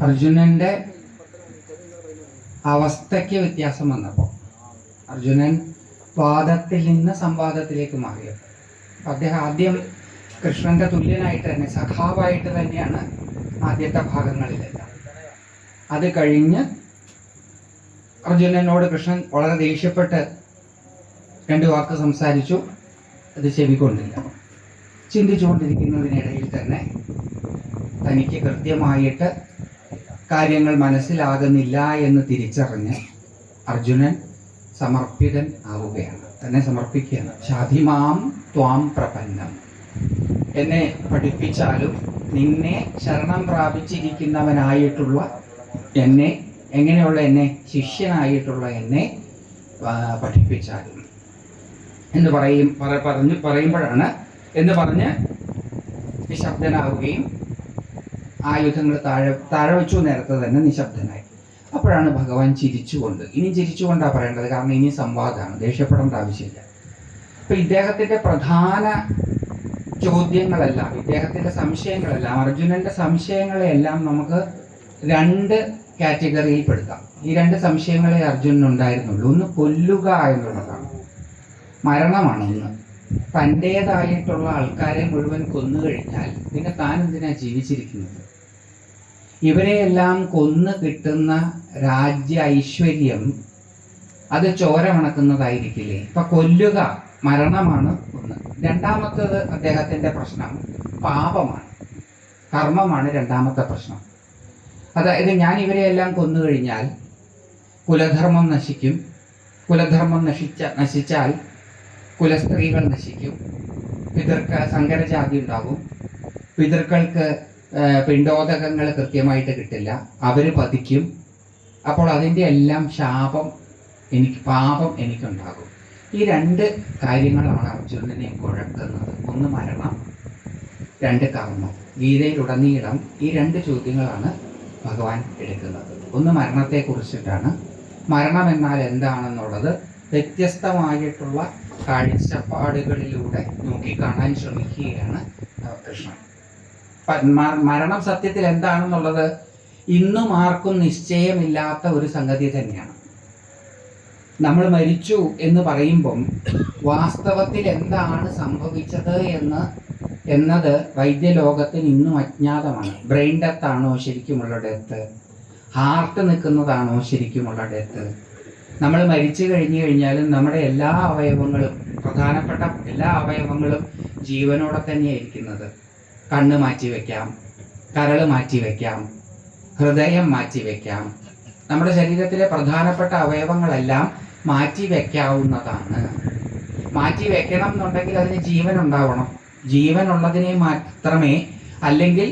അർജുനന്റെ അവസ്ഥയ്ക്ക് വ്യത്യാസം വന്നപ്പോൾ അർജുനൻ വാദത്തിൽ നിന്ന് സംവാദത്തിലേക്ക് മാറിയത്. അദ്ദേഹം ആദ്യം കൃഷ്ണന്റെ തുല്യനായിട്ട് തന്നെ, സഖാവായിട്ട് തന്നെയാണ് ആദ്യത്തെ ഭാഗങ്ങളിലെല്ലാം. അത് കഴിഞ്ഞ് അർജുനനോട് കൃഷ്ണൻ വളരെ ദേഷ്യപ്പെട്ട് 2 വാക്ക് സംസാരിച്ചു. അത് ചെവിക്കൊണ്ടില്ല. ചിന്തിച്ചുകൊണ്ടിരിക്കുന്നതിനിടയിൽ തന്നെ തനിക്ക് കൃത്യമായിട്ട് കാര്യങ്ങൾ മനസ്സിലാകുന്നില്ല എന്ന് തിരിച്ചറിഞ്ഞ് അർജുനൻ സമർപ്പിതൻ ആവുകയാണ്, തന്നെ സമർപ്പിക്കുകയാണ്. ശാധിമാം ത്വാം പ്രപന്നം, എന്നെ പഠിപ്പിച്ചാലും നിന്നെ ശരണം പ്രാപിച്ചിരിക്കുന്നവനായിട്ടുള്ള എന്നെ, എങ്ങനെയുള്ള എന്നെ, ശിഷ്യനായിട്ടുള്ള എന്നെ പഠിപ്പിച്ചാലും എന്ന് പറയുമ്പോഴാണ് എന്ന് പറഞ്ഞ് നിശബ്ദനാവുകയും ആയുധങ്ങൾ താഴെ വെച്ചു നേരത്തെ തന്നെ നിശബ്ദനായി. അപ്പോഴാണ് ഭഗവാൻ ചിരിച്ചുകൊണ്ട്, ഇനി ചിരിച്ചുകൊണ്ടാണ് പറയേണ്ടത്, കാരണം ഇനി സംവാദമാണ്, ദേഷ്യപ്പെടേണ്ട ആവശ്യമില്ല. അപ്പൊ ഇദ്ദേഹത്തിന്റെ പ്രധാന ചോദ്യങ്ങളെല്ലാം, ഇദ്ദേഹത്തിന്റെ സംശയങ്ങളെല്ലാം, അർജുനന്റെ സംശയങ്ങളെല്ലാം നമുക്ക് 2 കാറ്റഗറിയിൽ പെടുത്താം. ഈ 2 സംശയങ്ങളെ അർജുനനുണ്ടായിരുന്നുള്ളൂ. ഒന്ന് കൊല്ലുക എന്നുള്ളതാണ്, മരണമാണ് ഒന്ന്. തൻ്റേതായിട്ടുള്ള ആൾക്കാരെ മുഴുവൻ കൊന്നു കഴിഞ്ഞാൽ പിന്നെ താൻ എന്തിനാ ജീവിച്ചിരിക്കുന്നത്? ഇവരെയെല്ലാം കൊന്നു കിട്ടുന്ന രാജ്യ ഐശ്വര്യം അത് ചോര മണക്കുന്നതായിരിക്കില്ലേ? ഇപ്പൊ കൊല്ലുക, മരണമാണ് ഒന്ന്. രണ്ടാമത്തത് അദ്ദേഹത്തിന്റെ പ്രശ്നം പാപമാണ്, കർമ്മമാണ് രണ്ടാമത്തെ പ്രശ്നം. അതായത് ഞാൻ ഇവരെയെല്ലാം കൊന്നു കഴിഞ്ഞാൽ കുലധർമ്മം നശിക്കും, കുലധർമ്മം നശിച്ചാൽ കുലസ്ത്രീകൾ നശിക്കും, സങ്കരജാതി ഉണ്ടാകും, പിതൃക്കൾക്ക് പിണ്ടോദകങ്ങൾ കൃത്യമായിട്ട് കിട്ടില്ല, അവർ പതിക്കും. അപ്പോൾ അതിൻ്റെ എല്ലാം പാപം എനിക്കുണ്ടാകും. ഈ 2 കാര്യങ്ങളാണ് അർജുനനെ കുഴക്കുന്നത്. ഒന്ന് മരണം, 2 കർമ്മം. ഗീതയിലുടനീളം ഈ 2 ചോദ്യങ്ങളാണ് ഭഗവാൻ എടുക്കുന്നത്. ഒന്ന് മരണത്തെക്കുറിച്ചിട്ടാണ്. മരണം എന്നാൽ എന്താണെന്നുള്ളത് വ്യത്യസ്തമായിട്ടുള്ള കാഴ്ചപ്പാടുകളിലൂടെ നോക്കിക്കാണാൻ ശ്രമിക്കുകയാണ് കൃഷ്ണൻ. മരണം സത്യത്തിൽ എന്താണെന്നുള്ളത് ഇന്നും ആർക്കും നിശ്ചയമില്ലാത്ത ഒരു സംഗതി തന്നെയാണ്. നമ്മൾ മരിച്ചു എന്ന് പറയുമ്പം വാസ്തവത്തിൽ എന്താണ് സംഭവിച്ചത് എന്നത് വൈദ്യലോകത്തിന് ഇന്നും അജ്ഞാതമാണ്. ബ്രെയിൻ ഡെത്ത് ആണോ ശരിക്കുമുള്ള ഡെത്ത്? ഹാർട്ട് നിൽക്കുന്നതാണോ ശരിക്കുമുള്ള ഡെത്ത്? നമ്മൾ മരിച്ചു കഴിഞ്ഞാലും നമ്മുടെ എല്ലാ അവയവങ്ങളും, പ്രധാനപ്പെട്ട എല്ലാ അവയവങ്ങളും ജീവനോടെ തന്നെയാണ് ഇരിക്കുന്നത്. കണ്ണ് മാറ്റിവെക്കാം, കരൾ മാറ്റിവെക്കാം, ഹൃദയം മാറ്റിവെക്കാം. നമ്മുടെ ശരീരത്തിലെ പ്രധാനപ്പെട്ട അവയവങ്ങളെല്ലാം മാറ്റിവെക്കാവുന്നതാണ്. മാറ്റിവെക്കണം എന്നുണ്ടെങ്കിൽ അതിന് ജീവൻ ഉണ്ടാവണം. ജീവനുള്ളതിനെ മാത്രമേ, അല്ലെങ്കിൽ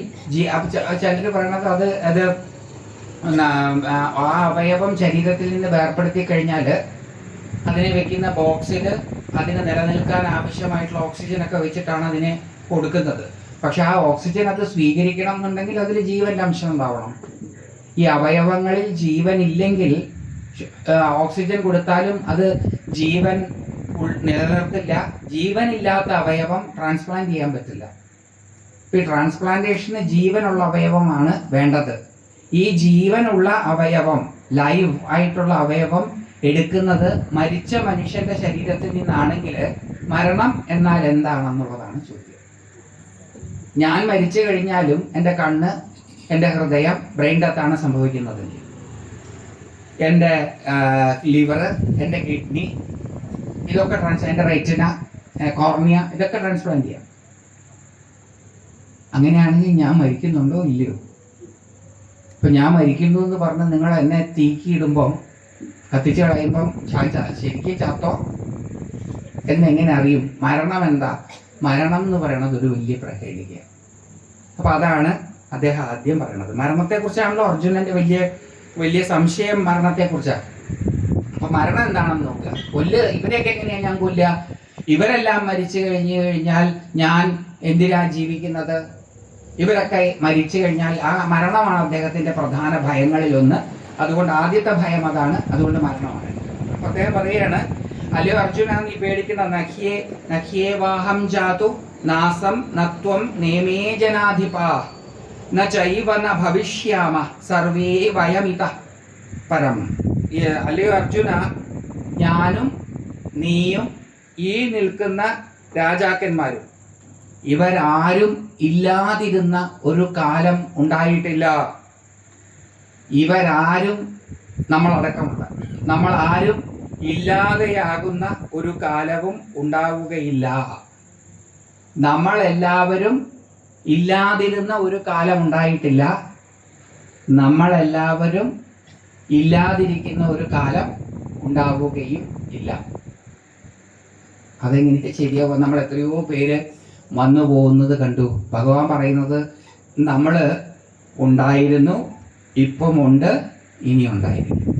ചിലർ പറയണത് അത് ആ അവയവം ശരീരത്തിൽ നിന്ന് വേർപ്പെടുത്തി കഴിഞ്ഞാൽ അതിനെ വെക്കുന്ന ബോക്സിൽ അതിന് നിലനിൽക്കാൻ ആവശ്യമായിട്ടുള്ള ഓക്സിജനൊക്കെ വെച്ചിട്ടാണ് അതിനെ കൊടുക്കുന്നത്. പക്ഷെ ആ ഓക്സിജൻ അത് സ്വീകരിക്കണം എന്നുണ്ടെങ്കിൽ അതിൽ ജീവൻ്റെ അംശം ഉണ്ടാവണം. ഈ അവയവങ്ങളിൽ ജീവൻ ഇല്ലെങ്കിൽ ഓക്സിജൻ കൊടുത്താലും അത് ജീവൻ നിലനിർത്തില്ല. ജീവനില്ലാത്ത അവയവം ട്രാൻസ്പ്ലാന്റ് ചെയ്യാൻ പറ്റില്ല. ഈ ട്രാൻസ്പ്ലാന്റേഷന് ജീവനുള്ള അവയവമാണ് വേണ്ടത്. ഈ ജീവനുള്ള അവയവം, ലൈവ് ആയിട്ടുള്ള അവയവം എടുക്കുന്നത് മരിച്ച മനുഷ്യന്റെ ശരീരത്തിൽ നിന്നാണെങ്കിൽ മരണം എന്നാൽ എന്താണെന്നുള്ളതാണ് ചോദ്യം. ഞാൻ മരിച്ചു കഴിഞ്ഞാലും എൻ്റെ കണ്ണ്, എൻ്റെ ഹൃദയം, ബ്രെയിൻ ഡെത്താണ് സംഭവിക്കുന്നത്. എൻ്റെ ലിവർ, എൻ്റെ കിഡ്നി, ഇതൊക്കെ എൻ്റെ റെറ്റിന, കോർണിയ, ഇതൊക്കെ ട്രാൻസ്പ്ലാന്റ് ചെയ്യാം. അങ്ങനെയാണെങ്കിൽ ഞാൻ മരിക്കുന്നുണ്ടോ ഇല്ലയോ? ഇപ്പം ഞാൻ മരിക്കുന്നു എന്ന് പറഞ്ഞ് നിങ്ങൾ എന്നെ തീക്കിയിടുമ്പം, കത്തിച്ച് കളയുമ്പം ശരിക്കും ചത്തോ എന്നെങ്ങനെ അറിയും? മരണം എന്താ? മരണം എന്ന് പറയണത് ഒരു വലിയ പ്രഹേളികയാണ്. അപ്പം അതാണ് അദ്ദേഹം ആദ്യം പറയണത്. മരണത്തെക്കുറിച്ചാണല്ലോ അർജുനന്റെ വലിയ സംശയം, മരണത്തെക്കുറിച്ചാണ്. അപ്പം മരണം എന്താണെന്ന് നോക്കുക. ഇവരെയൊക്കെ എങ്ങനെയാണ് ഞാൻ കൊല്ലുക? ഇവരെല്ലാം മരിച്ചു കഴിഞ്ഞാൽ ഞാൻ എന്തിനാ ജീവിക്കുന്നത്? ഇവരൊക്കെ മരിച്ചു കഴിഞ്ഞാൽ ആ മരണമാണ് അദ്ദേഹത്തിന്റെ പ്രധാന ഭയങ്ങളിലൊന്ന്. അതുകൊണ്ട് ആദ്യത്തെ ഭയം അതാണ്, അതുകൊണ്ട് മരണമാണ്. അപ്പൊ അദ്ദേഹം പറയുകയാണ്, അല്ലയോ അർജുന, നീ പേടിക്കുന്ന നഖ്യേ വാഹം ജാതു നാസം നത്വം നേമേ ജനാധിപ. ന ചൈവ ന ഭവിഷ്യാമ സർവേ വയമിത പരം. അല്ലയോ അർജുന, ഞാനും നീയും ഈ നിൽക്കുന്ന രാജാക്കന്മാരും ഇവരാരും ഇല്ലാതിരുന്ന ഒരു കാലം ഉണ്ടായിട്ടില്ല. ഇവരാരും, നമ്മളടക്കമുള്ള നമ്മളാരും ഇല്ലാതെയാകുന്ന ഒരു കാലവും ഉണ്ടാവുകയില്ല. നമ്മളെല്ലാവരും ഇല്ലാതിരുന്ന ഒരു കാലം ഉണ്ടായിട്ടില്ല. നമ്മളെല്ലാവരും ഇല്ലാതിരിക്കുന്ന ഒരു കാലം ഉണ്ടാവുകയും ഇല്ല. അതെങ്ങനെ ശരിയാവും? നമ്മൾ എത്രയോ പേര് വന്നു പോകുന്നത് കണ്ടു. ഭഗവാൻ പറയുന്നത് നമ്മൾ ഉണ്ടായിരുന്നു, ഇപ്പം ഉണ്ട്, ഇനി ഉണ്ടായിരിക്കും.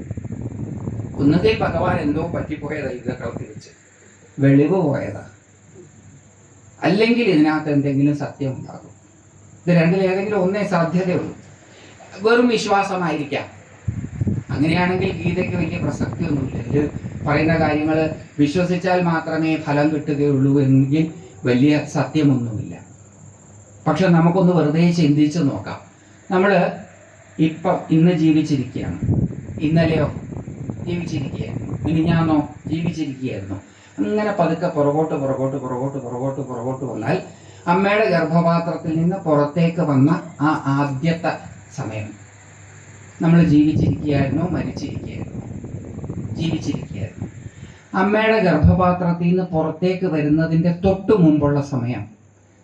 ഒന്നുകിൽ ഭഗവാൻ എന്തോ പറ്റിപ്പോയതാ, ഇതൊക്കെ തിരിച്ച് വെളിവ് പോയതാ, അല്ലെങ്കിൽ ഇതിനകത്ത് എന്തെങ്കിലും സത്യം ഉണ്ടാകും. ഇത് രണ്ടിലേതെങ്കിലും ഒന്നേ സാധ്യതയുള്ളൂ. വെറും വിശ്വാസമായിരിക്കാം. അങ്ങനെയാണെങ്കിൽ ഗീതയ്ക്ക് വലിയ പ്രസക്തിയൊന്നുമില്ല. ഇത് പറയുന്ന കാര്യങ്ങൾ വിശ്വസിച്ചാൽ മാത്രമേ ഫലം കിട്ടുകയുള്ളൂ എങ്കിൽ വലിയ സത്യമൊന്നുമില്ല. പക്ഷെ നമുക്കൊന്ന് വെറുതെ ചിന്തിച്ച് നോക്കാം. നമ്മൾ ഇന്ന് ജീവിച്ചിരിക്കുകയാണ്. ഇന്നലെയോ ജീവിച്ചിരിക്കുകയായിരുന്നു, മിനിഞ്ഞാന്നോ ജീവിച്ചിരിക്കുകയായിരുന്നു. അങ്ങനെ പതുക്കെ പുറകോട്ട് പുറകോട്ട് പുറകോട്ട് പുറകോട്ട് പുറകോട്ട് വന്നാൽ അമ്മയുടെ ഗർഭപാത്രത്തിൽ നിന്ന് പുറത്തേക്ക് വന്ന ആ ആദ്യത്തെ സമയം നമ്മൾ ജീവിച്ചിരിക്കുകയായിരുന്നോ മരിച്ചിരിക്കുകയായിരുന്നു? ജീവിച്ചിരിക്കുകയായിരുന്നു. അമ്മയുടെ ഗർഭപാത്രത്തിൽ നിന്ന് പുറത്തേക്ക് വരുന്നതിൻ്റെ തൊട്ടു മുമ്പുള്ള സമയം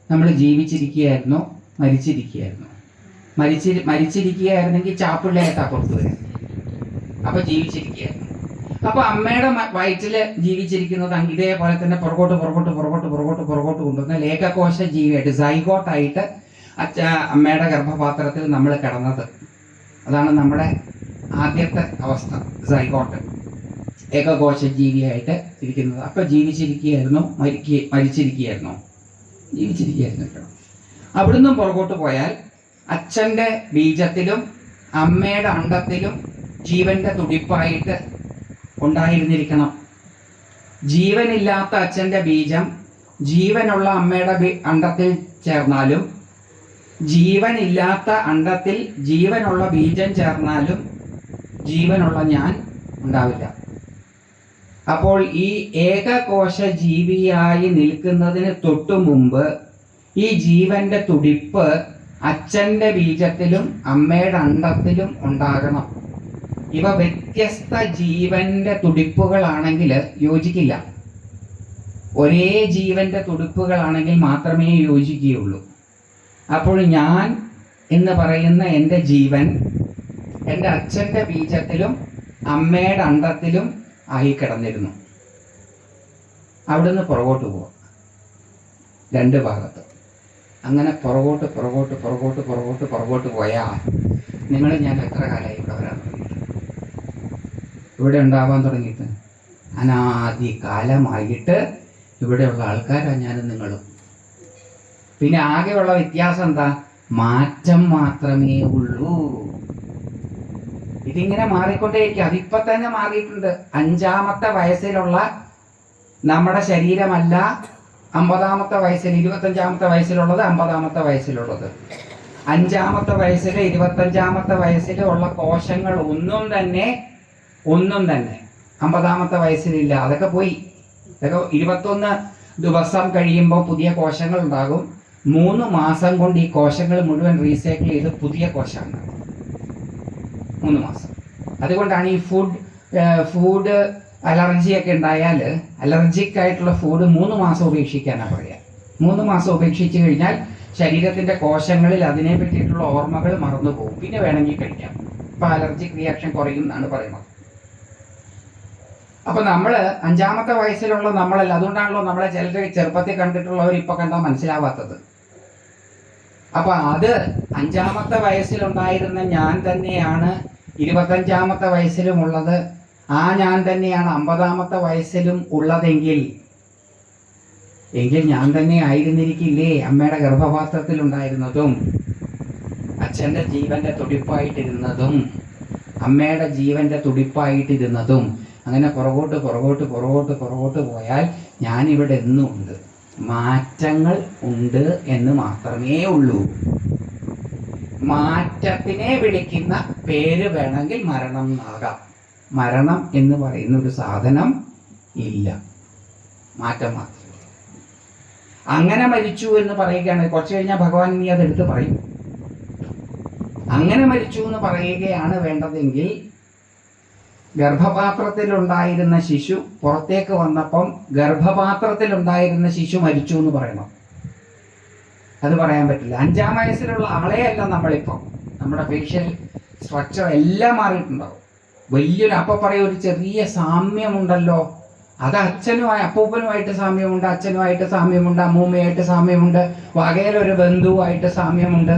നമ്മൾ ജീവിച്ചിരിക്കുകയായിരുന്നോ മരിച്ചിരിക്കുകയായിരുന്നോ? മരിച്ചിരിക്കുകയായിരുന്നെങ്കിൽ ചാപ്പിള്ളേട്ടാ പുറത്തു വരും. അപ്പൊ ജീവിച്ചിരിക്കുകയായിരുന്നു. അപ്പൊ അമ്മയുടെ വയറ്റില് ജീവിച്ചിരിക്കുന്നത് ഇതേപോലെ തന്നെ പുറകോട്ട് പുറകോട്ട് പുറകോട്ട് പുറകോട്ട് പുറകോട്ട് കൊണ്ടുവന്ന ഏകകോശ ജീവിയായിട്ട് സൈഗോട്ടായിട്ട് അമ്മയുടെ ഗർഭപാത്രത്തിൽ നമ്മൾ കിടന്നത്. അതാണ് നമ്മുടെ ആദ്യത്തെ അവസ്ഥ, സൈഗോട്ട്, ഏകകോശ ജീവിയായിട്ട് ഇരിക്കുന്നത്. അപ്പൊ ജീവിച്ചിരിക്കുകയായിരുന്നോ മരിച്ചിരിക്കുകയായിരുന്നോ? ജീവിച്ചിരിക്കുകയായിരുന്നു. അവിടുന്ന് പുറകോട്ട് പോയാൽ അച്ഛൻ്റെ ബീജത്തിലും അമ്മയുടെ അണ്ടത്തിലും ജീവന്റെ തുടിപ്പായിട്ട് ഉണ്ടായിരുന്നിരിക്കണം. ജീവനില്ലാത്ത അച്ഛൻ്റെ ബീജം ജീവനുള്ള അമ്മയുടെ അണ്ടത്തിൽ ചേർന്നാലും ജീവനില്ലാത്ത അണ്ടത്തിൽ ജീവനുള്ള ബീജം ചേർന്നാലും ജീവനുള്ള ഞാൻ ഉണ്ടാവില്ല. അപ്പോൾ ഈ ഏകകോശ ജീവിയായി നിൽക്കുന്നതിന് തൊട്ടു മുമ്പ് ഈ ജീവന്റെ തുടിപ്പ് അച്ഛൻ്റെ ബീജത്തിലും അമ്മയുടെ അണ്ടത്തിലും ഉണ്ടാകണം. ഇവ വ്യത്യസ്ത ജീവന്റെ തുടിപ്പുകളാണെങ്കിൽ യോജിക്കില്ല. ഒരേ ജീവന്റെ തുടിപ്പുകളാണെങ്കിൽ മാത്രമേ യോജിക്കുകയുള്ളൂ. അപ്പോൾ ഞാൻ എന്ന് പറയുന്ന എൻ്റെ ജീവൻ എൻ്റെ അച്ഛൻ്റെ ബീജത്തിലും അമ്മയുടെ അണ്ടത്തിലും ആയി കിടന്നിരുന്നു. അവിടുന്ന് പുറകോട്ട് പോവാം, രണ്ട് ഭാഗത്ത്. അങ്ങനെ പുറകോട്ട് പുറകോട്ട് പുറകോട്ട് പുറകോട്ട് പുറകോട്ട് പോയാൽ നിങ്ങൾ ഞാൻ എത്ര കാലമായി ഇവിടെ വരാൻ തുടങ്ങിയിട്ട്, ഇവിടെ ഉണ്ടാവാൻ തുടങ്ങിയിട്ട് അനാദി കാലമായിട്ട് ഇവിടെയുള്ള ആൾക്കാരാണ് ഞാനും നിങ്ങളും. പിന്നെ ആകെയുള്ള വ്യത്യാസം എന്താ? മാറ്റം മാത്രമേ ഉള്ളൂ. ഇതിങ്ങനെ മാറിക്കൊണ്ടേയിരിക്കും. അതിപ്പോ തന്നെ മാറിയിട്ടുണ്ട്. 5-ാമത്തെ വയസ്സിലുള്ള നമ്മുടെ ശരീരമല്ല 50-ാമത്തെ വയസ്സിൽ, 25-ാമത്തെ വയസ്സിലുള്ളത് 50-ാമത്തെ വയസ്സിലുള്ളത്. 5-ാമത്തെ വയസ്സിൽ 25-ാമത്തെ വയസ്സിൽ ഉള്ള കോശങ്ങൾ ഒന്നും തന്നെ 50-ാമത്തെ വയസ്സിലില്ല. അതൊക്കെ പോയി. അതൊക്കെ 21 ദിവസം കഴിയുമ്പോൾ പുതിയ കോശങ്ങൾ ഉണ്ടാകും. 3 മാസം കൊണ്ട് ഈ കോശങ്ങൾ മുഴുവൻ റീസൈക്കിൾ ചെയ്ത് പുതിയ കോശങ്ങൾ 3 മാസം. അതുകൊണ്ടാണ് ഈ ഫുഡ് അലർജിയൊക്കെ ഉണ്ടായാൽ അലർജിക് ആയിട്ടുള്ള ഫുഡ് 3 മാസം ഉപേക്ഷിക്കാനാണ് പറയുക. 3 മാസം ഉപേക്ഷിച്ച് കഴിഞ്ഞാൽ ശരീരത്തിന്റെ കോശങ്ങളിൽ അതിനെ പറ്റിയിട്ടുള്ള ഓർമ്മകൾ മറന്നു പോകും. പിന്നെ വേണമെങ്കിൽ കഴിക്കാം. അപ്പൊ അലർജിക് റിയാക്ഷൻ കുറയും എന്നാണ് പറയുന്നത്. അപ്പൊ നമ്മള് 5-ാമത്തെ വയസ്സിലുള്ള നമ്മളല്ല. അതുകൊണ്ടാണല്ലോ നമ്മളെ ചിലർ ചെറുപ്പത്തിൽ കണ്ടിട്ടുള്ളവർ ഇപ്പൊ കണ്ടാൽ മനസ്സിലാവാത്തത്. അപ്പൊ അത് 5-ാമത്തെ വയസ്സിലുണ്ടായിരുന്ന ഞാൻ തന്നെയാണ് 25-ാമത്തെ വയസ്സിലും ഉള്ളത്. ആ ഞാൻ തന്നെയാണ് 50-ാമത്തെ വയസ്സിലും ഉള്ളതെങ്കിൽ ഞാൻ തന്നെ ആയിരുന്നിരിക്കില്ലേ അമ്മയുടെ ഗർഭപാത്രത്തിൽ ഉണ്ടായിരുന്നതും അച്ഛൻ്റെ ജീവന്റെ തുടിപ്പായിട്ടിരുന്നതും അമ്മയുടെ ജീവന്റെ തുടിപ്പായിട്ടിരുന്നതും. അങ്ങനെ പുറകോട്ട് പുറകോട്ട് പുറകോട്ട് പുറകോട്ട് പോയാൽ ഞാനിവിടെ എന്നും ഉണ്ട്. മാറ്റങ്ങൾ ഉണ്ട് എന്ന് മാത്രമേ ഉള്ളൂ. മാറ്റത്തിനെ വിളിക്കുന്ന പേര് വേണമെങ്കിൽ മരണം എന്നാകാം. മരണം എന്ന് പറയുന്ന ഒരു സാധനം ഇല്ല, മാറ്റം മാത്രം. അങ്ങനെ മരിച്ചു എന്ന് പറയുകയാണ്. കുറച്ച് കഴിഞ്ഞാൽ ഭഗവാൻ ഇനി അതെടുത്ത് പറയും. അങ്ങനെ മരിച്ചു എന്ന് പറയുകയാണ് വേണ്ടതെങ്കിൽ ഗർഭപാത്രത്തിലുണ്ടായിരുന്ന ശിശു പുറത്തേക്ക് വന്നപ്പം ഗർഭപാത്രത്തിലുണ്ടായിരുന്ന ശിശു മരിച്ചു എന്ന് പറയണം. അത് പറയാൻ പറ്റില്ല. 5-ാം വയസ്സിലുള്ള ആളെയല്ല നമ്മളിപ്പം. നമ്മുടെ ഫേഷ്യൽ സ്ട്രക്ചർ എല്ലാം മാറിയിട്ടുണ്ടാവും. വലിയൊരു പറയും ഒരു ചെറിയ സാമ്യമുണ്ടല്ലോ, അത് അപ്പൂപ്പനുമായിട്ട് സാമ്യമുണ്ട്, അച്ഛനുമായിട്ട് സാമ്യമുണ്ട്, അമ്മൂമ്മയായിട്ട് സാമ്യമുണ്ട്, വകയിലൊരു ബന്ധുവായിട്ട് സാമ്യമുണ്ട്.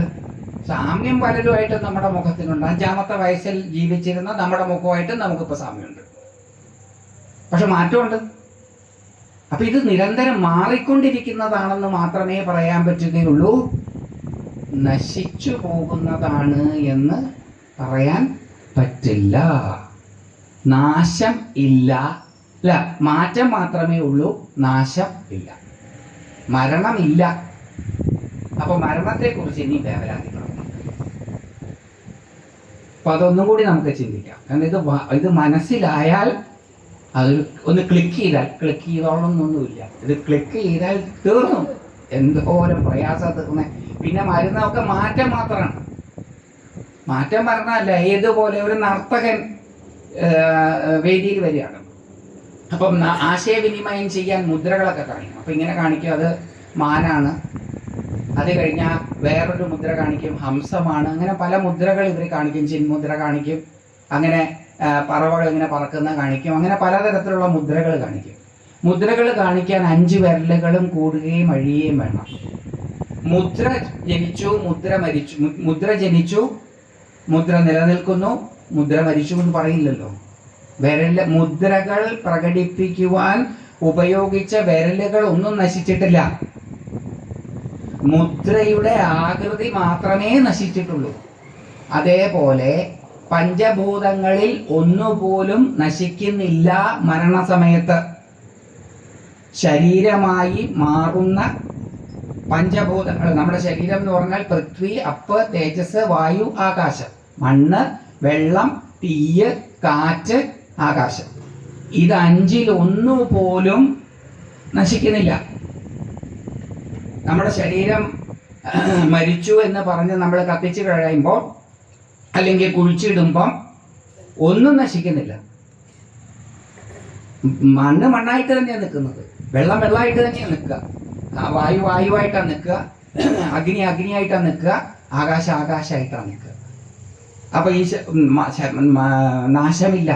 സാമ്യം പലരുമായിട്ട് നമ്മുടെ മുഖത്തിനുണ്ട്. 5-ാമത്തെ വയസ്സിൽ ജീവിച്ചിരുന്ന നമ്മുടെ മുഖമായിട്ട് നമുക്കിപ്പോൾ സാമ്യമുണ്ട്. പക്ഷെ മാറ്റമുണ്ട്. അപ്പൊ ഇത് നിരന്തരം മാറിക്കൊണ്ടിരിക്കുന്നതാണെന്ന് മാത്രമേ പറയാൻ പറ്റുകയുള്ളൂ. നശിച്ചു പോകുന്നതാണ് എന്ന് പറയാൻ പറ്റില്ല. നാശം ഇല്ല, അല്ല, മാറ്റം മാത്രമേ ഉള്ളൂ, നാശം ഇല്ല. മരണമില്ല. അപ്പൊ മരണത്തെക്കുറിച്ച് ഇനി വേവലാതിക്കണം. അപ്പൊ അതൊന്നും കൂടി നമുക്ക് ചിന്തിക്കാം. കാരണം ഇത് മനസ്സിലായാൽ അത് ഒന്ന് ക്ലിക്ക് ചെയ്തോളൊന്നൊന്നുമില്ല. ഇത് ക്ലിക്ക് ചെയ്താൽ തീർന്നു. എന്തോരം പ്രയാസം തീർന്നേ. പിന്നെ മരുന്നൊക്കെ മാറ്റം മാത്രമാണ്. മാറ്റം പറഞ്ഞല്ല, ഏതുപോലെ ഒരു നർത്തകൻ വേദിയിൽ വരികയാണ്. അപ്പം ആശയവിനിമയം ചെയ്യാൻ മുദ്രകളൊക്കെ കാണിക്കും. അപ്പം ഇങ്ങനെ കാണിക്കും, അത് മാനാണ്. അത് കഴിഞ്ഞാൽ വേറൊരു മുദ്ര കാണിക്കും, ഹംസമാണ്. അങ്ങനെ പല മുദ്രകൾ ഇവർ കാണിക്കും. ചിന്മുദ്ര കാണിക്കും, അങ്ങനെ പറവകൾ ഇങ്ങനെ പറക്കുന്ന കാണിക്കും. അങ്ങനെ പലതരത്തിലുള്ള മുദ്രകൾ കാണിക്കും. മുദ്രകൾ കാണിക്കാൻ 5 വിരലുകളും കൂടുകയും അഴിയുകയും വേണം. മുദ്ര ജനിച്ചു, മുദ്ര മരിച്ചു. മുദ്ര ജനിച്ചു, മുദ്ര നിലനിൽക്കുന്നു, മുദ്ര മരിച്ചു എന്ന് പറയില്ലല്ലോ. മുദ്രകൾ പ്രകടിപ്പിക്കുവാൻ ഉപയോഗിച്ച വിരലുകൾ ഒന്നും നശിച്ചിട്ടില്ല. മുദ്രയുടെ ആകൃതി മാത്രമേ നശിച്ചിട്ടുള്ളൂ. അതേപോലെ പഞ്ചഭൂതങ്ങളിൽ ഒന്നുപോലും നശിക്കുന്നില്ല മരണസമയത്ത്. ശരീരമായി മാറുന്ന പഞ്ചഭൂതങ്ങൾ, നമ്മുടെ ശരീരം എന്ന് പറഞ്ഞാൽ പൃഥ്വി, അപ്പ്, തേജസ്, വായു, ആകാശം. മണ്ണ്, വെള്ളം, തീയ്, കാറ്റ്, ആകാശം. ഇത് 5-ൽ ഒന്നുപോലും നശിക്കുന്നില്ല. നമ്മുടെ ശരീരം മരിച്ചു എന്ന് പറഞ്ഞ് നമ്മൾ കത്തിച്ച് കഴിയുമ്പോൾ അല്ലെങ്കിൽ കുഴിച്ചിടുമ്പം ഒന്നും നശിക്കുന്നില്ല. മണ്ണ് മണ്ണായിട്ട് തന്നെയാണ് നിൽക്കുന്നത്, വെള്ളം വെള്ളമായിട്ട് തന്നെയാണ് നിൽക്കുക, വായു വായുവായിട്ടാണ് നിൽക്കുക, അഗ്നി അഗ്നിയായിട്ടാണ് നിൽക്കുക, ആകാശം ആകാശമായിട്ടാണ് നിൽക്കുക. അപ്പൊ ഈ നാശമില്ല.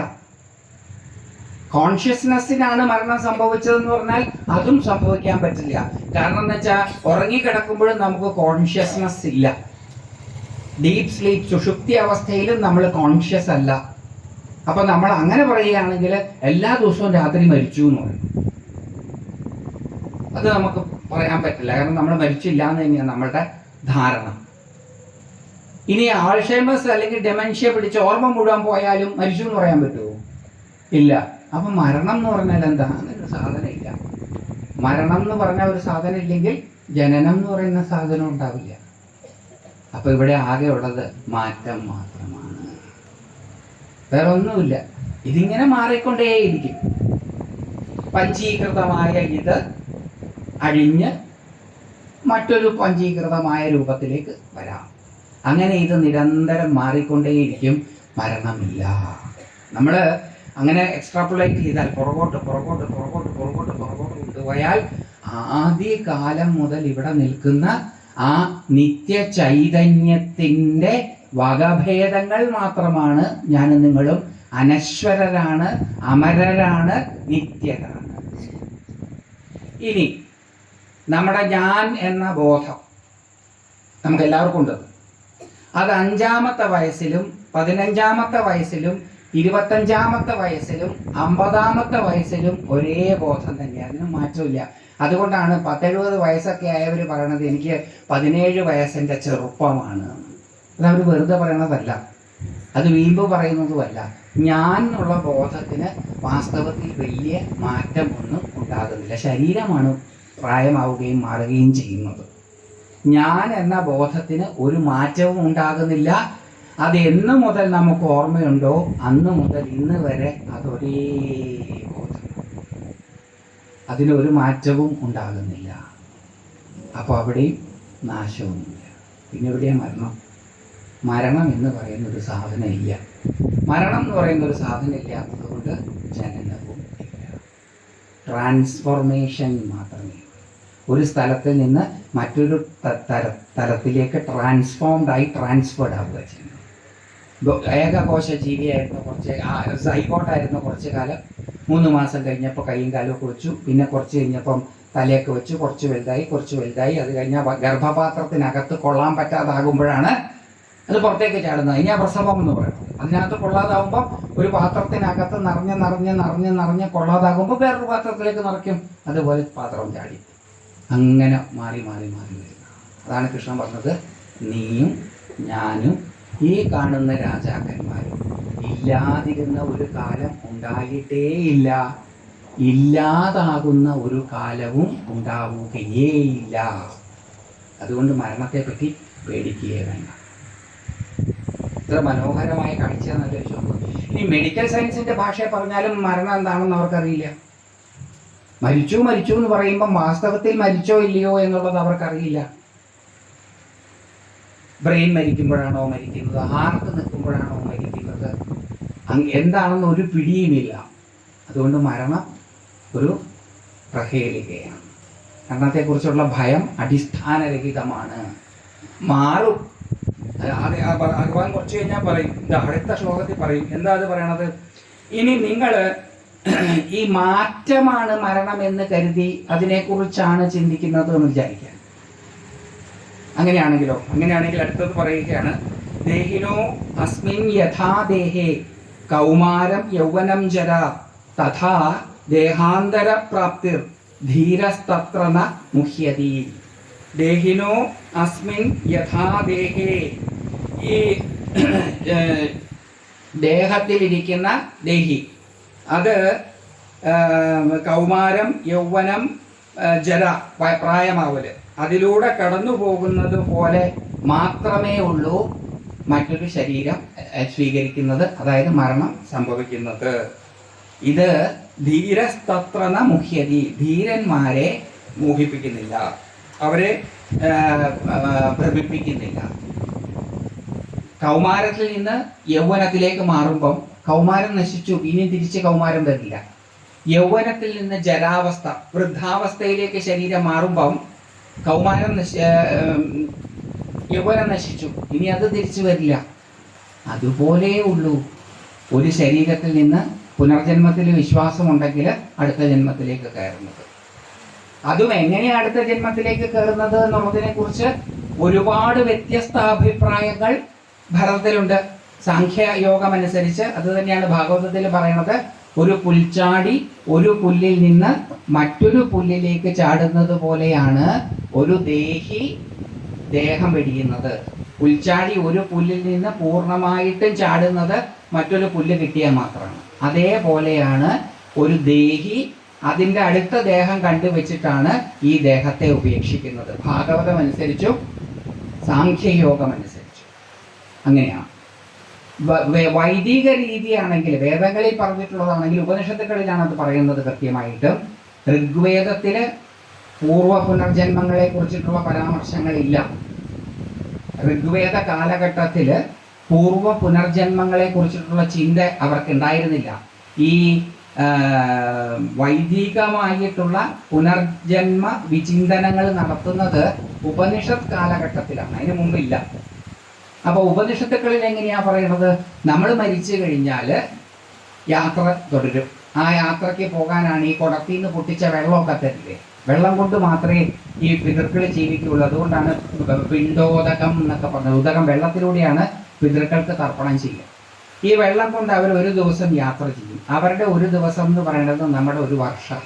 കോൺഷ്യസ്നെസ്സിനാണ് മരണം സംഭവിച്ചതെന്ന് പറഞ്ഞാൽ അതും സംഭവിക്കാൻ പറ്റില്ല. കാരണം എന്ന് വെച്ചാൽ ഉറങ്ങിക്കിടക്കുമ്പോഴും നമുക്ക് കോൺഷ്യസ്നെസ് ഇല്ല. ഡീപ് സ്ലീപ്പ്, സുഷുപ്തി അവസ്ഥയിലും നമ്മൾ കോൺഷ്യസ് അല്ല. അപ്പൊ നമ്മൾ അങ്ങനെ പറയുകയാണെങ്കിൽ എല്ലാ ദിവസവും രാത്രി മരിച്ചു എന്ന് പറയും. അത് നമുക്ക് പറയാൻ പറ്റില്ല. കാരണം നമ്മൾ മരിച്ചില്ല എന്ന് തന്നെയാണ് നമ്മളുടെ ധാരണ. ഇനി ആൾഷൈമേഴ്സ് അല്ലെങ്കിൽ ഡെമൻഷ്യ പിടിച്ച് ഓർമ്മ മുഴുവൻ പോയാലും മരിച്ചു എന്ന് പറയാൻ പറ്റുമോ? ഇല്ല. അപ്പൊ മരണം എന്ന് പറഞ്ഞാൽ എന്താ? അങ്ങനൊരു സാധനം ഇല്ല. മരണം എന്ന് പറഞ്ഞാൽ ഒരു സാധനം ഇല്ലെങ്കിൽ ജനനം എന്ന് പറയുന്ന സാധനം ഉണ്ടാവില്ല. അപ്പൊ ഇവിടെ ആകെ ഉള്ളത് മാറ്റം മാത്രമാണ്, വേറെ ഒന്നുമില്ല. ഇതിങ്ങനെ മാറിക്കൊണ്ടേയിരിക്കും. പഞ്ചീകൃതമായ ഇത് അഴിഞ്ഞ് മറ്റൊരു പഞ്ചീകൃതമായ രൂപത്തിലേക്ക് വരാം. അങ്ങനെ ഇത് നിരന്തരം മാറിക്കൊണ്ടേയിരിക്കും. മരണമില്ല. നമ്മൾ അങ്ങനെ എക്സ്ട്രാപ്പുലേറ്റ് ചെയ്താൽ പുറകോട്ട് കൊണ്ടുപോയാൽ ആദ്യകാലം മുതൽ ഇവിടെ നിൽക്കുന്ന ആ നിത്യ ചൈതന്യത്തിൻ്റെ വകഭേദങ്ങൾ മാത്രമാണ് ഞാനും നിങ്ങളും. അനശ്വരരാണ്, അമരരാണ്, നിത്യരാണ്. ഇനി നമ്മുടെ ഞാൻ എന്ന ബോധം നമുക്ക് എല്ലാവർക്കും ഉണ്ട്. അത് 5-ാമത്തെ വയസ്സിലും 15-ാമത്തെ വയസ്സിലും 25-ാമത്തെ വയസ്സിലും 50-ാമത്തെ വയസ്സിലും ഒരേ ബോധം തന്നെ, അതിന് മാറ്റമില്ല. അതുകൊണ്ടാണ് 70 വയസ്സൊക്കെ ആയവർ പറയണത് എനിക്ക് 17 വയസ്സിൻ്റെ ചെറുപ്പമാണ്. അതവർ വെറുതെ പറയണതല്ല, അത് വീമ്പ് പറയുന്നതുമല്ല. ഞാൻ എന്നുള്ള ബോധത്തിന് വാസ്തവത്തിൽ വലിയ മാറ്റമൊന്നും ഉണ്ടാകുന്നില്ല. ശരീരമാണ് പ്രായമാവുകയും മാറുകയും ചെയ്യുന്നത്. ഞാൻ എന്ന ബോധത്തിന് ഒരു മാറ്റവും ഉണ്ടാകുന്നില്ല. അത് എന്ന് മുതൽ നമുക്ക് ഓർമ്മയുണ്ടോ അന്ന് മുതൽ ഇന്ന് വരെ അതൊരേ ബോധം, അതിനൊരു മാറ്റവും ഉണ്ടാകുന്നില്ല. അപ്പോൾ അവിടെയും നാശവുമില്ല. പിന്നെ എവിടെയാണ് മരണം? മരണം എന്ന് പറയുന്ന ഒരു സാധനം ഇല്ല. മരണം എന്ന് പറയുന്ന ഒരു സാധനം ഇല്ലാത്തത് കൊണ്ട് ജനനവും ഇല്ല. ട്രാൻസ്ഫോർമേഷൻ മാത്രമേ. ഒരു സ്ഥലത്തിൽ നിന്ന് മറ്റൊരു തലത്തിലേക്ക് ട്രാൻസ്ഫേർഡ് ആവുക ചെയ്യുന്നു. ഏകകോശ ജീവിയായിരുന്നു സൈക്കോട്ടായിരുന്നു കുറച്ച് കാലം. 3 മാസം കഴിഞ്ഞപ്പോൾ കൈയും കാലമൊക്കെ വെച്ചു. പിന്നെ കുറച്ച് കഴിഞ്ഞപ്പം തലയൊക്കെ വെച്ചു. കുറച്ച് വലുതായി. അത് കഴിഞ്ഞാൽ ഗർഭപാത്രത്തിനകത്ത് കൊള്ളാൻ പറ്റാതാകുമ്പോഴാണ് അത് പുറത്തേക്ക് ചാടുന്നത്. ഇനി ആ പ്രസവം എന്ന് പറയുന്നത്. അതിനകത്ത് കൊള്ളാതാകുമ്പോൾ ഒരു പാത്രത്തിനകത്ത് നിറഞ്ഞ് കൊള്ളാതാകുമ്പോൾ വേറൊരു പാത്രത്തിലേക്ക് നിറയ്ക്കും. അതുപോലെ പാത്രം ചാടി അങ്ങനെ മാറി വരിക. അതാണ് കൃഷ്ണൻ പറഞ്ഞത്, നീയും ഞാനും ഈ കാണുന്ന രാജാക്കന്മാരും ഇല്ലാതിരുന്ന ഒരു കാലം ഉണ്ടായിട്ടേയില്ല, ഇല്ലാതാകുന്ന ഒരു കാലവും ഉണ്ടാവുകയേയില്ല. അതുകൊണ്ട് മരണത്തെപ്പറ്റി പേടിക്കുകയേ വേണ്ട. ഇത്ര മനോഹരമായ കാഴ്ച നല്ല ചോദ്യം. ഇനി മെഡിക്കൽ സയൻസിന്റെ ഭാഷയെ പറഞ്ഞാലും മരണം എന്താണെന്ന് അവർക്കറിയില്ല. മരിച്ചു എന്ന് പറയുമ്പം വാസ്തവത്തിൽ മരിച്ചോ ഇല്ലയോ എന്നുള്ളത് അവർക്കറിയില്ല. ബ്രെയിൻ മരിക്കുമ്പോഴാണോ മരിക്കുന്നത്, ഹാർട്ട് നിൽക്കുമ്പോഴാണോ മരിക്കുന്നത്, എന്താണെന്ന് ഒരു പിടിയുമില്ല. അതുകൊണ്ട് മരണം ഒരു പ്രഹേളികയാണ്. മരണത്തെക്കുറിച്ചുള്ള ഭയം അടിസ്ഥാനരഹിതമാണ്. മാറും. ഭഗവാൻ കുറച്ച് കഴിഞ്ഞാൽ പറയും, അടുത്ത ശ്ലോകത്തിൽ പറയും. എന്താ അത് പറയണത്? ഇനി നിങ്ങൾ ഈ മാറ്റമാണ് മരണം എന്ന് കരുതി അതിനെക്കുറിച്ചാണ് ചിന്തിക്കുന്നത് എന്ന് വിചാരിക്കുക. അങ്ങനെയാണെങ്കിൽ അടുത്തത് പറയുകയാണ്, ദേഹിനോ അസ്മിൻ യഥാ ദേഹേ കൗമാരം യൗവനം ജര തഥാ ദേഹാന്തര പ്രാപ്തിർ ധീരസ്തത്ര ന മുഹ്യതി. ദേഹിനോ അസ്മിൻ യഥാ ദേഹേ, ഈ ദേഹത്തിലിരിക്കുന്ന ദേഹി, അത് കൗമാരം യൗവനം ജര പ്രായമാവല്, അതിലൂടെ കടന്നു പോകുന്നത് പോലെ മാത്രമേ ഉള്ളൂ മറ്റൊരു ശരീരം സ്വീകരിക്കുന്നത്, അതായത് മരണം സംഭവിക്കുന്നത്. ഇത് ധീരസ്തത്രന മുഹ്യതി, ധീരന്മാരെ മോഹിപ്പിക്കുന്നില്ല, അവരെ ഭ്രമിപ്പിക്കുന്നില്ല. കൗമാരത്തിൽ നിന്ന് യൗവനത്തിലേക്ക് മാറുമ്പം കൗമാരം നശിച്ചു, ഇനി തിരിച്ച് കൗമാരം വരില്ല. യൗവനത്തിൽ നിന്ന് ജരാവസ്ഥ, വൃദ്ധാവസ്ഥയിലേക്ക് ശരീരം മാറുമ്പം യൗവനം നശിച്ചു, ഇനി അത് തിരിച്ചു വരില്ല. അതുപോലെ ഉള്ളൂ ഒരു ശരീരത്തിൽ നിന്ന് പുനർജന്മത്തിൽ വിശ്വാസമുണ്ടെങ്കിൽ അടുത്ത ജന്മത്തിലേക്ക് കയറുന്നത്. അതും എങ്ങനെയാണ് അടുത്ത ജന്മത്തിലേക്ക് കയറുന്നത് എന്നുള്ളതിനെ കുറിച്ച് ഒരുപാട് വ്യത്യസ്ത അഭിപ്രായങ്ങൾ ഭാരതത്തിലുണ്ട്. സാഖ്യയോഗം അനുസരിച്ച് അത് തന്നെയാണ് ഭാഗവതത്തിൽ പറയണത്. ഒരു പുൽച്ചാടി ഒരു പുല്ലിൽ നിന്ന് മറ്റൊരു പുല്ലിലേക്ക് ചാടുന്നത് പോലെയാണ് ഒരു ദേഹി ദേഹം വെടിയുന്നത്. പുൽച്ചാടി ഒരു പുല്ലിൽ നിന്ന് പൂർണ്ണമായിട്ടും ചാടുന്നത് മറ്റൊരു പുല്ല് കിട്ടിയാൽ മാത്രമാണ്. അതേപോലെയാണ് ഒരു ദേഹി അതിൻ്റെ അടുത്ത ദേഹം കണ്ടുവച്ചിട്ടാണ് ഈ ദേഹത്തെ ഉപേക്ഷിക്കുന്നത്. ഭാഗവതം അനുസരിച്ചും സാഖ്യയോഗം അനുസരിച്ചും അങ്ങനെയാണ്. വൈദിക രീതിയാണെങ്കിൽ, വേദങ്ങളിൽ പറഞ്ഞിട്ടുള്ളതാണെങ്കിൽ, ഉപനിഷത്തുക്കളിലാണ് അത് പറയുന്നത് കൃത്യമായിട്ട്. ഋഗ്വേദത്തില് പൂർവ്വ പുനർജന്മങ്ങളെ കുറിച്ചിട്ടുള്ള പരാമർശങ്ങളില്ല. ഋഗ്വേദ കാലഘട്ടത്തിൽ പൂർവ്വ പുനർജന്മങ്ങളെ കുറിച്ചിട്ടുള്ള ചിന്ത അവർക്കുണ്ടായിരുന്നില്ല. ഈ വൈദികമായിട്ടുള്ള പുനർജന്മ വിചിന്തനങ്ങൾ നടത്തുന്നത് ഉപനിഷത്ത് കാലഘട്ടത്തിലാണ്, അതിന് മുമ്പില്ല. അപ്പോൾ ഉപനിഷത്തുക്കളിൽ എങ്ങനെയാ പറയുന്നത്? നമ്മൾ മരിച്ചു കഴിഞ്ഞാൽ യാത്ര തുടരും. ആ യാത്രയ്ക്ക് പോകാനാണ് ഈ കുടത്തിൽ നിന്ന് പൊട്ടിച്ച വെള്ളമൊക്കെ തരില്ലേ, വെള്ളം കൊണ്ട് മാത്രമേ ഈ പിതൃക്കൾ ജീവിക്കുകയുള്ളൂ. അതുകൊണ്ടാണ് പിണ്ടോദകം എന്നൊക്കെ പറഞ്ഞത്. ഉദകം വെള്ളത്തിലൂടെയാണ് പിതൃക്കൾക്ക് തർപ്പണം ചെയ്യുക. ഈ വെള്ളം കൊണ്ട് അവർ ഒരു ദിവസം യാത്ര ചെയ്യും. അവരുടെ ഒരു ദിവസം എന്ന് പറയുന്നത് നമ്മുടെ ഒരു വർഷം,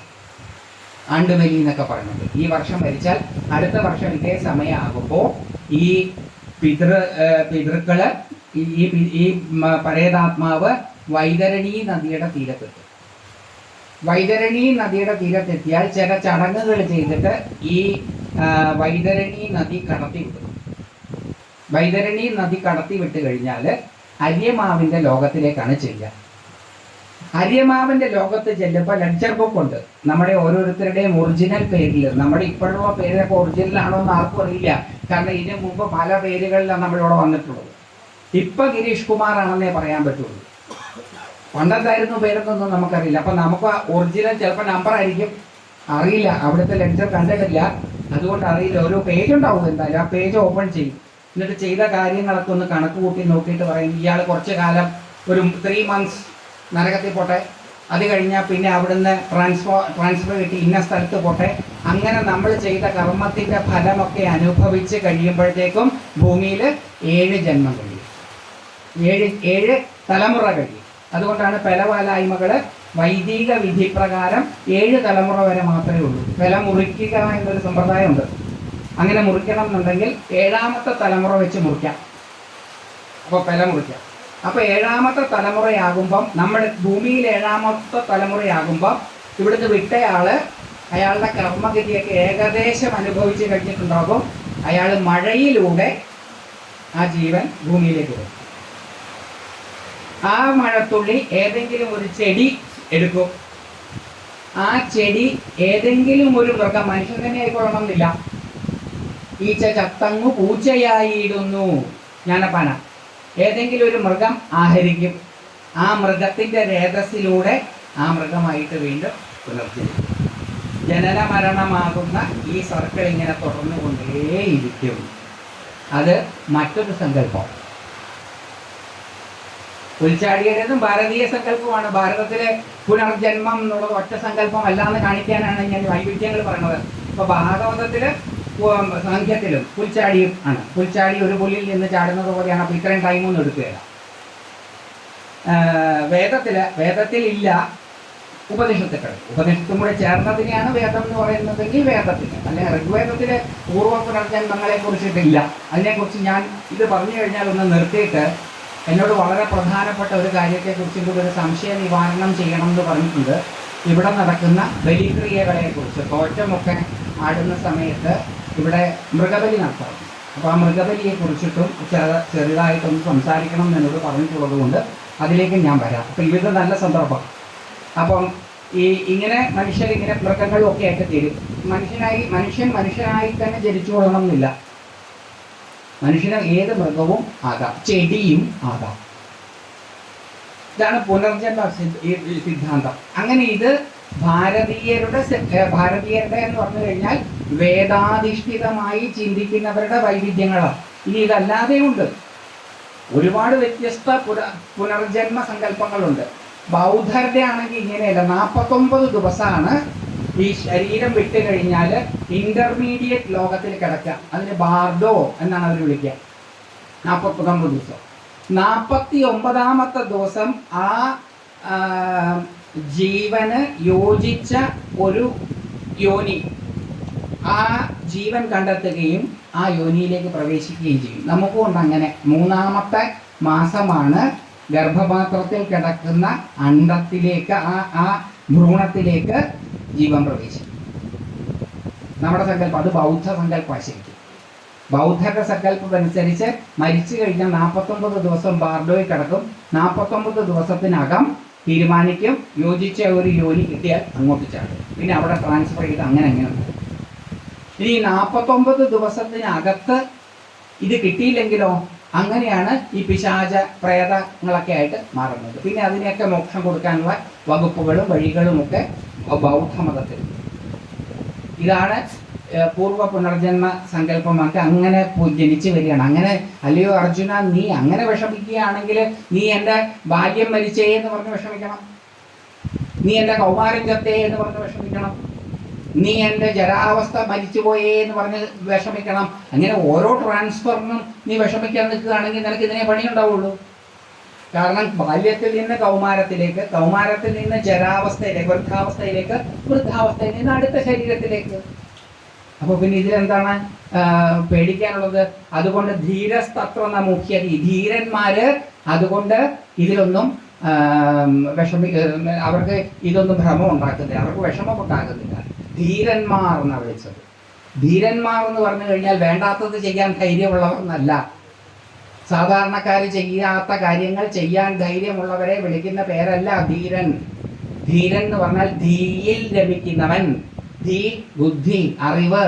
ആണ്ടുബലി എന്നൊക്കെ പറയുന്നത്. ഈ വർഷം മരിച്ചാൽ അടുത്ത വർഷം ഇതേ സമയമാകുമ്പോൾ ഈ പിതൃക്കള് ഈ പരേതാത്മാവ് വൈതരണി നദിയുടെ തീരത്തെത്തും. വൈതരണി നദിയുടെ തീരത്തെത്തിയാൽ ചില ചടങ്ങുകൾ ചെയ്തിട്ട് ഈ വൈതരണി നദി കടത്തി വിട്ടു. വൈതരണി നദി കടത്തി വിട്ട് കഴിഞ്ഞാൽ അര്യമാവിൻ്റെ ലോകത്തിലേക്കാണ് ചെല്ലുക. അര്യമാവിൻ്റെ ലോകത്ത് ചെല്ലുമ്പോൾ ലെഡ്ജർ ബുക്ക് ഉണ്ട്. നമ്മുടെ ഓരോരുത്തരുടെയും ഒറിജിനൽ പേരിൽ, നമ്മുടെ ഇപ്പോഴുള്ള പേരൊക്കെ ഒറിജിനലാണോ എന്ന് ആർക്കും അറിയില്ല. കാരണം ഇതിനു മുമ്പ് പല പേരുകളിലാണ് നമ്മളിവിടെ വന്നിട്ടുള്ളത്. ഇപ്പം ഗിരീഷ് കുമാറാണെന്നേ പറയാൻ പറ്റുള്ളൂ. പണ്ടെന്തായിരുന്നു പേരെന്നൊന്നും നമുക്കറിയില്ല. അപ്പം നമുക്ക് ഒറിജിനൽ ചിലപ്പോൾ നമ്പർ ആയിരിക്കും, അറിയില്ല. അവിടുത്തെ ലെഡ്ജർ കണ്ടിട്ടില്ല, അതുകൊണ്ട് അറിയില്ല. ഒരു പേജ് ഉണ്ടാവും എന്തായാലും. ആ പേജ് ഓപ്പൺ ചെയ്യും. എന്നിട്ട് ചെയ്ത കാര്യങ്ങളൊക്കെ ഒന്ന് കണക്ക് കൂട്ടി നോക്കിയിട്ട് പറയും ഇയാൾ കുറച്ച് കാലം ഒരു 3 months നരകത്തിൽ പോട്ടെ, അത് കഴിഞ്ഞാൽ പിന്നെ അവിടുന്ന് ട്രാൻസ്ഫർ കിട്ടി ഇന്ന സ്ഥലത്ത് പോട്ടെ. അങ്ങനെ നമ്മൾ ചെയ്ത കർമ്മത്തിൻ്റെ ഫലമൊക്കെ അനുഭവിച്ച് കഴിയുമ്പോഴത്തേക്കും ഭൂമിയിൽ 7 ജന്മം കഴിയും, 7 തലമുറ കഴിയും. അതുകൊണ്ടാണ് പെലവാലായ്മകൾ വൈദിക വിധി പ്രകാരം 7 തലമുറ വരെ മാത്രമേ ഉള്ളൂ. പെല മുറിക്കുക എന്നൊരു സമ്പ്രദായമുണ്ട്. അങ്ങനെ മുറിക്കണം എന്നുണ്ടെങ്കിൽ 7ാമത്തെ തലമുറ വെച്ച് മുറിക്കാം. അപ്പോൾ പെല മുറിക്കാം. അപ്പോൾ 7ാമത്തെ തലമുറയാകുമ്പം, നമ്മുടെ ഭൂമിയിൽ 7ാമത്തെ തലമുറയാകുമ്പം ഇവിടുന്ന് വിട്ടയാള് അയാളുടെ കർമ്മഗതിയൊക്കെ ഏകദേശം അനുഭവിച്ച് കഴിഞ്ഞിട്ടുണ്ടാകും. അയാൾ മഴയിലൂടെ ആ ജീവൻ ഭൂമിയിലേക്ക് വരും. ആ മഴത്തുള്ളി ഏതെങ്കിലും ഒരു ചെടി എടുക്കും. ആ ചെടി ഏതെങ്കിലും ഒരു മൃഗം, മനുഷ്യൻ തന്നെ ആയിക്കൊള്ളണമെന്നില്ല. ഈച്ച ചത്തങ്ങു പൂച്ചയായിടുന്നു, ജ്ഞാനപ്പാന. ഏതെങ്കിലും ഒരു മൃഗം ആഹരിക്കും. ആ മൃഗത്തിൻ്റെ രേതസ്സിലൂടെ ആ മൃഗമായിട്ട് വീണ്ടും പുനർജനിക്കും. ജനന മരണമാകുന്ന ഈ സർക്കിൾ ഇങ്ങനെ തുടർന്നുകൊണ്ടേയിരിക്കും. അത് മറ്റൊരു സങ്കല്പം. പുൽച്ചാടിയുടേതും ഭാരതീയ സങ്കല്പമാണ്. ഭാരതത്തിലെ പുനർജന്മം എന്നുള്ളത് ഒറ്റ സങ്കല്പം അല്ലാന്ന് കാണിക്കാനാണ് ഞാൻ വൈവിധ്യങ്ങൾ പറയുന്നത്. ഇപ്പോൾ ഭാഗവതത്തിൽ സാഖ്യത്തിലും പുൽച്ചാടിയും ആണ്. പുൽച്ചാടി ഒരു പുല്ലിൽ നിന്ന് ചാടുന്നത് പോലെയാണ്. അപ്പോൾ ഇത്രയും ടൈമൊന്നും എടുക്കുകയില്ല. വേദത്തിൽ ഇല്ല, ഉപനിഷത്തുക്കൾ. ഉപനിഷത്തും കൂടെ ചേർന്നതിനെയാണ് വേദം എന്ന് പറയുന്നതെങ്കിൽ വേദത്തിന്, അല്ലെങ്കിൽ ഋഗ്വേദത്തിലെ പൂർവ്വ പുനർജന്മങ്ങളെ കുറിച്ചിട്ടില്ല. അതിനെക്കുറിച്ച് ഞാൻ ഇത് പറഞ്ഞു കഴിഞ്ഞാൽ ഒന്ന് നിർത്തിയിട്ട് എന്നോട് വളരെ പ്രധാനപ്പെട്ട ഒരു കാര്യത്തെക്കുറിച്ചും കൂടി ഒരു സംശയ നിവാരണം ചെയ്യണം എന്ന് പറഞ്ഞിട്ടുണ്ട്. ഇവിടെ നടക്കുന്ന ബലിക്രിയകളെക്കുറിച്ച്. തോറ്റമൊക്കെ ആടുന്ന സമയത്ത് ഇവിടെ മൃഗബലി നടത്താറുണ്ട്. അപ്പോൾ ആ മൃഗബലിയെ കുറിച്ചിട്ടും ചെറുതായിട്ടൊന്ന് സംസാരിക്കണം എന്നോട് പറഞ്ഞിട്ടുള്ളത് കൊണ്ട് അതിലേക്ക് ഞാൻ വരാം. അപ്പോൾ ഇത് നല്ല സന്ദർഭം. അപ്പം ഇങ്ങനെ മനുഷ്യരിങ്ങനെ മൃഗങ്ങളും ഒക്കെ ആയിട്ട് തീരും. മനുഷ്യനായി തന്നെ ജനിച്ചു കൊള്ളണം എന്നില്ല. മനുഷ്യന് ഏത് മൃഗവും ആകാം, ചെടിയും ആകാം. ഇതാണ് പുനർജന്മ സിദ്ധാന്തം. അങ്ങനെ ഇത് ഭാരതീയരുടെ എന്ന് പറഞ്ഞു കഴിഞ്ഞാൽ വേദാധിഷ്ഠിതമായി ചിന്തിക്കുന്നവരുടെ വൈവിധ്യങ്ങളാണ്. ഇനി ഇതല്ലാതെ ഉണ്ട് ഒരുപാട് വ്യത്യസ്ത പുനർജന്മ സങ്കല്പങ്ങളുണ്ട്. ബൗദ്ധരുടെ ആണെങ്കിൽ ഇങ്ങനെയല്ല. 49 ദിവസമാണ് ഈ ശരീരം വിട്ട് കഴിഞ്ഞാൽ ഇന്റർമീഡിയറ്റ് ലോകത്തിൽ കിടക്കുക. അതിന് ബാർഡോ എന്നാണ് അവർ വിളിക്കുക. 49 ദിവസം. 49ാമത്തെ ദിവസം ആ ജീവന് യോജിച്ച ഒരു യോനി, ആ ജീവൻ കണ്ടെത്തുകയും ആ യോനിയിലേക്ക് പ്രവേശിക്കുകയും ചെയ്യും. നമുക്കുണ്ട് അങ്ങനെ. 3ാമത്തെ മാസമാണ് ഗർഭപാത്രത്തിൽ കിടക്കുന്ന അണ്ഡത്തിലേക്ക്, ആ ഭ്രൂണത്തിലേക്ക് ജീവൻ പ്രവേശിക്കും. നമ്മുടെ സങ്കല്പം അത് ബൗദ്ധ സങ്കല്പമാണ്. ശരിക്കും ബൗദ്ധരുടെ സങ്കല്പം അനുസരിച്ച് മരിച്ചു കഴിഞ്ഞാൽ 49 ദിവസം ബാർഡോയിൽ കിടക്കും. 49 ദിവസത്തിനകം തീരുമാനിക്കും. യോജിച്ച ഒരു യോനി കിട്ടിയാൽ അങ്ങോട്ട് ചാടും. പിന്നെ അവിടെ ട്രാൻസ്ഫർ ചെയ്ത് അങ്ങനെ പോകും. ഇനി 49 ദിവസത്തിനകത്ത് ഇത് കിട്ടിയില്ലെങ്കിലോ അങ്ങനെയാണ് ഈ പിശാച പ്രേതങ്ങളൊക്കെ ആയിട്ട് മാറുന്നത്. പിന്നെ അതിനെയൊക്കെ മോക്ഷം കൊടുക്കാനുള്ള വകുപ്പുകളും വഴികളും ഒക്കെ ബൗദ്ധമതത്തിൽ. ഇതാണ് പൂർവ്വ പുനർജന്മ സങ്കല്പമാക്കി അങ്ങനെ ജനിച്ചു വരികയാണ്. അങ്ങനെ അല്ലയോ അർജുന, നീ അങ്ങനെ വിഷമിക്കുകയാണെങ്കിൽ നീ എൻ്റെ ബാല്യം മരിച്ചേ എന്ന് പറഞ്ഞ് വിഷമിക്കണം, നീ എൻ്റെ കൗമാരം ചത്തേ എന്ന് പറഞ്ഞ് വിഷമിക്കണം, നീ എൻ്റെ ജരാവസ്ഥ മരിച്ചുപോയേ എന്ന് പറഞ്ഞ് വിഷമിക്കണം. അങ്ങനെ ഓരോ ട്രാൻസ്ഫറിനും നീ വിഷമിക്കാൻ നിൽക്കുകയാണെങ്കിൽ നിനക്ക് ഇതിനെ പണിയുണ്ടാവുള്ളൂ. കാരണം ബാല്യത്തിൽ നിന്ന് കൗമാരത്തിലേക്ക്, കൗമാരത്തിൽ നിന്ന് ജരാവസ്ഥയിലേക്ക്, വൃദ്ധാവസ്ഥയിലേക്ക്, വൃദ്ധാവസ്ഥയിൽ നിന്ന് അടുത്ത ശരീരത്തിലേക്ക്. അപ്പോൾ പിന്നെ ഇതിലെന്താണ് പേടിക്കാനുള്ളത്? അതുകൊണ്ട് ധീരസ്തത്വ മുഖ്യതി, ധീരന്മാര് അതുകൊണ്ട് ഇതിലൊന്നും അവർക്ക് ഇതൊന്നും ഭ്രമം ഉണ്ടാക്കുന്നില്ല, അവർക്ക് വിഷമം ഉണ്ടാക്കുന്നില്ല. ധീരന്മാർ എന്നാണ് വിളിച്ചത്. ധീരന്മാർ എന്ന് പറഞ്ഞു കഴിഞ്ഞാൽ വേണ്ടാത്തത് ചെയ്യാൻ ധൈര്യമുള്ളവരെന്നല്ല. സാധാരണക്കാർ ചെയ്യാത്ത കാര്യങ്ങൾ ചെയ്യാൻ ധൈര്യമുള്ളവരെ വിളിക്കുന്ന പേരല്ല ധീരൻ. ധീരൻ എന്ന് പറഞ്ഞാൽ ധീയിൽ രമിക്കുന്നവൻ. ധീ ബുദ്ധി, അറിവ്,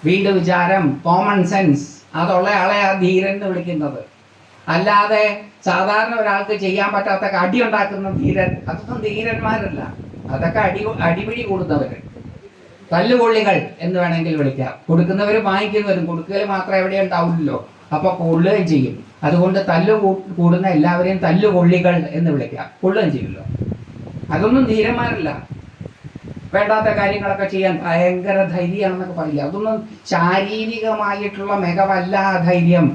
വീണ്ടും വിചാരം, കോമൺ സെൻസ്, അതുള്ള ആളെ ആ ധീരൻ എന്ന് വിളിക്കുന്നത്. അല്ലാതെ സാധാരണ ഒരാൾക്ക് ചെയ്യാൻ പറ്റാത്ത അടി ഉണ്ടാക്കുന്ന ധീരൻ, അതൊന്നും ധീരന്മാരല്ല. അതൊക്കെ അടിപിടി കൂടുന്നവർ, തല്ലുകൊള്ളികൾ എന്ന് വേണമെങ്കിൽ വിളിക്കാം. കൊടുക്കുന്നവരും വാങ്ങിക്കുന്നവരും. കൊടുക്കൽ മാത്രം എവിടെ ഉണ്ടാവില്ലല്ലോ, അപ്പൊ കൊള്ളുകയും ചെയ്യും. അതുകൊണ്ട് കൂടുന്ന എല്ലാവരെയും തല്ലുകൊള്ളികൾ എന്ന് വിളിക്കാം. കൊള്ളുകയും ചെയ്യുമല്ലോ. അതൊന്നും ധീരന്മാരല്ല. വേണ്ടാത്ത കാര്യങ്ങളൊക്കെ ചെയ്യാൻ ഭയങ്കര ധൈര്യമാണെന്നൊക്കെ പറയില്ല. അതൊന്നും ശാരീരികമായിട്ടുള്ള മികവല്ല ധൈര്യം.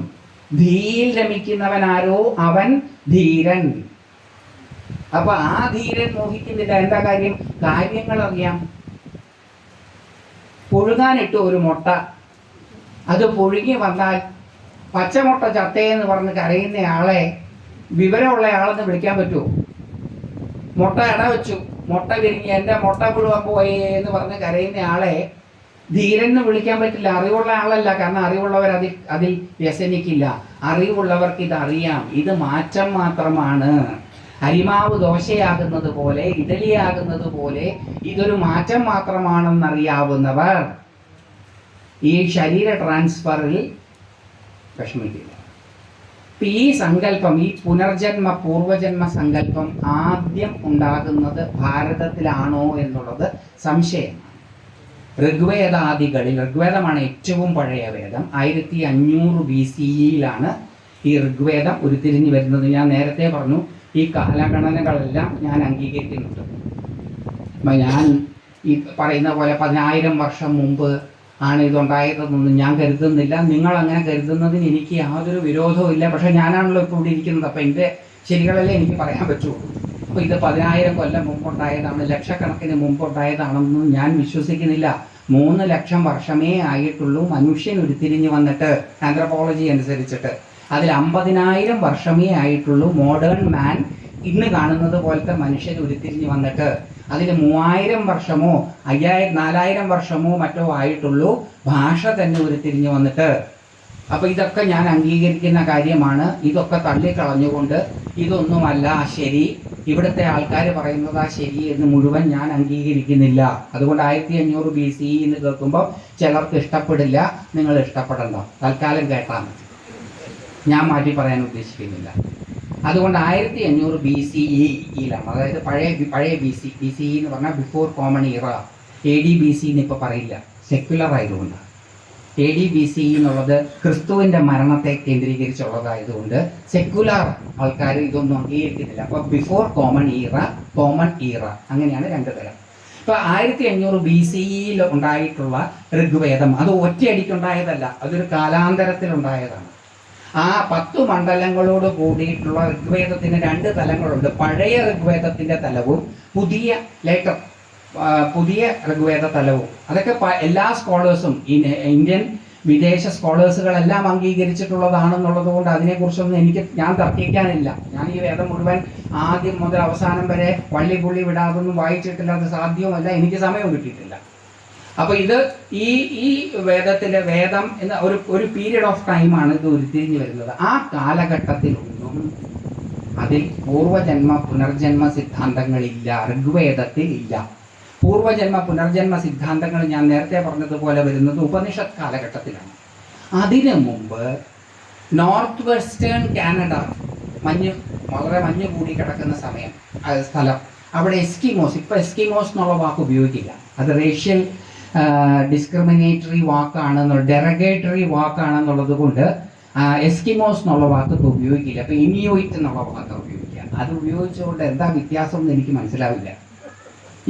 ധീയിൽ രമിക്കുന്നവൻ ആരോ അവൻ ധീരൻ. അപ്പൊ ആ ധീരൻ മോഹിക്കുന്നില്ല. എന്താ കാര്യം? കാര്യങ്ങൾ അറിയാം. പുഴുങ്ങാനിട്ട് ഒരു മുട്ട, അത് പുഴുങ്ങി വന്നാൽ പച്ചമുട്ട ചത്തയെന്ന് പറഞ്ഞ് കരയുന്ന ആളെ വിവരമുള്ള ആളെന്ന് വിളിക്കാൻ പറ്റുമോ? മുട്ട ഇട വെച്ചു, മുട്ട വിരിഞ്ഞ് എൻ്റെ മുട്ട പുഴുവാൻ പോയേ എന്ന് പറഞ്ഞ് കരയുന്ന ആളെ ധീരൻ എന്ന് വിളിക്കാൻ പറ്റില്ല. അറിവുള്ള ആളല്ല. കാരണം അറിവുള്ളവർ അതിൽ വ്യസനിക്കില്ല. അറിവുള്ളവർക്ക് ഇതറിയാം. ഇത് മാറ്റം മാത്രമാണ്. അരിമാവ് ദോശയാകുന്നത് പോലെ, ഇഡലിയാകുന്നത് പോലെ ഇതൊരു മാറ്റം മാത്രമാണെന്നറിയാവുന്നവർ ഈ ശരീര ട്രാൻസ്ഫറിൽ വിഷമിക്കില്ല. ഈ സങ്കല്പം, ഈ പുനർജന്മ പൂർവജന്മ സങ്കല്പം ആദ്യം ഉണ്ടാകുന്നത് ഭാരതത്തിലാണോ എന്നുള്ളത് സംശയമാണ്. ഋഗ്വേദാദികളിൽ, ഋഗ്വേദമാണ് ഏറ്റവും പഴയ വേദം. 1500 BCE ഈ ഋഗ്വേദം ഉരുത്തിരിഞ്ഞു വരുന്നത്. ഞാൻ നേരത്തെ പറഞ്ഞു, ഈ കാലഗണനകളെല്ലാം ഞാൻ അംഗീകരിക്കുന്നുണ്ട്. ഞാൻ ഈ പറയുന്ന പോലെ 10,000 വർഷം മുമ്പ് ആണ് ഇതുണ്ടായതെന്നൊന്നും ഞാൻ കരുതുന്നില്ല. നിങ്ങൾ അങ്ങനെ കരുതുന്നതിന് എനിക്ക് യാതൊരു വിരോധവും ഇല്ല. പക്ഷെ ഞാനാണല്ലോ ഇപ്പോൾ ഇവിടെ ഇരിക്കുന്നത്. അപ്പം എൻ്റെ ശരികളല്ലേ എനിക്ക് പറയാൻ പറ്റുള്ളൂ. അപ്പോൾ ഇത് 10,000 കൊല്ലം മുമ്പുണ്ടായതാണ്, ലക്ഷക്കണക്കിന് മുമ്പുണ്ടായതാണെന്നും ഞാൻ വിശ്വസിക്കുന്നില്ല. 3 ലക്ഷം വർഷമേ ആയിട്ടുള്ളൂ മനുഷ്യൻ ഉരുത്തിരിഞ്ഞു വന്നിട്ട്, ആന്ത്രോപോളജി അനുസരിച്ചിട്ട്. അതിൽ 50,000 വർഷമേ ആയിട്ടുള്ളൂ മോഡേൺ മാൻ, ഇന്ന് കാണുന്നത് പോലത്തെ മനുഷ്യൻ ഉരുത്തിരിഞ്ഞു വന്നിട്ട്. അതിന് 3000 വർഷമോ 4,000 വർഷമോ മറ്റോ ആയിട്ടുള്ളൂ ഭാഷ തന്നെ ഉരുത്തിരിഞ്ഞു വന്നിട്ട്. അപ്പൊ ഇതൊക്കെ ഞാൻ അംഗീകരിക്കുന്ന കാര്യമാണ്. ഇതൊക്കെ തള്ളിക്കളഞ്ഞുകൊണ്ട് ഇതൊന്നുമല്ല ശരി, ഇവിടുത്തെ ആൾക്കാർ പറയുന്നതാ ശരി എന്ന് മുഴുവൻ ഞാൻ അംഗീകരിക്കുന്നില്ല. അതുകൊണ്ട് 1500 BCE എന്ന് കേൾക്കുമ്പോൾ ചിലർക്ക് ഇഷ്ടപ്പെടില്ല. നിങ്ങൾ ഇഷ്ടപ്പെടണ്ട, തൽക്കാലം കേട്ടാൽ മതി. ഞാൻ മാറ്റി പറയാൻ ഉദ്ദേശിക്കുന്നില്ല. അതുകൊണ്ട് 1500 BCE-യിലാണ്, അതായത് പഴയ BCE എന്ന് പറഞ്ഞാൽ ബിഫോർ കോമൺ ഇറ. AD BC എന്ന് ഇപ്പോൾ പറയില്ല, സെക്യുലർ ആയതുകൊണ്ട്. AD BCE എന്നുള്ളത് ക്രിസ്തുവിൻ്റെ മരണത്തെ കേന്ദ്രീകരിച്ചുള്ളതായതുകൊണ്ട് സെക്യുലർ ആൾക്കാർ ഇതൊന്നും അംഗീകരിക്കുന്നില്ല. അപ്പോൾ ബിഫോർ കോമൺ ഇറ, കോമൺ ഇറ, അങ്ങനെയാണ് 2 തരം. ഇപ്പോൾ 1500 BCE-യിൽ ഉണ്ടായിട്ടുള്ള ഋഗ്വേദം അത് ഒറ്റയടിക്കുണ്ടായതല്ല, അതൊരു കാലാന്തരത്തിലുണ്ടായതാണ്. ആ 10 മണ്ഡലങ്ങളോട് കൂടിയിട്ടുള്ള ഋഗ്വേദത്തിന് 2 തലങ്ങളുണ്ട്. പഴയ ഋഗ്വേദത്തിൻ്റെ തലവും പുതിയ ഋഗ്വേദ തലവും. അതൊക്കെ എല്ലാ സ്കോളേഴ്സും, ഇന്ത്യൻ വിദേശ സ്കോളേഴ്സുകളെല്ലാം അംഗീകരിച്ചിട്ടുള്ളതാണെന്നുള്ളത് കൊണ്ട് അതിനെക്കുറിച്ചൊന്നും ഞാൻ തർക്കിക്കാനില്ല. ഞാൻ ഈ വേദം മുഴുവൻ ആദ്യം മുതൽ അവസാനം വരെ വള്ളി പുള്ളി വിടാതൊന്നും വായിച്ചിട്ടില്ല. അത് സാധ്യവുമല്ല, എനിക്ക് സമയം കിട്ടിയിട്ടില്ല. അപ്പൊ ഇത് ഈ വേദം എന്ന ഒരു പീരീഡ് ഓഫ് ടൈമാണ് ഇത് ഉരുത്തിരിഞ്ഞു വരുന്നത്. ആ കാലഘട്ടത്തിലൊന്നും അതിൽ പൂർവജന്മ പുനർജന്മ സിദ്ധാന്തങ്ങളില്ല, ഋഗ്വേദത്തിൽ ഇല്ല. പൂർവജന്മ പുനർജന്മ സിദ്ധാന്തങ്ങൾ ഞാൻ നേരത്തെ പറഞ്ഞതുപോലെ വരുന്നത് ഉപനിഷത്ത് കാലഘട്ടത്തിലാണ്. അതിനു മുമ്പ് നോർത്ത് വെസ്റ്റേൺ കാനഡ, വളരെ മഞ്ഞ് കൂടി കിടക്കുന്ന സ്ഥലം, അവിടെ എസ്കിമോസ്, ഇപ്പൊ എസ്കിമോസ് എന്നുള്ള വാക്ക് ഉപയോഗിക്കില്ല. അത് റേഷ്യൽ ഡിസ്ക്രിമിനേറ്ററി വാക്കാണെന്നുള്ള, ഡെറഗേറ്ററി വാക്കാണെന്നുള്ളത് കൊണ്ട് എസ്കിമോസ് എന്നുള്ള വാക്ക് ഉപയോഗിക്കില്ല. അപ്പോൾ ഇനിയോയിറ്റ് എന്നുള്ള വാക്ക് ഉപയോഗിക്കുക. അത് ഉപയോഗിച്ചുകൊണ്ട് എന്താ വ്യത്യാസം എന്ന് എനിക്ക് മനസ്സിലാവില്ല.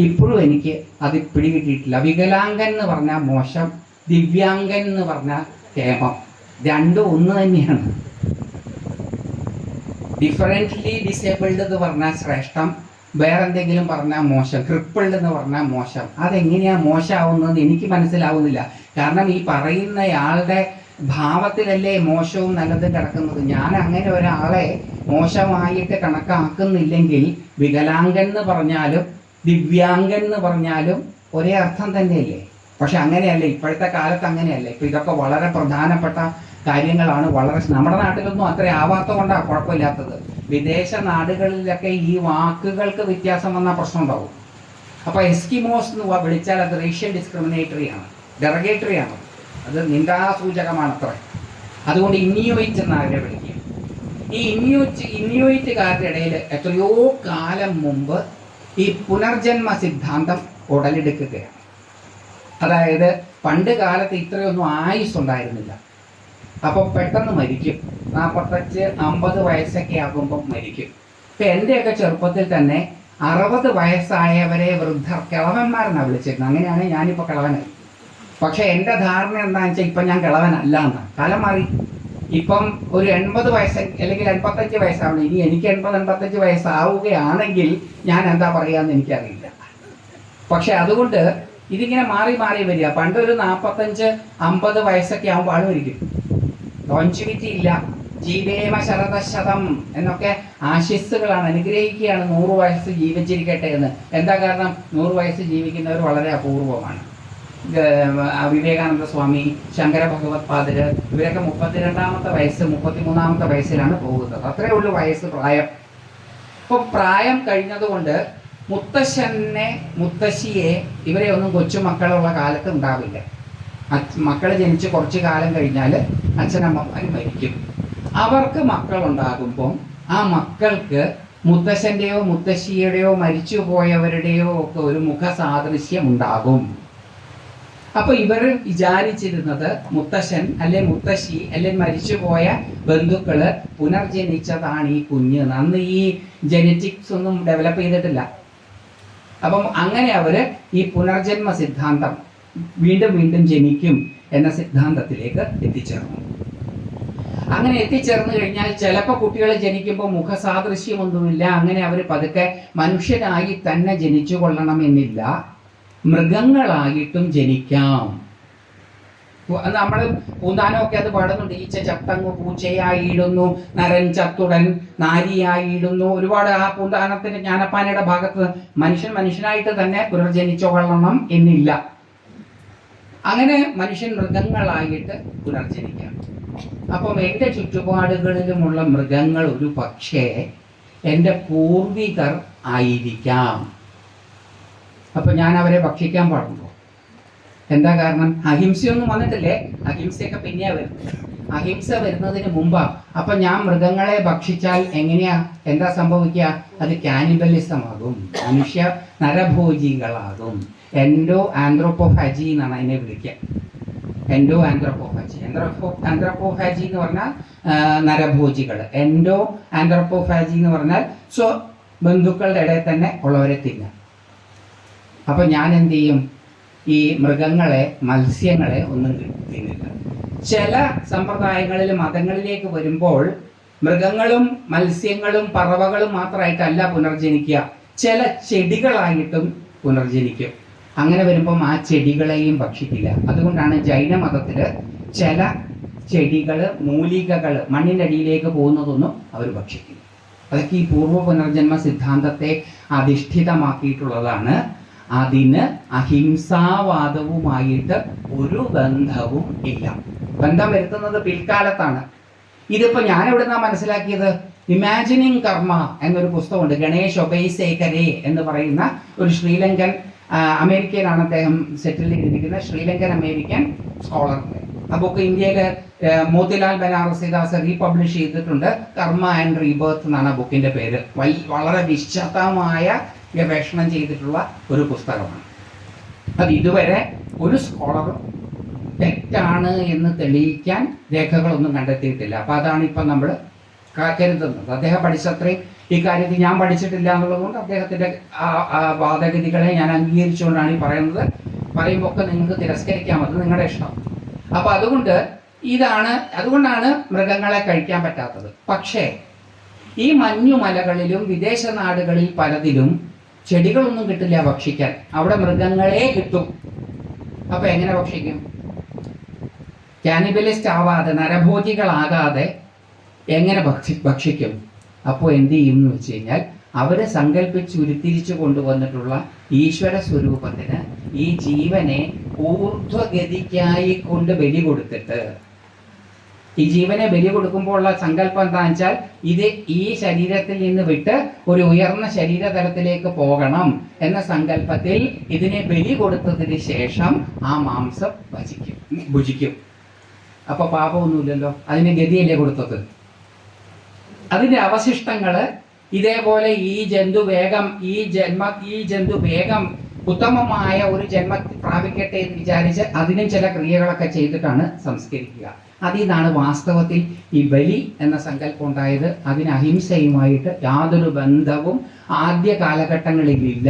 ഇപ്പോഴും എനിക്ക് അത് പിടികിട്ടിയിട്ടില്ല. വികലാംഗൻ എന്ന് പറഞ്ഞാൽ മോശം, ദിവ്യാംഗൻ എന്ന് പറഞ്ഞാൽ കേമം. രണ്ടും ഒന്ന് തന്നെയാണ്. ഡിഫറൻ്റ്ലി ഡിസേബിൾഡ് എന്ന് പറഞ്ഞാൽ ശ്രേഷ്ഠം, വേറെന്തെങ്കിലും പറഞ്ഞാൽ മോശം. ക്രിപ്പിൾഡ് എന്ന് പറഞ്ഞാൽ മോശം. അതെങ്ങനെയാണ് മോശമാവുന്നതെന്ന് എനിക്ക് മനസ്സിലാവുന്നില്ല. കാരണം ഈ പറയുന്നയാളുടെ ഭാവത്തിലല്ലേ മോശവും നല്ലതും കിടക്കുന്നത്. ഞാൻ അങ്ങനെ ഒരാളെ മോശമായിട്ട് കണക്കാക്കുന്നില്ലെങ്കിൽ വികലാംഗൻ എന്ന് പറഞ്ഞാലും ദിവ്യാംഗൻ എന്ന് പറഞ്ഞാലും ഒരേ അർത്ഥം തന്നെയല്ലേ. പക്ഷെ അങ്ങനെയല്ല, ഇപ്പോഴത്തെ കാലത്ത് അങ്ങനെയല്ല. ഇപ്പൊ ഇതൊക്കെ വളരെ പ്രധാനപ്പെട്ട കാര്യങ്ങളാണ്. വളരെ നമ്മുടെ നാട്ടിലൊന്നും അത്ര ആവാത്ത കൊണ്ടാണ് കുഴപ്പമില്ലാത്തത്. വിദേശ നാടുകളിലൊക്കെ ഈ വാക്കുകൾക്ക് വ്യത്യാസം വന്ന പ്രശ്നം ഉണ്ടാവും. അപ്പൊ എസ്കിമോസ് എന്ന് വിളിച്ചാൽ അത് റേഷ്യൽ ഡിസ്ക്രിമിനേറ്ററി ആണ്, ഡെറഗേറ്ററി ആണ്, അത് നിന്ദാസൂചകമാണ് അത്ര. അതുകൊണ്ട് ഇന്നിയോയിറ്റ് എന്ന് അവരെ വിളിക്കും. ഈ ഇന്നിയോയിറ്റുകാരുടെ ഇടയിൽ എത്രയോ കാലം മുമ്പ് ഈ പുനർജന്മ സിദ്ധാന്തം ഉടലെടുക്കുകയാണ്. അതായത് പണ്ട് കാലത്ത് ഇത്രയൊന്നും ആയുസ് ഉണ്ടായിരുന്നില്ല. അപ്പോൾ പെട്ടെന്ന് മരിക്കും, 45-50 വയസ്സൊക്കെ ആകുമ്പോൾ മരിക്കും. ഇപ്പം എൻ്റെയൊക്കെ ചെറുപ്പത്തിൽ തന്നെ 60 വയസ്സായവരെ വൃദ്ധർ, കിളവന്മാരെന്നാണ് വിളിച്ചിരുന്നത്. അങ്ങനെയാണ് ഞാനിപ്പോൾ കിളവനായി. പക്ഷെ എൻ്റെ ധാരണ എന്താണെന്ന് വെച്ചാൽ ഇപ്പം ഞാൻ കിളവനല്ല എന്നാണ്. കാലം മാറി. ഇപ്പം ഒരു 80 വയസ്സ് അല്ലെങ്കിൽ 85 വയസ്സാവണം. ഇനി എനിക്ക് 80-85 വയസ്സാവുകയാണെങ്കിൽ ഞാൻ എന്താ പറയുകയെന്ന് എനിക്കറിയില്ല. പക്ഷെ അതുകൊണ്ട് ഇതിങ്ങനെ മാറി മാറി വരിക. പണ്ടൊരു 45-50 വയസ്സൊക്കെ ആകുമ്പോൾ ആൾ മരിക്കും. ലോഞ്ചിവിറ്റി ഇല്ല. ജീവേമ ശരതശതം എന്നൊക്കെ ആശിസ്സുകളാണ്, അനുഗ്രഹിക്കുകയാണ് 100 വയസ്സ് ജീവിച്ചിരിക്കട്ടെ എന്ന്. എന്താ കാരണം? 100 വയസ്സ് ജീവിക്കുന്നവർ വളരെ അപൂർവമാണ്. വിവേകാനന്ദ സ്വാമി, ശങ്കര ഭഗവത് പാദര്, ഇവരൊക്കെ 32-ാമത്തെ വയസ്സ് 33-ാമത്തെ വയസ്സിലാണ് പോകുന്നത്. അത്രേ ഉള്ളൂ വയസ്സ്, പ്രായം. ഇപ്പോൾ പ്രായം കഴിഞ്ഞതുകൊണ്ട് മുത്തശ്ശിയെ ഇവരെ ഒന്നും കൊച്ചുമക്കളുള്ള കാലത്ത് ഉണ്ടാവില്ല. മക്കൾ ജനിച്ച് കുറച്ച് കാലം കഴിഞ്ഞാൽ അച്ഛനമ്മമാർ മരിക്കും. അവർക്ക് മക്കളുണ്ടാകുമ്പം ആ മക്കൾക്ക് മുത്തശ്ശൻ്റെയോ മുത്തശ്ശിയുടെയോ മരിച്ചുപോയവരുടെയോ ഒക്കെ ഒരു മുഖസാദൃശ്യം ഉണ്ടാകും. അപ്പൊ ഇവർ വിചാരിച്ചിരുന്നത് മുത്തശ്ശൻ അല്ലെ മുത്തശ്ശി അല്ലെ മരിച്ചുപോയ ബന്ധുക്കള് പുനർജനിച്ചതാണ് ഈ കുഞ്ഞ്. അന്ന് ഈ ജനറ്റിക്സ് ഒന്നും ഡെവലപ്പ് ചെയ്തിട്ടില്ല. അപ്പം അങ്ങനെ അവര് ഈ പുനർജന്മ സിദ്ധാന്തം, വീണ്ടും വീണ്ടും ജനിക്കും എന്ന സിദ്ധാന്തത്തിലേക്ക് എത്തിച്ചേർന്നു. അങ്ങനെ എത്തിച്ചേർന്ന് കഴിഞ്ഞാൽ ചിലപ്പോൾ കുട്ടികൾ ജനിക്കുമ്പോൾ മുഖസാദൃശ്യമൊന്നുമില്ല. അങ്ങനെ അവർ പതുക്കെ മനുഷ്യരായി തന്നെ ജനിച്ചു കൊള്ളണമെന്നില്ല, മൃഗങ്ങളായിട്ടും ജനിക്കാം. നമ്മൾ പൂന്താനമൊക്കെ അത് പാടുന്നുണ്ട്. ഈച്ച ചത്തങ്ങു പൂച്ചയായിടുന്നു, നരൻ ചത്തുടൻ നാരിയായിടുന്നു. ഒരുപാട് ആ പൂന്താനത്തിന്റെ ജ്ഞാനപ്പാനയുടെ ഭാഗത്ത് മനുഷ്യനായിട്ട് തന്നെ പുനർജനിച്ചു കൊള്ളണം എന്നില്ല. അങ്ങനെ മനുഷ്യൻ മൃഗങ്ങളായിട്ട് പുനർജനിക്കാം. അപ്പം എൻ്റെ ചുറ്റുപാടുകളിലുമുള്ള മൃഗങ്ങൾ ഒരു പക്ഷേ എൻ്റെ പൂർവികർ ആയിരിക്കാം. അപ്പം ഞാൻ അവരെ ഭക്ഷിക്കാൻ പാടുള്ളൂ. എന്താ കാരണം? അഹിംസയൊന്നും വന്നിട്ടില്ലേ. അഹിംസയൊക്കെ പിന്നെയാ വരുന്നത്. അഹിംസ വരുന്നതിന് മുമ്പാ. അപ്പം ഞാൻ മൃഗങ്ങളെ ഭക്ഷിച്ചാൽ എന്താ സംഭവിക്കുക? അത് കാനിബലിസം ആകും, മനുഷ്യ നരഭോജികളാകും. എൻഡോ ആന്ത്രോപോഫാജി എന്നാണ് അതിനെ വിളിക്കുക. എൻഡോ ആന്ത്രോപോഫാജി. ആന്ത്രോപോഫാജി എന്ന് പറഞ്ഞാൽ നരഭോജികൾ. എൻഡോ ആന്ത്രോപോഫാജി എന്ന് പറഞ്ഞാൽ ബന്ധുക്കളുടെ ഇടയിൽ തന്നെ ഉള്ളവരെ തിന്നാം. അപ്പം ഞാൻ എന്ത് ചെയ്യും? ഈ മൃഗങ്ങളെ, മത്സ്യങ്ങളെ ഒന്നും തിന്നില്ല. ചില സമ്പ്രദായങ്ങളിൽ, മതങ്ങളിലേക്ക് വരുമ്പോൾ മൃഗങ്ങളും മത്സ്യങ്ങളും പറവകളും മാത്രമായിട്ടല്ല പുനർജനിക്കുക, ചില ചെടികളായിട്ടും പുനർജനിക്കും. അങ്ങനെ വരുമ്പം ആ ചെടികളെയും ഭക്ഷിക്കില്ല. അതുകൊണ്ടാണ് ജൈനമതത്തിൽ ചില ചെടികൾ, മൂലികകൾ മണ്ണിൻ്റെ അടിയിലേക്ക് പോകുന്നതൊന്നും അവർ ഭക്ഷിക്കില്ല. അതൊക്കെ ഈ പൂർവ്വ പുനർജന്മ സിദ്ധാന്തത്തെ അധിഷ്ഠിതമാക്കിയിട്ടുള്ളതാണ്. അതിന് അഹിംസാവാദവുമായിട്ട് ഒരു ബന്ധവും ഇല്ല. ബന്ധം വരുത്തുന്നത് പിൽക്കാലത്താണ്. ഇതിപ്പോൾ ഞാൻ എവിടുന്നാ മനസ്സിലാക്കിയത്? ഇമാജിനിങ് കർമ്മ എന്നൊരു പുസ്തകമുണ്ട്. ഗണേഷ് ഒബൈസേക്കരെ എന്ന് പറയുന്ന ഒരു ശ്രീലങ്കൻ, അമേരിക്കയിലാണ് അദ്ദേഹം സെറ്റിൽ ചെയ്തിരിക്കുന്ന ശ്രീലങ്കൻ അമേരിക്കൻ സ്കോളറിൻ്റെ. ആ ബുക്ക് ഇന്ത്യയിൽ മോത്തിലാൽ ബനാറസിദാസ് റീപബ്ലിഷ് ചെയ്തിട്ടുണ്ട്. കർമ്മ ആൻഡ് റീബർത്ത് എന്നാണ് ആ ബുക്കിൻ്റെ പേര്. വളരെ വിശദമായ ഗവേഷണം ചെയ്തിട്ടുള്ള ഒരു പുസ്തകമാണ്. അത് ഇതുവരെ ഒരു സ്കോളറും തെറ്റാണ് എന്ന് തെളിയിക്കാൻ രേഖകളൊന്നും കണ്ടെത്തിയിട്ടില്ല. അപ്പം അതാണ് ഇപ്പം നമ്മൾ കരുതുന്നത്. അദ്ദേഹം പഠിച്ചത്രയും ഈ കാര്യത്തിൽ ഞാൻ പഠിച്ചിട്ടില്ല എന്നുള്ളതുകൊണ്ട് അദ്ദേഹത്തിൻ്റെ വാദഗതികളെ ഞാൻ അംഗീകരിച്ചുകൊണ്ടാണ് ഈ പറയുന്നത്. പറയുമ്പോൾ ഒക്കെ നിങ്ങൾക്ക് തിരസ്കരിക്കാം, അത് നിങ്ങളുടെ ഇഷ്ടം. അപ്പം അതുകൊണ്ടാണ് മൃഗങ്ങളെ കഴിക്കാൻ പറ്റാത്തത്. പക്ഷേ ഈ മഞ്ഞുമലകളിലും വിദേശ നാടുകളിൽ പലതിലും ചെടികളൊന്നും കിട്ടില്ല ഭക്ഷിക്കാൻ. അവിടെ മൃഗങ്ങളെ കിട്ടും. അപ്പൊ എങ്ങനെ ഭക്ഷിക്കും? കാനിബലിസ്റ്റ് ആവാതെ, നരഭോജികളാകാതെ എങ്ങനെ ഭക്ഷിക്കും? അപ്പോൾ എന്ത് ചെയ്യും എന്ന് വെച്ച് കഴിഞ്ഞാൽ, അവരെ സങ്കല്പിച്ച് ഉരുത്തിരിച്ചു കൊണ്ടുവന്നിട്ടുള്ള ഈശ്വര സ്വരൂപത്തിന് ഈ ജീവനെ ഊർധ്വഗതിക്കായി കൊണ്ട് ബലി കൊടുത്തിട്ട്, ഈ ജീവനെ ബലി കൊടുക്കുമ്പോൾ ഉള്ള സങ്കല്പം എന്താണെന്ന് വെച്ചാൽ ഇത് ഈ ശരീരത്തിൽ നിന്ന് വിട്ട് ഒരു ഉയർന്ന ശരീരതലത്തിലേക്ക് പോകണം എന്ന സങ്കല്പത്തിൽ ഇതിനെ ബലി കൊടുത്തതിന് ശേഷം ആ മാംസം ഭുജിക്കും. അപ്പൊ പാപമൊന്നുമില്ലല്ലോ, അതിന് ഗതിയല്ലേ കൊടുത്തത്. അതിന്റെ അവശിഷ്ടങ്ങള് ഇതേപോലെ ഈ ജന്തു വേഗം ഉത്തമമായ ഒരു ജന്മ പ്രാപിക്കട്ടെ എന്ന് വിചാരിച്ച് അതിനും ചില ക്രിയകളൊക്കെ ചെയ്തിട്ടാണ് സംസ്കരിക്കുക. അതിൽ നിന്നാണ് വാസ്തവത്തിൽ ഈ ബലി എന്ന സങ്കല്പം ഉണ്ടായത്. അതിന് അഹിംസയുമായിട്ട് യാതൊരു ബന്ധവും ആദ്യ കാലഘട്ടങ്ങളിലില്ല.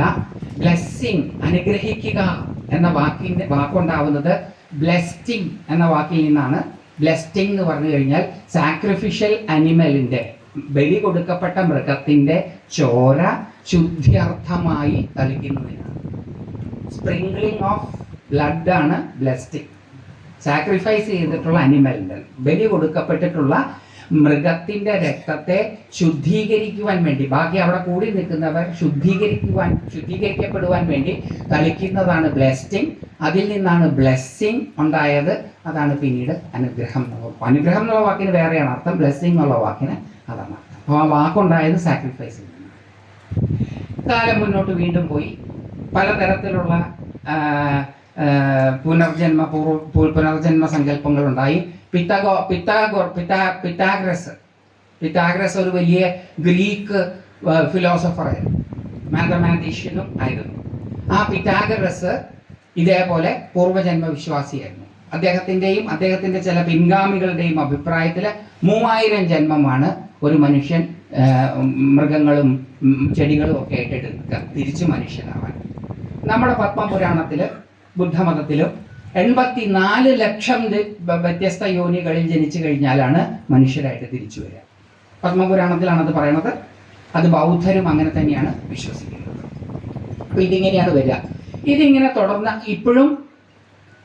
ബ്ലെസ്സിങ്, അനുഗ്രഹിക്കുക എന്ന വാക്കുണ്ടാവുന്നത് ബ്ലെസ്സിങ് എന്ന വാക്കിൽ നിന്നാണ്. ബ്ലെസ്സിങ് എന്ന് പറഞ്ഞു കഴിഞ്ഞാൽ സാക്രിഫിഷ്യൽ അനിമലിന്റെ, ബലി കൊടുക്കപ്പെട്ട മൃഗത്തിന്റെ ചോര ശുദ്ധ്യർത്ഥമായി തളിക്കുന്നതിനാണ്. സ്പ്രിംഗ്ലിംഗ് ഓഫ് ബ്ലഡ് ആണ് ബ്ലെസ്സിങ്. സാക്രിഫൈസ് ചെയ്തിട്ടുള്ള അനിമലിന്റെ, ബലി കൊടുക്കപ്പെട്ടിട്ടുള്ള മൃഗത്തിന്റെ രക്തത്തെ ശുദ്ധീകരിക്കുവാൻ വേണ്ടി, ബാക്കി അവിടെ കൂടി നിൽക്കുന്നവർ ശുദ്ധീകരിക്കപ്പെടുവാൻ വേണ്ടി തളിക്കുന്നതാണ് ബ്ലെസ്സിങ്. അതിൽ നിന്നാണ് ബ്ലെസ്സിങ് ഉണ്ടായത്. അതാണ് പിന്നീട് അനുഗ്രഹം. അനുഗ്രഹം എന്നുള്ള വാക്കിന് വേറെയാണ് അർത്ഥം, ബ്ലെസ്സിങ് എന്നുള്ള വാക്കിന് അതാണ് അർത്ഥം. അപ്പോൾ ആ വാക്കുണ്ടായത് സാക്രിഫൈസിൽ നിന്നാണ്. കാലം മുന്നോട്ട് വീണ്ടും പോയി. പലതരത്തിലുള്ള പുനർജന്മ സങ്കല്പങ്ങളുണ്ടായി. പിത്താഗ്രസ് ഒരു വലിയ ഗ്രീക്ക് ഫിലോസഫറായിരുന്നു, മാത്തമാറ്റീഷ്യനും ആയിരുന്നു. ആ പിത്താഗ്രസ് ഇതേപോലെ പൂർവ്വജന്മ വിശ്വാസിയായിരുന്നു. അദ്ദേഹത്തിന്റെ ചില പിൻഗാമികളുടെയും അഭിപ്രായത്തിൽ 3000 ജന്മമാണ് ഒരു മനുഷ്യൻ മൃഗങ്ങളും ചെടികളും ഒക്കെ ആയിട്ട് എടുക്കുക തിരിച്ച് മനുഷ്യനാവാൻ. നമ്മുടെ പത്മപുരാണത്തില് ബുദ്ധമതത്തിലും 84 ലക്ഷം വ്യത്യസ്ത യോനികളിൽ ജനിച്ചു കഴിഞ്ഞാലാണ് മനുഷ്യരായിട്ട് തിരിച്ചു വരിക. പത്മപുരാണത്തിലാണ് അത് പറയണത്. അത് ബൗദ്ധരും അങ്ങനെ തന്നെയാണ് വിശ്വസിക്കുന്നത്. അപ്പൊ ഇതിങ്ങനെയാണ് വരിക. ഇതിങ്ങനെ തുടർന്ന് ഇപ്പോഴും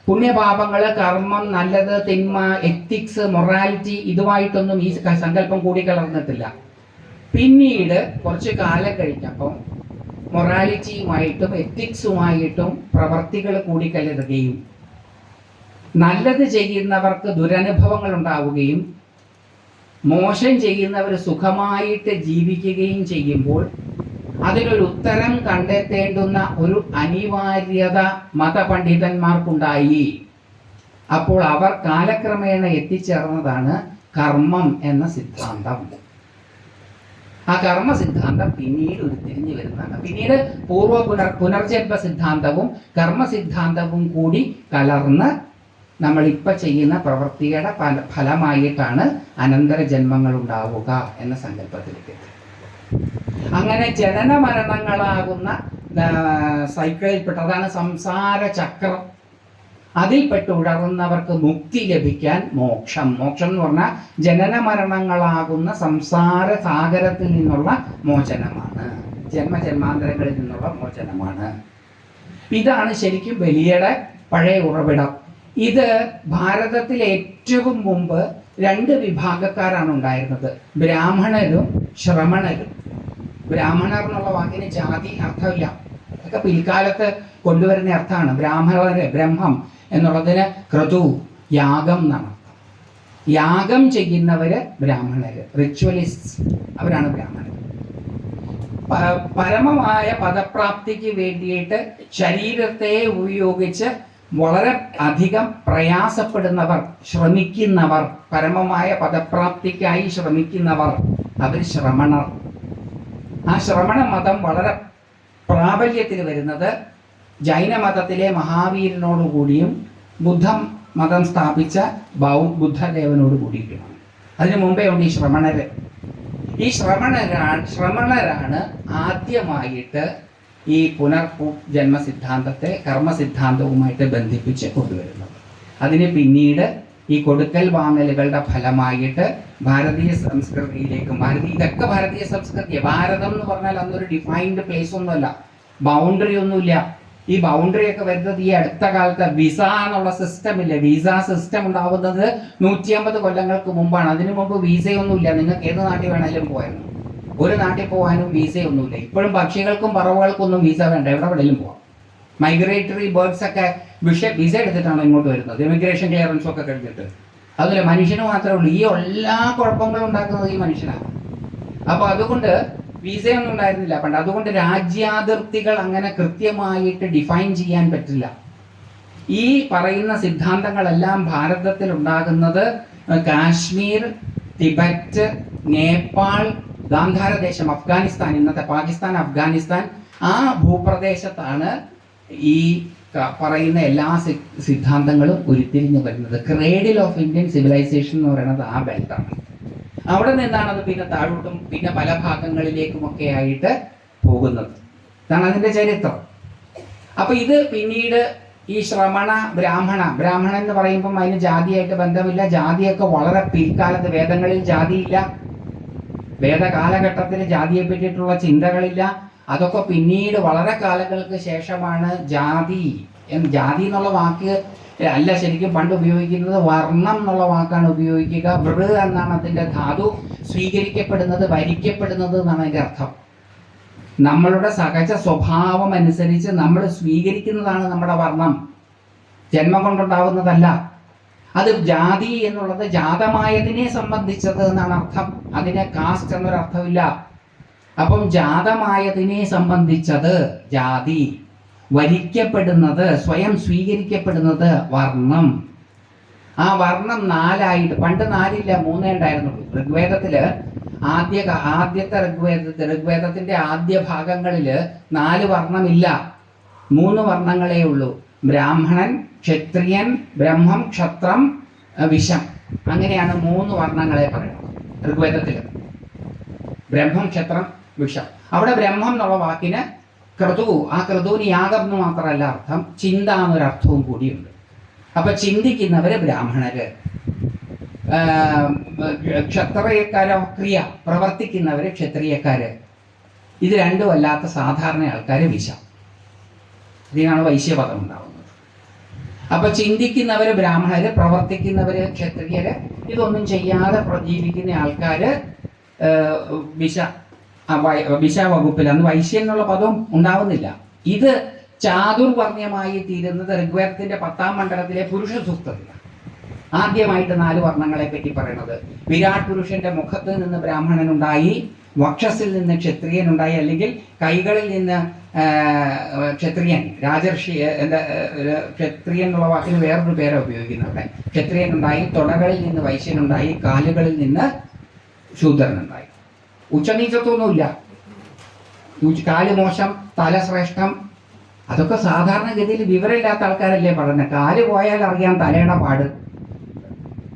പുണ്യപാപങ്ങള്, കർമ്മം, നല്ലത്, തിന്മ, എത്തിക്സ്, മൊറാലിറ്റി ഇതുമായിട്ടൊന്നും ഈ സങ്കല്പം കൂടിക്കലർന്നിട്ടില്ല. പിന്നീട് കുറച്ച് കാലം കഴിഞ്ഞപ്പോൾ മൊറാലിറ്റിയുമായിട്ടും എത്തിക്സുമായിട്ടും പ്രവർത്തികൾ കൂടിക്കലരുകയും നല്ലത് ചെയ്യുന്നവർക്ക് ദുരനുഭവങ്ങൾ ഉണ്ടാവുകയും മോശം ചെയ്യുന്നവർ സുഖമായിട്ട് ജീവിക്കുകയും ചെയ്യുമ്പോൾ അതിനൊരു ഉത്തരം കണ്ടെത്തേണ്ടുന്ന ഒരു അനിവാര്യത മതപണ്ഡിതന്മാർക്കുണ്ടായി. അപ്പോൾ അവർ കാലക്രമേണ എത്തിച്ചേർന്നതാണ് കർമ്മം എന്ന സിദ്ധാന്തം. ആ കർമ്മ സിദ്ധാന്തം പിന്നീട് ഉരുത്തിരിഞ്ഞു വരുന്നതാണ്. പിന്നീട് പുനർജന്മ സിദ്ധാന്തവും കർമ്മ സിദ്ധാന്തവും കൂടി കലർന്ന് നമ്മളിപ്പോൾ ചെയ്യുന്ന പ്രവൃത്തിയുടെ ഫലമായിട്ടാണ് അനന്തര ജന്മങ്ങൾ ഉണ്ടാവുക എന്ന സങ്കല്പത്തിലേക്ക്. അങ്ങനെ ജനന മരണങ്ങളാകുന്ന സൈക്കിളിൽപ്പെട്ടതാണ് സംസാര ചക്രം. അതിൽപ്പെട്ട് ഉഴറുന്നവർക്ക് മുക്തി ലഭിക്കാൻ മോക്ഷം എന്ന് പറഞ്ഞാൽ ജനന മരണങ്ങളാകുന്ന സംസാര സാഗരത്തിൽ നിന്നുള്ള മോചനമാണ്, ജന്മജന്മാന്തരങ്ങളിൽ നിന്നുള്ള മോചനമാണ്. ഇതാണ് ശരിക്കും ബലിയുടെ പഴയ ഉറവിടം. ഇത് ഭാരതത്തിൽ ഏറ്റവും മുമ്പ് 2 വിഭാഗക്കാരാണ് ഉണ്ടായിരുന്നത്, ബ്രാഹ്മണരും ശ്രമണരും. ബ്രാഹ്മണർ എന്നുള്ള വാക്കിന് ജാതി അർത്ഥമില്ല, അതൊക്കെ പിൽക്കാലത്ത് കൊണ്ടുവരുന്ന അർത്ഥമാണ്. ബ്രാഹ്മണര്, ബ്രഹ്മം എന്നുള്ളതിന് ക്രതു, യാഗം എന്നാണ് അർത്ഥം. യാഗം ചെയ്യുന്നവര് ബ്രാഹ്മണര്, റിച്വലിസ്റ്റ്, അവരാണ് ബ്രാഹ്മണർ. പരമമായ പദപ്രാപ്തിക്ക് വേണ്ടിയിട്ട് ശരീരത്തെ ഉപയോഗിച്ച് വളരെ അധികം പ്രയാസപ്പെടുന്നവർ, ശ്രമിക്കുന്നവർ, പരമമായ പദപ്രാപ്തിക്കായി ശ്രമിക്കുന്നവർ, അവർ ശ്രമണർ. ആ ശ്രമണ മതം വളരെ പ്രാബല്യത്തിൽ വരുന്നത് ജൈനമതത്തിലെ മഹാവീരനോടുകൂടിയും ബുദ്ധമതം സ്ഥാപിച്ച ബുദ്ധദേവനോട് കൂടിയിട്ടുമാണ്. അതിനു മുമ്പേ ഉണ്ട് ഈ ശ്രമണര്. ഈ ശ്രമണരാണ് ആദ്യമായിട്ട് ഈ പുനർജന്മ സിദ്ധാന്തത്തെ കർമ്മ സിദ്ധാന്തവുമായിട്ട് ബന്ധിപ്പിച്ച് കൊണ്ടുവരുന്നത്. അതിന് പിന്നീട് ഈ കൊടുക്കൽ വാങ്ങലുകളുടെ ഫലമായിട്ട് ഭാരതീയ സംസ്കൃതിയിലേക്കും, ഇതൊക്കെ ഭാരതീയ സംസ്കൃതി. ഭാരതം എന്ന് പറഞ്ഞാൽ അന്നൊരു ഡിഫൈൻഡ് പ്ലേസ് ഒന്നുമല്ല, ബൗണ്ടറി ഒന്നുമില്ല. ഈ ബൗണ്ടറി ഒക്കെ വരുന്നത് ഈ അടുത്ത കാലത്ത് വിസ എന്നുള്ള സിസ്റ്റം ഇല്ല. വിസ സിസ്റ്റം ഉണ്ടാവുന്നത് 150 കൊല്ലങ്ങൾക്ക് മുമ്പാണ്. അതിനു മുമ്പ് വിസയൊന്നുമില്ല. നിങ്ങൾക്ക് ഏത് നാട്ടിൽ വേണമെങ്കിലും പോയിരുന്നു. ഒരു നാട്ടിൽ പോകാനും വിസയൊന്നുമില്ല. ഇപ്പോഴും പക്ഷികൾക്കും പറവകൾക്കൊന്നും വിസ വേണ്ട, എവിടെ വേണമെങ്കിലും പോവാം. മൈഗ്രേറ്ററി ബേർഡ്സ് ഒക്കെ വിസ എടുത്തിട്ടാണ് ഇങ്ങോട്ട് വരുന്നത്, ഇമിഗ്രേഷൻ ക്ലിയറൻസും ഒക്കെ കഴിഞ്ഞിട്ട്. അതുപോലെ മനുഷ്യന് മാത്രമേ ഉള്ളൂ ഈ എല്ലാ കുഴപ്പങ്ങളും ഉണ്ടാക്കുന്നത് ഈ മനുഷ്യനാണ്. അപ്പൊ അതുകൊണ്ട് വിസയൊന്നും ഉണ്ടായിരുന്നില്ല പണ്ട്. അതുകൊണ്ട് രാജ്യാതിർത്തികൾ അങ്ങനെ കൃത്യമായിട്ട് ഡിഫൈൻ ചെയ്യാൻ പറ്റില്ല. ഈ പറയുന്ന സിദ്ധാന്തങ്ങളെല്ലാം ഭാരതത്തിൽ ഉണ്ടാകുന്നത് കാശ്മീർ, ടിബറ്റ്, നേപ്പാൾ, ഗാന്ധാര ദേശം, അഫ്ഗാനിസ്ഥാൻ, ഇന്നത്തെ പാകിസ്ഥാൻ, അഫ്ഗാനിസ്ഥാൻ, ആ ഭൂപ്രദേശത്താണ് ഈ പറയുന്ന എല്ലാ സിദ്ധാന്തങ്ങളും ഉരുത്തിരിഞ്ഞു വരുന്നത്. ക്രേഡിൽ ഓഫ് ഇന്ത്യൻ സിവിലൈസേഷൻ എന്ന് പറയുന്നത് ആ ബെൽറ്റാണ്. അവിടെ നിന്നാണ് അത് പിന്നെ താഴോട്ടും പിന്നെ പല ഭാഗങ്ങളിലേക്കുമൊക്കെ ആയിട്ട് പോകുന്നത്. ഇതാണ് അതിൻ്റെ ചരിത്രം. അപ്പൊ ഇത് പിന്നീട് ഈ ശ്രമണ ബ്രാഹ്മണൻ എന്ന് പറയുമ്പം അതിന് ജാതിയായിട്ട് ബന്ധമില്ല. ജാതിയൊക്കെ വളരെ പിൽക്കാലത്ത്, വേദങ്ങളിൽ ജാതിയില്ല, വേദകാലഘട്ടത്തിൽ ജാതിയെ പറ്റിയിട്ടുള്ള ചിന്തകളില്ല. അതൊക്കെ പിന്നീട് വളരെ കാലങ്ങൾക്ക് ശേഷമാണ് ജാതി എന്നുള്ള വാക്ക് അല്ല ശരിക്കും പണ്ട് ഉപയോഗിക്കുന്നത്. വർണ്ണം എന്നുള്ള വാക്കാണ് ഉപയോഗിക്കുക. വൃ എന്നാണ് അതിൻ്റെ ധാതു. സ്വീകരിക്കപ്പെടുന്നത്, വരിക്കപ്പെടുന്നത് എന്നാണ് അതിൻ്റെ അർത്ഥം. നമ്മളുടെ സഹജ സ്വഭാവം അനുസരിച്ച് നമ്മൾ സ്വീകരിക്കുന്നതാണ് നമ്മുടെ വർണ്ണം, ജന്മം കൊണ്ടുണ്ടാവുന്നതല്ല. അത് ജാതി എന്നുള്ളത് ജാതമായതിനെ സംബന്ധിച്ചത് എന്നാണ് അർത്ഥം. അതിന് കാസ്റ്റ് എന്നൊരർത്ഥമില്ല. അപ്പം ജാതമായതിനെ സംബന്ധിച്ചത് ജാതി, വരിക്കപ്പെടുന്നത്, സ്വയം സ്വീകരിക്കപ്പെടുന്നത് വർണ്ണം. ആ വർണ്ണം 4ആയിട്ട്, പണ്ട് 4ഇല്ല, 3 ഉണ്ടായിരുന്നുള്ളൂ. ഋഗ്വേദത്തില് ആദ്യത്തെ ഋഗ്വേദത്തിന്റെ ആദ്യ ഭാഗങ്ങളിൽ 4 വർണ്ണമില്ല, 3 വർണ്ണങ്ങളേ ഉള്ളൂ. ബ്രാഹ്മണൻ, ക്ഷത്രിയൻ, ബ്രഹ്മം, ക്ഷത്രം, വിഷം. അങ്ങനെയാണ് 3 വർണ്ണങ്ങളെ പറയുന്നത് ഋഗ്വേദത്തിൽ. ബ്രഹ്മം, ക്ഷത്രം, വിഷം. അവിടെ ബ്രഹ്മം എന്നുള്ള വാക്കിന് ക്രതു, ആ ക്രതുവിന് യാഗം എന്ന് മാത്രമല്ല അർത്ഥം, ചിന്ത എന്നൊരർത്ഥവും കൂടിയുണ്ട്. അപ്പൊ ചിന്തിക്കുന്നവര് ബ്രാഹ്മണര്, ക്ഷത്രിയക്കാരോ ക്രിയ, പ്രവർത്തിക്കുന്നവര് ക്ഷത്രിയക്കാര്. ഇത് രണ്ടും അല്ലാത്ത സാധാരണ ആൾക്കാര് വിഷം. ഇതിനാണ് വൈശ്യപദം ഉണ്ടാവുന്നത്. അപ്പൊ ചിന്തിക്കുന്നവര് ബ്രാഹ്മണര്, പ്രവർത്തിക്കുന്നവര് ക്ഷത്രിയര്, ഇതൊന്നും ചെയ്യാതെ ജീവിക്കുന്ന ആൾക്കാര് വിഷ വകുപ്പിൽ. അന്ന് വൈശ്യൻ എന്നുള്ള പദവും ഉണ്ടാവുന്നില്ല. ഇത് ചാതുർവർണ്ണ്യമായി തീരുന്നത് ഋഗ്വേദത്തിന്റെ 10ാം മണ്ഡലത്തിലെ പുരുഷ സൂക്തത്തിലാണ് ആദ്യമായിട്ട് 4 വർണ്ണങ്ങളെ പറ്റി പറയുന്നത്. വിരാട് പുരുഷന്റെ മുഖത്ത് നിന്ന് ബ്രാഹ്മണൻ ഉണ്ടായി, വക്ഷസിൽ നിന്ന് ക്ഷത്രിയൻ ഉണ്ടായി, അല്ലെങ്കിൽ കൈകളിൽ നിന്ന് ക്ഷത്രിയൻ, രാജർഷി, ക്ഷത്രിയൻ എന്നുള്ള വാക്കിന് വേറൊരു പേരെ ഉപയോഗിക്കുന്നുണ്ട്. ക്ഷത്രിയൻ ഉണ്ടായി, തുടകളിൽ നിന്ന് വൈശ്യനുണ്ടായി, കാലുകളിൽ നിന്ന് ശൂദ്രനുണ്ടായി. ഉച്ചനീചത്വമൊന്നുമില്ല. കാല് മോശം, തല ശ്രേഷ്ഠം, അതൊക്കെ സാധാരണഗതിയിൽ വിവരമില്ലാത്ത ആൾക്കാരല്ലേ പറയുന്നത്. കാല് പോയാൽ അറിയാം തലയുടെ പാട്,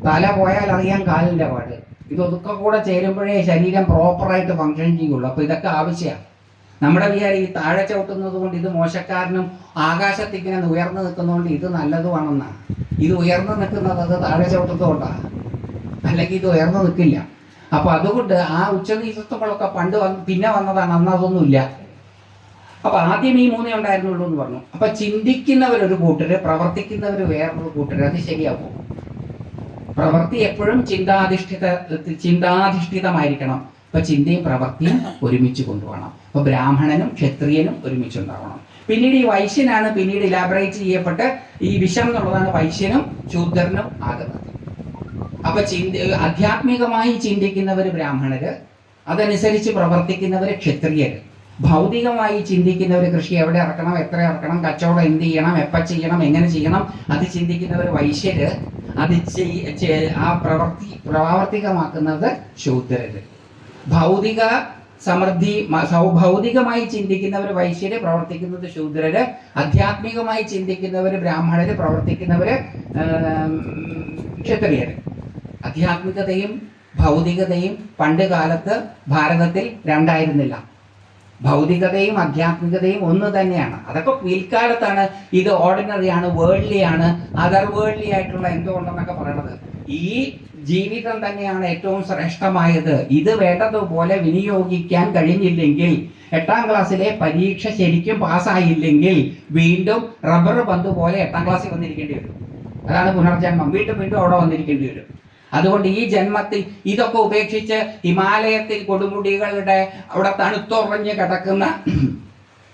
തല പോയാൽ അറിയാം കാലിൻ്റെ പാട്. ഇതൊക്കെ കൂടെ ചേരുമ്പോഴേ ശരീരം പ്രോപ്പറായിട്ട് ഫങ്ഷൻ ചെയ്യുള്ളൂ. അപ്പോൾ ഇതൊക്കെ ആവശ്യമാണ്. നമ്മുടെ വിചാരം ഈ താഴെ ചവിട്ടുന്നത് കൊണ്ട് ഇത് മോശക്കാരനും ആകാശത്തിങ്ങനെ ഉയർന്നു നിൽക്കുന്നതുകൊണ്ട് ഇത് നല്ലതുമാണെന്നാണ്. ഇത് ഉയർന്നു നിൽക്കുന്നത് അത് താഴെ ചവിട്ടുന്നതുകൊണ്ടാണ്, അല്ലെങ്കിൽ ഇത് ഉയർന്നു നിൽക്കില്ല. അപ്പൊ അതുകൊണ്ട് ആ ഉച്ചനീചത്വങ്ങളൊക്കെ പിന്നെ വന്നതാണ്. അന്ന് അതൊന്നുമില്ല. അപ്പൊ ആദ്യം ഈ 3 ഉണ്ടായിരുന്നുള്ളൂ എന്ന് പറഞ്ഞു. അപ്പൊ ചിന്തിക്കുന്നവരൊരു കൂട്ടര്, പ്രവർത്തിക്കുന്നവർ വേറൊരു കൂട്ടര്. അത് ശരിയാവും. പ്രവൃത്തി എപ്പോഴും ചിന്താധിഷ്ഠിതമായിരിക്കണം. അപ്പൊ ചിന്തയും പ്രവൃത്തിയും ഒരുമിച്ച് കൊണ്ടുപോകണം. അപ്പൊ ബ്രാഹ്മണനും ക്ഷത്രിയനും ഒരുമിച്ചുണ്ടാവണം. പിന്നീട് ഈ വൈശ്യനാണ് പിന്നീട് ഇലാബറേറ്റ് ചെയ്യപ്പെട്ട് ഈ വിഷം എന്നുള്ളതാണ് വൈശ്യനും ശൂദ്രനും ആകുന്നത്. അപ്പൊ ആധ്യാത്മികമായി ചിന്തിക്കുന്നവർ ബ്രാഹ്മണര്, അതനുസരിച്ച് പ്രവർത്തിക്കുന്നവർ ക്ഷത്രിയര്. ഭൗതികമായി ചിന്തിക്കുന്നവർ കൃഷി എവിടെ ഇറക്കണം, എത്ര ഇറക്കണം, കച്ചവടം എന്ത് ചെയ്യണം, എപ്പോൾ ചെയ്യണം, എങ്ങനെ ചെയ്യണം, അത് ചിന്തിക്കുന്നവർ വൈശ്യര്. അത് ആ പ്രാവർത്തികമാക്കുന്നത് ശൂദ്രര്. ഭൗതിക സമൃദ്ധി ഭൗതികമായി ചിന്തിക്കുന്നവർ വൈശ്യര്, പ്രവർത്തിക്കുന്നത് ശൂദ്രര്. ആധ്യാത്മികമായി ചിന്തിക്കുന്നവർ ബ്രാഹ്മണര്, പ്രവർത്തിക്കുന്നവർ ക്ഷത്രിയര്. ആധ്യാത്മികതയും ഭൗതികതയും പണ്ട് കാലത്ത് ഭാരതത്തിൽ രണ്ടായിരുന്നില്ല. ഭൗതികതയും ആധ്യാത്മികതയും ഒന്ന് തന്നെയാണ്. അതൊക്കെ പിൽക്കാലത്താണ് ഇത് ഓർഡിനറിയാണ്, വേൾഡ്ലിയാണ്, അതർ വേൾഡ്ലി ആയിട്ടുള്ള എന്തുകൊണ്ടെന്നൊക്കെ പറയണത്. ഈ ജീവിതം തന്നെയാണ് ഏറ്റവും ശ്രേഷ്ഠമായത്. ഇത് വേണ്ടതുപോലെ വിനിയോഗിക്കാൻ കഴിഞ്ഞില്ലെങ്കിൽ, 8ാം ക്ലാസ്സിലെ പരീക്ഷ ശരിക്കും പാസ്സായില്ലെങ്കിൽ വീണ്ടും റബ്ബർ പന്ത് പോലെ 8ാം ക്ലാസ്സിൽ വന്നിരിക്കേണ്ടി വരും. അതാണ് പുനർജന്മം. വീണ്ടും വീണ്ടും അവിടെ വന്നിരിക്കേണ്ടി വരും. അതുകൊണ്ട് ഈ ജന്മത്തിൽ ഇതൊക്കെ ഉപേക്ഷിച്ച് ഹിമാലയത്തിൽ കൊടുമുടികളുടെ അവിടെ തണുത്തുറഞ്ഞ് കിടക്കുന്ന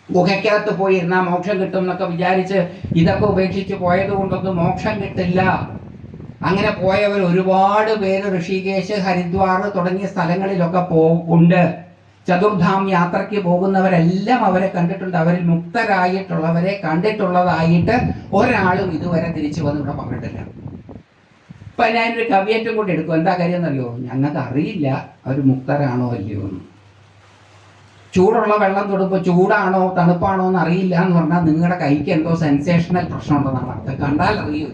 ഗുഹയ്ക്കകത്ത് പോയി ഇരുന്നാൽ മോക്ഷം കിട്ടും എന്നൊക്കെ വിചാരിച്ച് ഇതൊക്കെ ഉപേക്ഷിച്ച് പോയത് കൊണ്ടൊന്നും മോക്ഷം കിട്ടില്ല. അങ്ങനെ പോയവർ ഒരുപാട് പേര് ഋഷികേശ്, ഹരിദ്വാർ തുടങ്ങിയ സ്ഥലങ്ങളിലൊക്കെ ഉണ്ട്. ചതുർധാം യാത്രയ്ക്ക് പോകുന്നവരെല്ലാം അവരെ കണ്ടിട്ടുണ്ട്. അവരിൽ മുക്തരായിട്ടുള്ളവരെ കണ്ടിട്ടുള്ളതായിട്ട് ഒരാളും ഇതുവരെ തിരിച്ചു വന്ന് ഇവിടെ പറഞ്ഞിട്ടില്ല. ഇപ്പൊ ഞാനൊരു കവിയേറ്റം കൂടി എടുക്കും. എന്താ കാര്യം എന്നറിയോ? ഞങ്ങൾക്ക് അറിയില്ല അവർ മുക്തരാണോ അല്ലയോ എന്ന്. ചൂടുള്ള വെള്ളം തൊടുമ്പോൾ ചൂടാണോ തണുപ്പാണോ എന്ന് അറിയില്ല എന്ന് പറഞ്ഞാൽ നിങ്ങളുടെ കൈക്ക് എന്തോ സെൻസേഷണൽ പ്രശ്നമുണ്ടെന്നാണ് അർത്ഥം. കണ്ടാൽ അറിയൂ.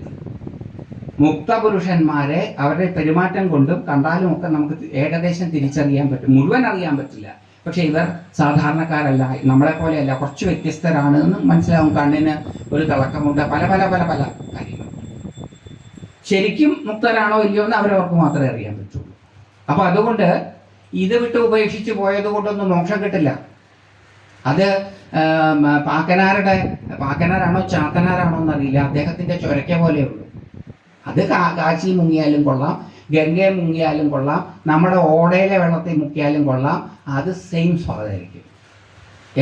മുക്തപുരുഷന്മാരെ അവരുടെ പെരുമാറ്റം കൊണ്ടും കണ്ടാലും ഒക്കെ നമുക്ക് ഏകദേശം തിരിച്ചറിയാൻ പറ്റും. മുഴുവൻ അറിയാൻ പറ്റില്ല. പക്ഷെ ഇവർ സാധാരണക്കാരല്ല, നമ്മളെ പോലെയല്ല, കുറച്ച് വ്യത്യസ്തരാണ് എന്ന് മനസ്സിലാവും. കണ്ണിന് ഒരു തിളക്കമുണ്ട്, പല പല പല പല കാര്യങ്ങൾ. ശരിക്കും മുക്തരാണോ ഇല്ലയോ എന്ന് അവരവർക്ക് മാത്രമേ അറിയാൻ പറ്റുള്ളൂ. അപ്പൊ അതുകൊണ്ട് ഇത് വിട്ട് ഉപേക്ഷിച്ച് പോയത് കൊണ്ടൊന്നും മോക്ഷം കിട്ടില്ല. അത് പാക്കനാരാണോ ചാത്തനാരാണോ എന്നറിയില്ല, അദ്ദേഹത്തിന്റെ ചൊരക്ക പോലെയുള്ളൂ. അത് കാശി മുങ്ങിയാലും കൊള്ളാം, ഗംഗയെ മുങ്ങിയാലും കൊള്ളാം, നമ്മുടെ ഓടയിലെ വെള്ളത്തിൽ മുക്കിയാലും കൊള്ളാം, അത് സെയിം സ്വാദായിരിക്കും.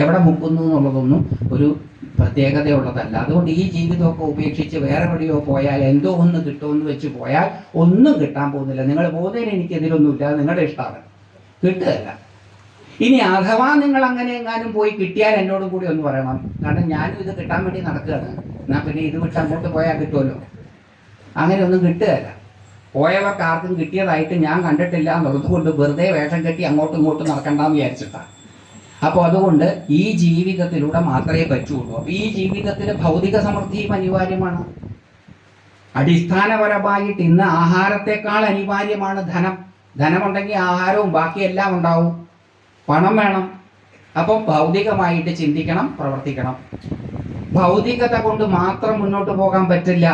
എവിടെ മുക്കുന്നു എന്നുള്ളതൊന്നും ഒരു പ്രത്യേകതയുള്ളതല്ല. അതുകൊണ്ട് ഈ ജീവിതമൊക്കെ ഉപേക്ഷിച്ച് വേറെ എവിടെയോ പോയാൽ എന്തോ ഒന്ന് കിട്ടുമെന്ന് വെച്ച് പോയാൽ ഒന്നും കിട്ടാൻ പോകുന്നില്ല. നിങ്ങൾ പോകുന്നതിന് എനിക്കെതിരൊന്നുമില്ല, നിങ്ങളുടെ ഇഷ്ടമാണ്, കിട്ടുകയല്ല. ഇനി അഥവാ നിങ്ങൾ അങ്ങനെ എങ്ങാനും പോയി കിട്ടിയാൽ എന്നോടും കൂടി ഒന്ന് പറയണം. കാരണം ഞാനും ഇത് കിട്ടാൻ വേണ്ടി നടക്കുകയാണ്. എന്നാൽ പിന്നെ ഇത് വിട്ട് അങ്ങോട്ട് പോയാൽ കിട്ടുമല്ലോ. അങ്ങനെ ഒന്നും കിട്ടുകയല്ല. പോയവർക്ക് ആർക്കും കിട്ടിയതായിട്ട് ഞാൻ കണ്ടിട്ടില്ല എന്നുള്ളത് കൊണ്ട് വെറുതെ വേഷം കെട്ടി അങ്ങോട്ടും ഇങ്ങോട്ടും നടക്കണ്ടെന്ന് വിചാരിച്ചിട്ടാണ്. അപ്പോൾ അതുകൊണ്ട് ഈ ജീവിതത്തിലൂടെ മാത്രമേ പറ്റുള്ളൂ. അപ്പോൾ ഈ ജീവിതത്തിൽ ഭൗതിക സമൃദ്ധിയും അനിവാര്യമാണ്. അടിസ്ഥാനപരമായിട്ട് ഇന്ന് ആഹാരത്തെക്കാൾ അനിവാര്യമാണ് ധനം. ധനമുണ്ടെങ്കിൽ ആഹാരവും ബാക്കിയെല്ലാം ഉണ്ടാവും. പണം വേണം. അപ്പം ഭൗതികമായിട്ട് ചിന്തിക്കണം, പ്രവർത്തിക്കണം. ഭൗതികത കൊണ്ട് മാത്രം മുന്നോട്ട് പോകാൻ പറ്റില്ല.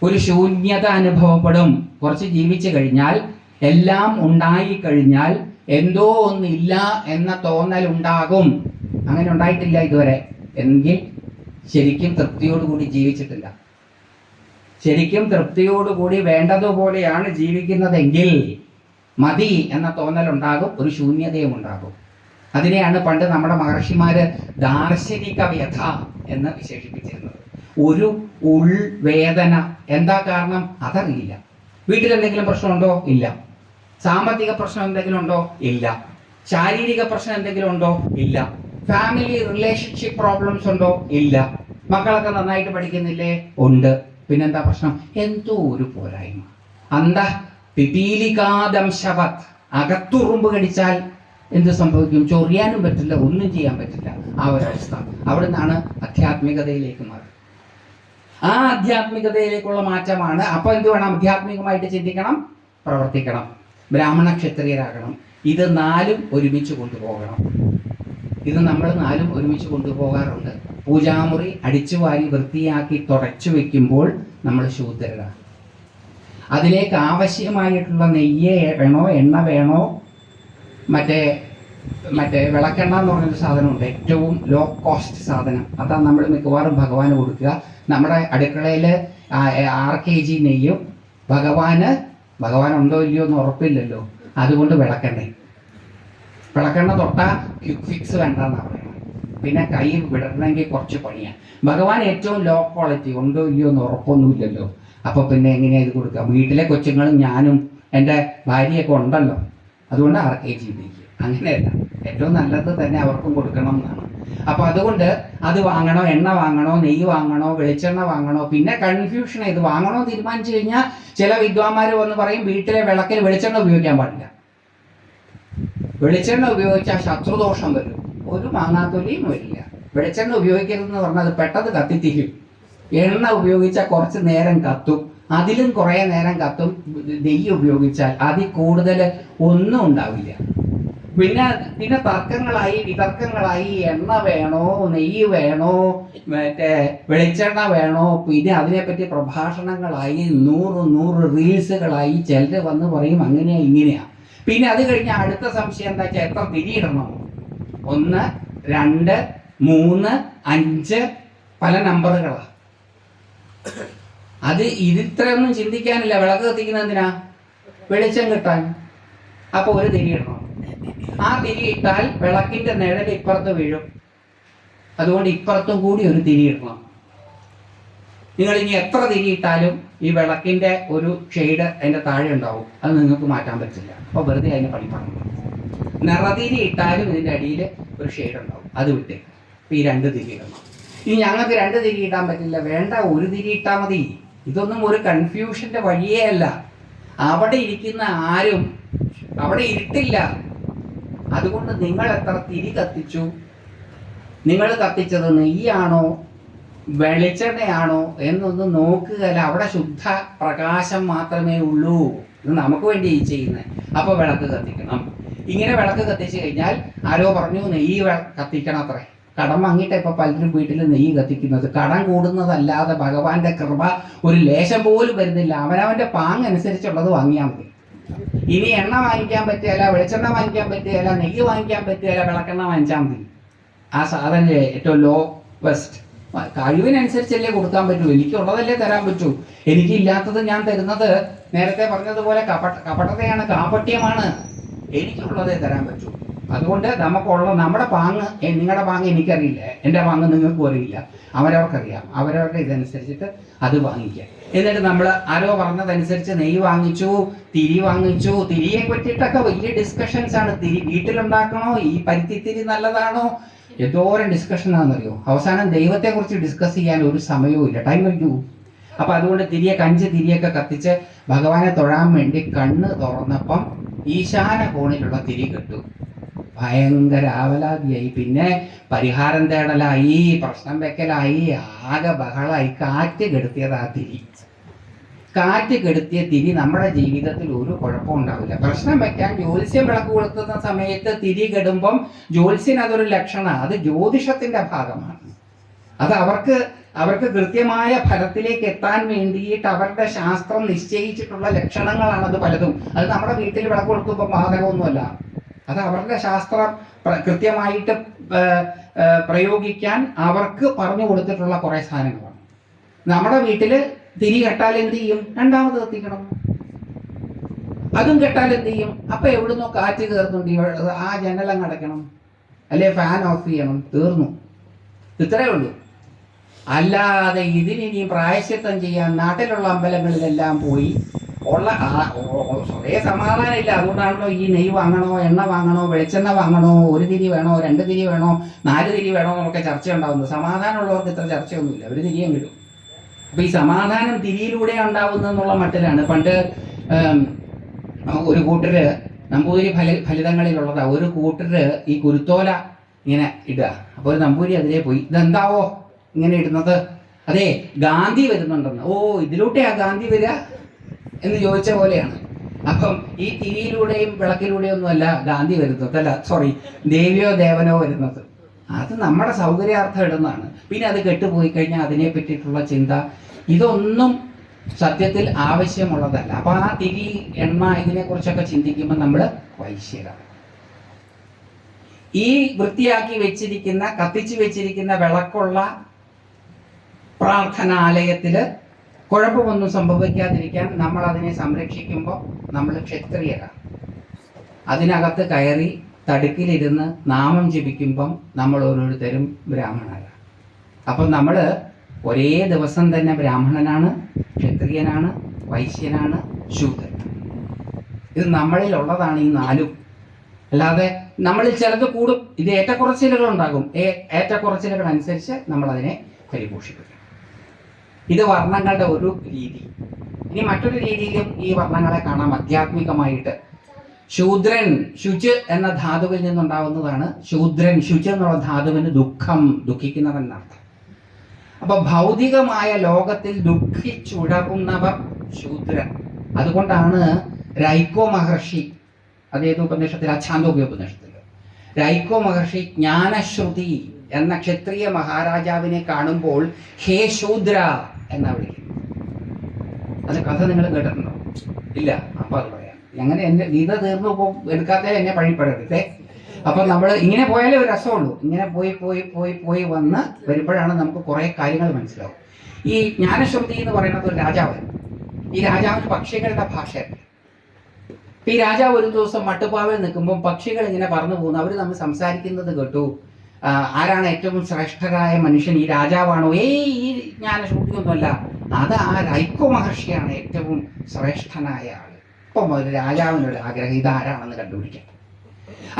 ഒരു ശൂന്യത അനുഭവപ്പെടും. കുറച്ച് ജീവിച്ചു കഴിഞ്ഞാൽ, എല്ലാം ഉണ്ടായി കഴിഞ്ഞാൽ എന്തോ ഒന്നില്ല എന്ന തോന്നൽ ഉണ്ടാകും. അങ്ങനെ ഉണ്ടായിട്ടില്ല ഇതുവരെ എങ്കിൽ ശരിക്കും തൃപ്തിയോടുകൂടി ജീവിച്ചിട്ടില്ല. ശരിക്കും തൃപ്തിയോടുകൂടി വേണ്ടതുപോലെയാണ് ജീവിക്കുന്നതെങ്കിൽ മതി എന്ന തോന്നലുണ്ടാകും, ഒരു ശൂന്യതയും ഉണ്ടാകും. അതിനെയാണ് പണ്ട് നമ്മുടെ മഹർഷിമാര് ദാർശനിക വ്യഥ എന്ന് വിശേഷിപ്പിച്ചിരുന്നത്. ഒരു ഉൾവേദന. എന്താ കാരണം? അതറിയില്ല. വീട്ടിലെന്തെങ്കിലും പ്രശ്നമുണ്ടോ? ഇല്ല. സാമ്പത്തിക പ്രശ്നം എന്തെങ്കിലും ഉണ്ടോ? ഇല്ല. ശാരീരിക പ്രശ്നം എന്തെങ്കിലും ഉണ്ടോ? ഇല്ല. ഫാമിലി റിലേഷൻഷിപ്പ് പ്രോബ്ലംസ് ഉണ്ടോ? ഇല്ല. മക്കളൊക്കെ നന്നായിട്ട് പഠിക്കുന്നില്ലേ? ഉണ്ട്. പിന്നെന്താ പ്രശ്നം? എന്തോ ഒരു പോരായ്മ. പിപീലികാദംശവത്. അകത്തുറുമ്പ് കടിച്ചാൽ എന്ത് സംഭവിക്കും? ചൊറിയാനും പറ്റില്ല, ഒന്നും ചെയ്യാൻ പറ്റില്ല. ആ ഒരവസ്ഥ. അവിടെ നിന്നാണ് ആധ്യാത്മികതയിലേക്ക് മാറുന്നത്. ആ ആധ്യാത്മികതയിലേക്കുള്ള മാറ്റമാണ്. അപ്പൊ എന്ത് വേണം? ആധ്യാത്മികമായിട്ട് ചിന്തിക്കണം, പ്രവർത്തിക്കണം, ബ്രാഹ്മണ ക്ഷത്രിയരാകണം. ഇത് നാലും ഒരുമിച്ച് കൊണ്ടുപോകണം. ഇത് നമ്മൾ നാലും ഒരുമിച്ച് കൊണ്ടുപോകാറുണ്ട്. പൂജാമുറി അടിച്ചുവാരി വൃത്തിയാക്കി തുടച്ചു വെക്കുമ്പോൾ നമ്മൾ ശൂദ്രരാണ്. അതിലേക്ക് ആവശ്യമായിട്ടുള്ള നെയ്യ് വേണോ, എണ്ണ വേണോ, മറ്റേ വിളക്കെണ്ണ എന്ന് പറഞ്ഞൊരു സാധനമുണ്ട്, ഏറ്റവും ലോ കോസ്റ്റ് സാധനം. അതാണ് നമ്മൾ മിക്കവാറും ഭഗവാന് കൊടുക്കുക. നമ്മുടെ അടുക്കളയിൽ 6 kg നെയ്യും ഭഗവാൻ ഉണ്ടോ ഇല്ലയോ എന്ന് ഉറപ്പില്ലല്ലോ. അതുകൊണ്ട് വിളക്കെണ്ണ തൊട്ടാൽ ക്വിക്ക് ഫിക്സ് വേണ്ടെന്നാണ് പറയുന്നത്. പിന്നെ കൈ വിടണമെങ്കിൽ കുറച്ച് പണിയാണ്. ഭഗവാൻ ഏറ്റവും ലോ ക്വാളിറ്റി, ഉണ്ടോ ഇല്ലയോ എന്ന് ഉറപ്പൊന്നുമില്ലല്ലോ. അപ്പോൾ പിന്നെ എങ്ങനെയാണ് ഇത് കൊടുക്കുക? വീട്ടിലെ കൊച്ചുങ്ങളും ഞാനും എൻ്റെ ഭാര്യയൊക്കെ ഉണ്ടല്ലോ. അതുകൊണ്ട് 6 kg നെയ്യ്. അങ്ങനെയല്ല, ഏറ്റവും നല്ലത് തന്നെ അവർക്കും കൊടുക്കണം എന്നാണ്. അപ്പൊ അതുകൊണ്ട് അത് വാങ്ങണോ, എണ്ണ വാങ്ങണോ, നെയ്യ് വാങ്ങണോ, വെളിച്ചെണ്ണ വാങ്ങണോ, പിന്നെ കൺഫ്യൂഷൻ. ഇത് വാങ്ങണോ തീരുമാനിച്ചു കഴിഞ്ഞാൽ ചില വിദ്വാന്മാർ വന്ന് പറയും വീട്ടിലെ വിളക്കിൽ വെളിച്ചെണ്ണ ഉപയോഗിക്കാൻ പാടില്ല. വെളിച്ചെണ്ണ ഉപയോഗിച്ചാൽ ശത്രുദോഷം വരും. ഒരു മാങ്ങാത്തൊലിയും വരില്ല. വെളിച്ചെണ്ണ ഉപയോഗിക്കരുതെന്ന് പറഞ്ഞാൽ അത് പെട്ടെന്ന് കത്തിത്തിരിക്കും. എണ്ണ ഉപയോഗിച്ചാൽ കുറച്ച് നേരം കത്തും, അതിലും കുറേ നേരം കത്തും. നെയ്യ് ഉപയോഗിച്ചാൽ അതിൽ കൂടുതൽ ഒന്നും ഉണ്ടാവില്ല. പിന്നെ തർക്കങ്ങളായി, വിതർക്കങ്ങളായി. എണ്ണ വേണോ, നെയ്യ് വേണോ, വെളിച്ചെണ്ണ വേണോ, പിന്നെ അതിനെപ്പറ്റി പ്രഭാഷണങ്ങളായി, 100 റീൽസുകളായി. ചിലർ വന്ന് പറയും അങ്ങനെയാ ഇങ്ങനെയാ. പിന്നെ അത് കഴിഞ്ഞാൽ അടുത്ത സംശയം എന്താ വെച്ചാൽ എത്ര തിരിയിടണം? 1, 2, 3, 5 പല നമ്പറുകളാ. അത് ഇതിത്രയൊന്നും ചിന്തിക്കാനില്ല. വിളക്ക് കത്തിക്കുന്ന എന്തിനാ? വെളിച്ചം കിട്ടാൻ. അപ്പൊ ഒരു തിരിയിടണം. ആ തിരിയിട്ടാൽ വിളക്കിന്റെ നിഴൽ ഇപ്പുറത്ത് വീഴും. അതുകൊണ്ട് ഇപ്പുറത്തും കൂടി ഒരു തിരി ഇടണം. നിങ്ങൾ ഇനി എത്ര തിരിയിട്ടാലും ഈ വിളക്കിന്റെ ഒരു ഷെയ്ഡ് അതിന്റെ താഴെ ഉണ്ടാവും, അത് നിങ്ങൾക്ക് മാറ്റാൻ പറ്റില്ല. അപ്പോൾ വെറുതെ അതിന് പണിപ്പാടും. നിറതിരി ഇട്ടാലും ഇതിന്റെ അടിയിൽ ഒരു ഷെയ്ഡ് ഉണ്ടാവും, അത് വിട്ടേ. അപ്പൊ ഈ 2 തിരി ഇടണം. ഇനി ഞങ്ങൾക്ക് 2 തിരി ഇടാൻ പറ്റില്ല, വേണ്ട, ഒരു തിരി ഇട്ടാൽ മതി. ഇതൊന്നും ഒരു കൺഫ്യൂഷന്റെ വഴിയേ അല്ല. അവിടെ ഇരിക്കുന്ന ആരും അവിടെ ഇരുട്ടില്ല. അതുകൊണ്ട് നിങ്ങൾ എത്ര തിരി കത്തിച്ചു, നിങ്ങൾ കത്തിച്ചത് നെയ്യാണോ വെളിച്ചെണ്ണയാണോ എന്നൊന്നും നോക്കുകയല്ല. അവിടെ ശുദ്ധ പ്രകാശം മാത്രമേ ഉള്ളൂ. ഇത് നമുക്ക് വേണ്ടി ചെയ്യുന്നത്. അപ്പോൾ വിളക്ക് കത്തിക്കണം. ഇങ്ങനെ വിളക്ക് കത്തിച്ചു കഴിഞ്ഞാൽ ആരോ പറഞ്ഞു നെയ്യ് കത്തിക്കണം അത്രേ. കടം വാങ്ങിയിട്ട് ഇപ്പൊ പലരും വീട്ടിൽ നെയ്യ് കത്തിക്കുന്നത്. കടം കൂടുന്നതല്ലാതെ ഭഗവാന്റെ കൃപ ഒരു ലേശം പോലും വരുന്നില്ല. അവനവന്റെ പാങ് അനുസരിച്ചുള്ളത് വാങ്ങിയാൽ മതി. ഇനി എണ്ണ വാങ്ങിക്കാൻ പറ്റിയല്ല, വെളിച്ചെണ്ണ വാങ്ങിക്കാൻ പറ്റിയല്ല, നെയ്യ് വാങ്ങിക്കാൻ പറ്റിയല്ല, വിളക്കെണ്ണ വാങ്ങിച്ചാൽ മതി. ആ സാധനം ഏറ്റവും ലോ ബെസ്റ്റ് കഴിവിനനുസരിച്ചല്ലേ കൊടുക്കാൻ പറ്റൂ. എനിക്കുള്ളതല്ലേ തരാൻ പറ്റൂ. എനിക്കില്ലാത്തത് ഞാൻ തരുന്നത് നേരത്തെ പറഞ്ഞതുപോലെ കപടതയാണ്, കാപട്യമാണ്. എനിക്കുള്ളതേ തരാൻ പറ്റൂ. അതുകൊണ്ട് നമ്മുടെ പാങ്ങ്, നിങ്ങളുടെ പാങ്ങ് എനിക്കറിയില്ല, എൻ്റെ പാങ്ങ് നിങ്ങൾക്കും അറിയില്ല, അവരവർക്കറിയാം. അവരവരുടെ ഇതനുസരിച്ചിട്ട് അത് വാങ്ങിക്കുക. എന്നിട്ട് നമ്മൾ ആരോ പറഞ്ഞതനുസരിച്ച് നെയ്യ് വാങ്ങിച്ചു, തിരി വാങ്ങിച്ചു. തിരിയെ പറ്റിയിട്ടൊക്കെ വലിയ ഡിസ്കഷൻസ് ആണ്. തിരി വീട്ടിലുണ്ടാക്കണോ, ഈ പരുത്തിത്തിരി നല്ലതാണോ, എന്തോരം ഡിസ്കഷനാണെന്നറിയോ. അവസാനം ദൈവത്തെക്കുറിച്ച് ഡിസ്കസ് ചെയ്യാൻ ഒരു സമയവും ഇല്ല, ടൈം കഴിഞ്ഞു. അപ്പം അതുകൊണ്ട് കഞ്ച് തിരിയൊക്കെ കത്തിച്ച് ഭഗവാനെ തൊഴാൻ വേണ്ടി കണ്ണ് തുറന്നപ്പം ഈശാന കോണിലുള്ള തിരി കെട്ടു. ഭയങ്കര ആവലാതിയായി. പിന്നെ പരിഹാരം തേടലായി, പ്രശ്നം വെക്കലായി, ആകെ ബഹളായി. കാറ്റ് കെടുത്തിയത് ആ തിരി. കാറ്റ് കെടുത്തിയ തിരി നമ്മുടെ ജീവിതത്തിൽ ഒരു കുഴപ്പം ഉണ്ടാവില്ല. പ്രശ്നം വെക്കാൻ ജ്യോത്സ്യം വിളക്ക് കൊളുത്തുന്ന സമയത്ത് തിരി കെടുമ്പം ജ്യോത്സ്യന് അതൊരു ലക്ഷണമാണ്. അത് ജ്യോതിഷത്തിന്റെ ഭാഗമാണ്. അത് അവർക്ക് കൃത്യമായ ഫലത്തിലേക്ക് എത്താൻ വേണ്ടിയിട്ട് അവരുടെ ശാസ്ത്രം നിശ്ചയിച്ചിട്ടുള്ള ലക്ഷണങ്ങളാണ് അത് പലതും. അത് നമ്മുടെ വീട്ടിൽ വിളക്ക് കൊളുത്തുമ്പോൾ ബാധകമൊന്നുമല്ല. അത് അവരുടെ ശാസ്ത്രം കൃത്യമായിട്ട് പ്രയോഗിക്കാൻ അവർക്ക് പറഞ്ഞു കൊടുത്തിട്ടുള്ള കുറെ സാധനങ്ങളാണ്. നമ്മുടെ വീട്ടിൽ തിരി കെട്ടാൽ എന്ത് ചെയ്യും? രണ്ടാമത് കത്തിക്കണം. അതും കെട്ടാൽ എന്ത് ചെയ്യും? അപ്പൊ എവിടുന്നോ കാറ്റ് കയറുന്നുണ്ട്, ആ ജനലങ്ങ് അടയ്ക്കണം, അല്ലെ ഫാൻ ഓഫ് ചെയ്യണം, തീർന്നു. ഇത്രയേ ഉള്ളൂ. അല്ലാതെ ഇതിനി പ്രായശ്ചിത്തം ചെയ്യാൻ നാട്ടിലുള്ള അമ്പലങ്ങളിലെല്ലാം പോയി ഉള്ള സ്വതേ സമാധാനം ഇല്ല. അതുകൊണ്ടാണല്ലോ ഈ നെയ്യ് വാങ്ങണോ, എണ്ണ വാങ്ങണോ, വെളിച്ചെണ്ണ വാങ്ങണോ, 1 തിരി വേണോ, 2 തിരി വേണോ, 4 തിരി വേണോ എന്നൊക്കെ ചർച്ച ഉണ്ടാവുന്നത്. സമാധാനമുള്ളവർക്ക് ഇത്ര ചർച്ചയൊന്നുമില്ല, ഒരു തിരിയും കിട്ടും. അപ്പൊ ഈ സമാധാനം തിരിയിലൂടെ ഉണ്ടാവുന്നെന്നുള്ള മട്ടിലാണ്. പണ്ട് ഒരു കൂട്ടര് നമ്പൂതിരി ഫലിതങ്ങളിലുള്ളതാ. ഒരു കൂട്ടര് ഈ കുരുത്തോല ഇങ്ങനെ ഇടുക. അപ്പോൾ ഒരു നമ്പൂരി അതിലേ പോയി, ഇതെന്താവോ ഇങ്ങനെ ഇടുന്നത്? അതെ, ഗാന്ധി വരുന്നുണ്ടെന്ന്. ഓ, ഇതിലൂടെയാ ഗാന്ധി വരിക എന്ന് ചോദിച്ച പോലെയാണ്. അപ്പം ഈ തിരിയിലൂടെയും വിളക്കിലൂടെയും ഒന്നുമല്ല ഗാന്ധി വരുന്നത്, അല്ല സോറി, ദേവിയോ ദേവനോ വരുന്നത്. അത് നമ്മുടെ സൗകര്യാർത്ഥം ഇടുന്നതാണ്. പിന്നെ അത് കെട്ടുപോയി കഴിഞ്ഞാൽ അതിനെ പറ്റിയിട്ടുള്ള ചിന്ത, ഇതൊന്നും സത്യത്തിൽ ആവശ്യമുള്ളതല്ല. അപ്പൊ ആ തിരി, എണ്ണ, ഇതിനെക്കുറിച്ചൊക്കെ ചിന്തിക്കുമ്പോൾ നമ്മൾ വൈശ്യരാണ്. ഈ വൃത്തിയാക്കി വെച്ചിരിക്കുന്ന, കത്തിച്ചു വെച്ചിരിക്കുന്ന വിളക്കുള്ള പ്രാർത്ഥനാലയത്തില് കുഴപ്പമൊന്നും സംഭവിക്കാതിരിക്കാൻ നമ്മൾ അതിനെ സംരക്ഷിക്കുമ്പോൾ നമ്മൾ ക്ഷത്രിയരാണ്. അതിനകത്ത് കയറി തടുക്കിലിരുന്ന് നാമം ജപിക്കുമ്പം നമ്മൾ ഓരോരുത്തരും ബ്രാഹ്മണരാണ്. അപ്പം നമ്മൾ ഒരേ ദിവസം തന്നെ ബ്രാഹ്മണനാണ്, ക്ഷത്രിയനാണ്, വൈശ്യനാണ്, ശൂദ്രനാണ്. ഇത് നമ്മളിലുള്ളതാണ് ഈ 4. അല്ലാതെ നമ്മളിൽ ചിലത് കൂടും. ഇത് ഏറ്റക്കുറച്ചിലുകൾ ഉണ്ടാകും. ഏറ്റക്കുറച്ചിലുകൾ അനുസരിച്ച് നമ്മളതിനെ പരിപോഷിപ്പിക്കും. ഇത് വർണ്ണങ്ങളുടെ ഒരു രീതി. ഇനി മറ്റൊരു രീതിയിലും ഈ വർണ്ണങ്ങളെ കാണാം ആധ്യാത്മികമായിട്ട്. ശൂദ്രൻ, ശുച് എന്ന ധാതുവിൽ നിന്നുണ്ടാവുന്നതാണ് ശൂദ്രൻ. ശുച് എന്നുള്ള ധാതുവിന് ദുഃഖം, ദുഃഖിക്കുന്നവൻ എന്നർത്ഥം. അപ്പൊ ഭൗതികമായ ലോകത്തിൽ ദുഃഖിച്ചുഴകുന്നവർ ശൂദ്രൻ. അതുകൊണ്ടാണ് രൈക്കോ മഹർഷി, അതേത് ഉപനിഷത്തിൽ? അച്ഛാന്തോക്യ ഉപനിഷത്തിൽ രൈക്കോ മഹർഷി ജ്ഞാനശ്രുതി എന്ന ക്ഷത്രിയ മഹാരാജാവിനെ കാണുമ്പോൾ ഹേ ശൂദ്ര എന്നാ വിളിക്കും. അത് കഥ നിങ്ങൾ കേട്ടിട്ടുണ്ടോ? ഇല്ല. അപ്പൊ അത് പറയാം. അങ്ങനെ എന്റെ ഗീത തീർന്നു എടുക്കാതെ എന്നെ പഴിപ്പെടരുതേ. അപ്പൊ നമ്മൾ ഇങ്ങനെ പോയാലേ ഒരു രസമുള്ളൂ. ഇങ്ങനെ പോയി വന്ന് വരുമ്പോഴാണ് നമുക്ക് കുറെ കാര്യങ്ങൾ മനസ്സിലാവും. ഈ ജ്ഞാനശ്രുതി എന്ന് പറയുന്നത് ഒരു രാജാവാണ്. ഈ രാജാവിന് പക്ഷികളുടെ ഭാഷയാണ്. ഈ രാജാവ് ഒരു ദിവസം മട്ടുപ്പാവിൽ നിൽക്കുമ്പോൾ പക്ഷികൾ ഇങ്ങനെ പറന്നു പോകുന്നു. അവർ തമ്മിൽ സംസാരിക്കുന്നത് കേട്ടു. ആരാണ് ഏറ്റവും ശ്രേഷ്ഠരായ മനുഷ്യൻ, ഈ രാജാവാണോ? ഈ ജ്ഞാനശൂദ്ധിയൊന്നുമല്ല, അത് ആ രൈക്കോ മഹർഷിയാണ് ഏറ്റവും ശ്രേഷ്ഠനായ ആൾ. ഇപ്പം ഒരു രാജാവിനൊരു ആഗ്രഹം, ഇതാരാണെന്ന് കണ്ടുപിടിക്കാൻ.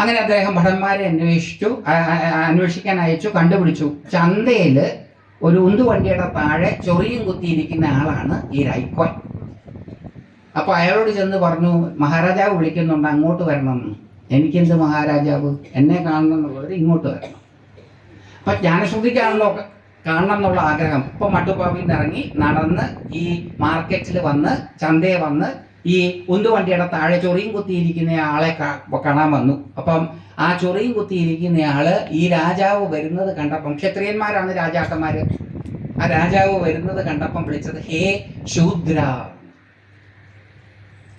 അങ്ങനെ അദ്ദേഹം ഭടന്മാരെ അന്വേഷിക്കാൻ അയച്ചു, കണ്ടുപിടിച്ചു. ചന്തയിൽ ഒരു ഉന്തുവണ്ടിയുടെ താഴെ ചൊറിയും കുത്തിയിരിക്കുന്ന ആളാണ് ഈ രൈക്കോ. അപ്പൊ അയാളോട് ചെന്ന് പറഞ്ഞു, മഹാരാജാവ് വിളിക്കുന്നുണ്ട്, അങ്ങോട്ട് വരണം. എനിക്കെന്ത് മഹാരാജാവ്, എന്നെ കാണണം എന്നുള്ളവർ ഇങ്ങോട്ട് വരണം. അപ്പൊ ജ്ഞാനശുദ്ധിക്കാണല്ലോ കാണണം എന്നുള്ള ആഗ്രഹം. ഇപ്പൊ മട്ടുപ്പാവിൽ നിന്ന് ഇറങ്ങി നടന്ന് ഈ മാർക്കറ്റിൽ വന്ന്, ചന്തയെ വന്ന്, ഈ ഉന്തുവണ്ടിയുടെ താഴെ ചൊറിയും കുത്തിയിരിക്കുന്ന ആളെ കാണാൻ വന്നു. അപ്പം ആ ചൊറിയും കുത്തിയിരിക്കുന്ന ആള് ഈ രാജാവ് വരുന്നത് കണ്ടപ്പം, ക്ഷത്രിയന്മാരാണ് രാജാക്കന്മാര്, ആ രാജാവ് വരുന്നത് കണ്ടപ്പം വിളിച്ചത് ഹേ ശൂദ്ര.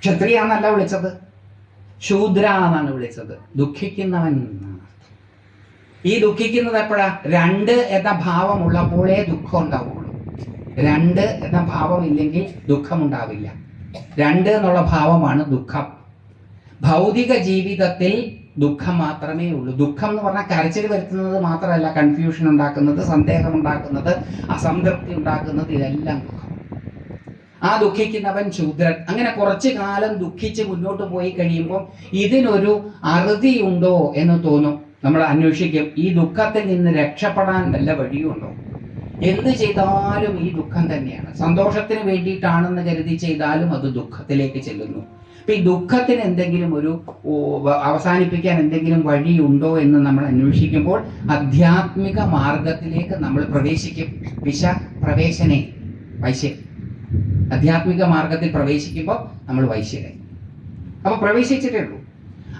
ക്ഷത്രിയ എന്നല്ല വിളിച്ചത്, ശൂദ്ര എന്നാണ് വിളിച്ചത്, ദുഃഖിക്കുന്നവൻ. ഈ ദുഃഖിക്കുന്നത് എപ്പോഴാ? 2 എന്ന ഭാവം ഉള്ളപ്പോഴേ ദുഃഖം ഉണ്ടാവുള്ളൂ. 2 എന്ന ഭാവം ഇല്ലെങ്കിൽ ദുഃഖമുണ്ടാവില്ല. 2 എന്നുള്ള ഭാവമാണ് ദുഃഖം. ഭൗതിക ജീവിതത്തിൽ ദുഃഖം മാത്രമേ ഉള്ളൂ. ദുഃഖം എന്ന് പറഞ്ഞാൽ കരച്ചിൽ വരുത്തുന്നത് മാത്രമല്ല, കൺഫ്യൂഷൻ ഉണ്ടാക്കുന്നത്, സന്ദേഹം ഉണ്ടാക്കുന്നത്, അസംതൃപ്തി ഉണ്ടാക്കുന്നത്, ഇതെല്ലാം ദുഃഖം. ആ ദുഃഖിക്കുന്നവൻ ശൂദ്രൻ. അങ്ങനെ കുറച്ചു കാലം ദുഃഖിച്ച് മുന്നോട്ട് പോയി കഴിയുമ്പോൾ ഇതിനൊരു അറുതിയുണ്ടോ എന്ന് തോന്നും. നമ്മൾ അന്വേഷിക്കും, ഈ ദുഃഖത്തിൽ നിന്ന് രക്ഷപ്പെടാൻ വല്ല വഴിയുണ്ടോ? എന്ത് ചെയ്താലും ഈ ദുഃഖം തന്നെയാണ്. സന്തോഷത്തിന് വേണ്ടിയിട്ടാണെന്ന് കരുതി ചെയ്താലും അത് ദുഃഖത്തിലേക്ക് ചെല്ലുന്നു. അപ്പൊ ഈ ദുഃഖത്തിന് എന്തെങ്കിലും ഒരു അവസാനിപ്പിക്കാൻ എന്തെങ്കിലും വഴിയുണ്ടോ എന്ന് നമ്മൾ അന്വേഷിക്കുമ്പോൾ ആധ്യാത്മിക മാർഗത്തിലേക്ക് നമ്മൾ പ്രവേശിക്കും. പ്രവേശനേ വൈശ്യൻ. ആധ്യാത്മിക മാർഗത്തിൽ പ്രവേശിക്കുമ്പോൾ നമ്മൾ വൈശ്യരായി. അപ്പൊ പ്രവേശിച്ചിട്ടേ ഉള്ളൂ.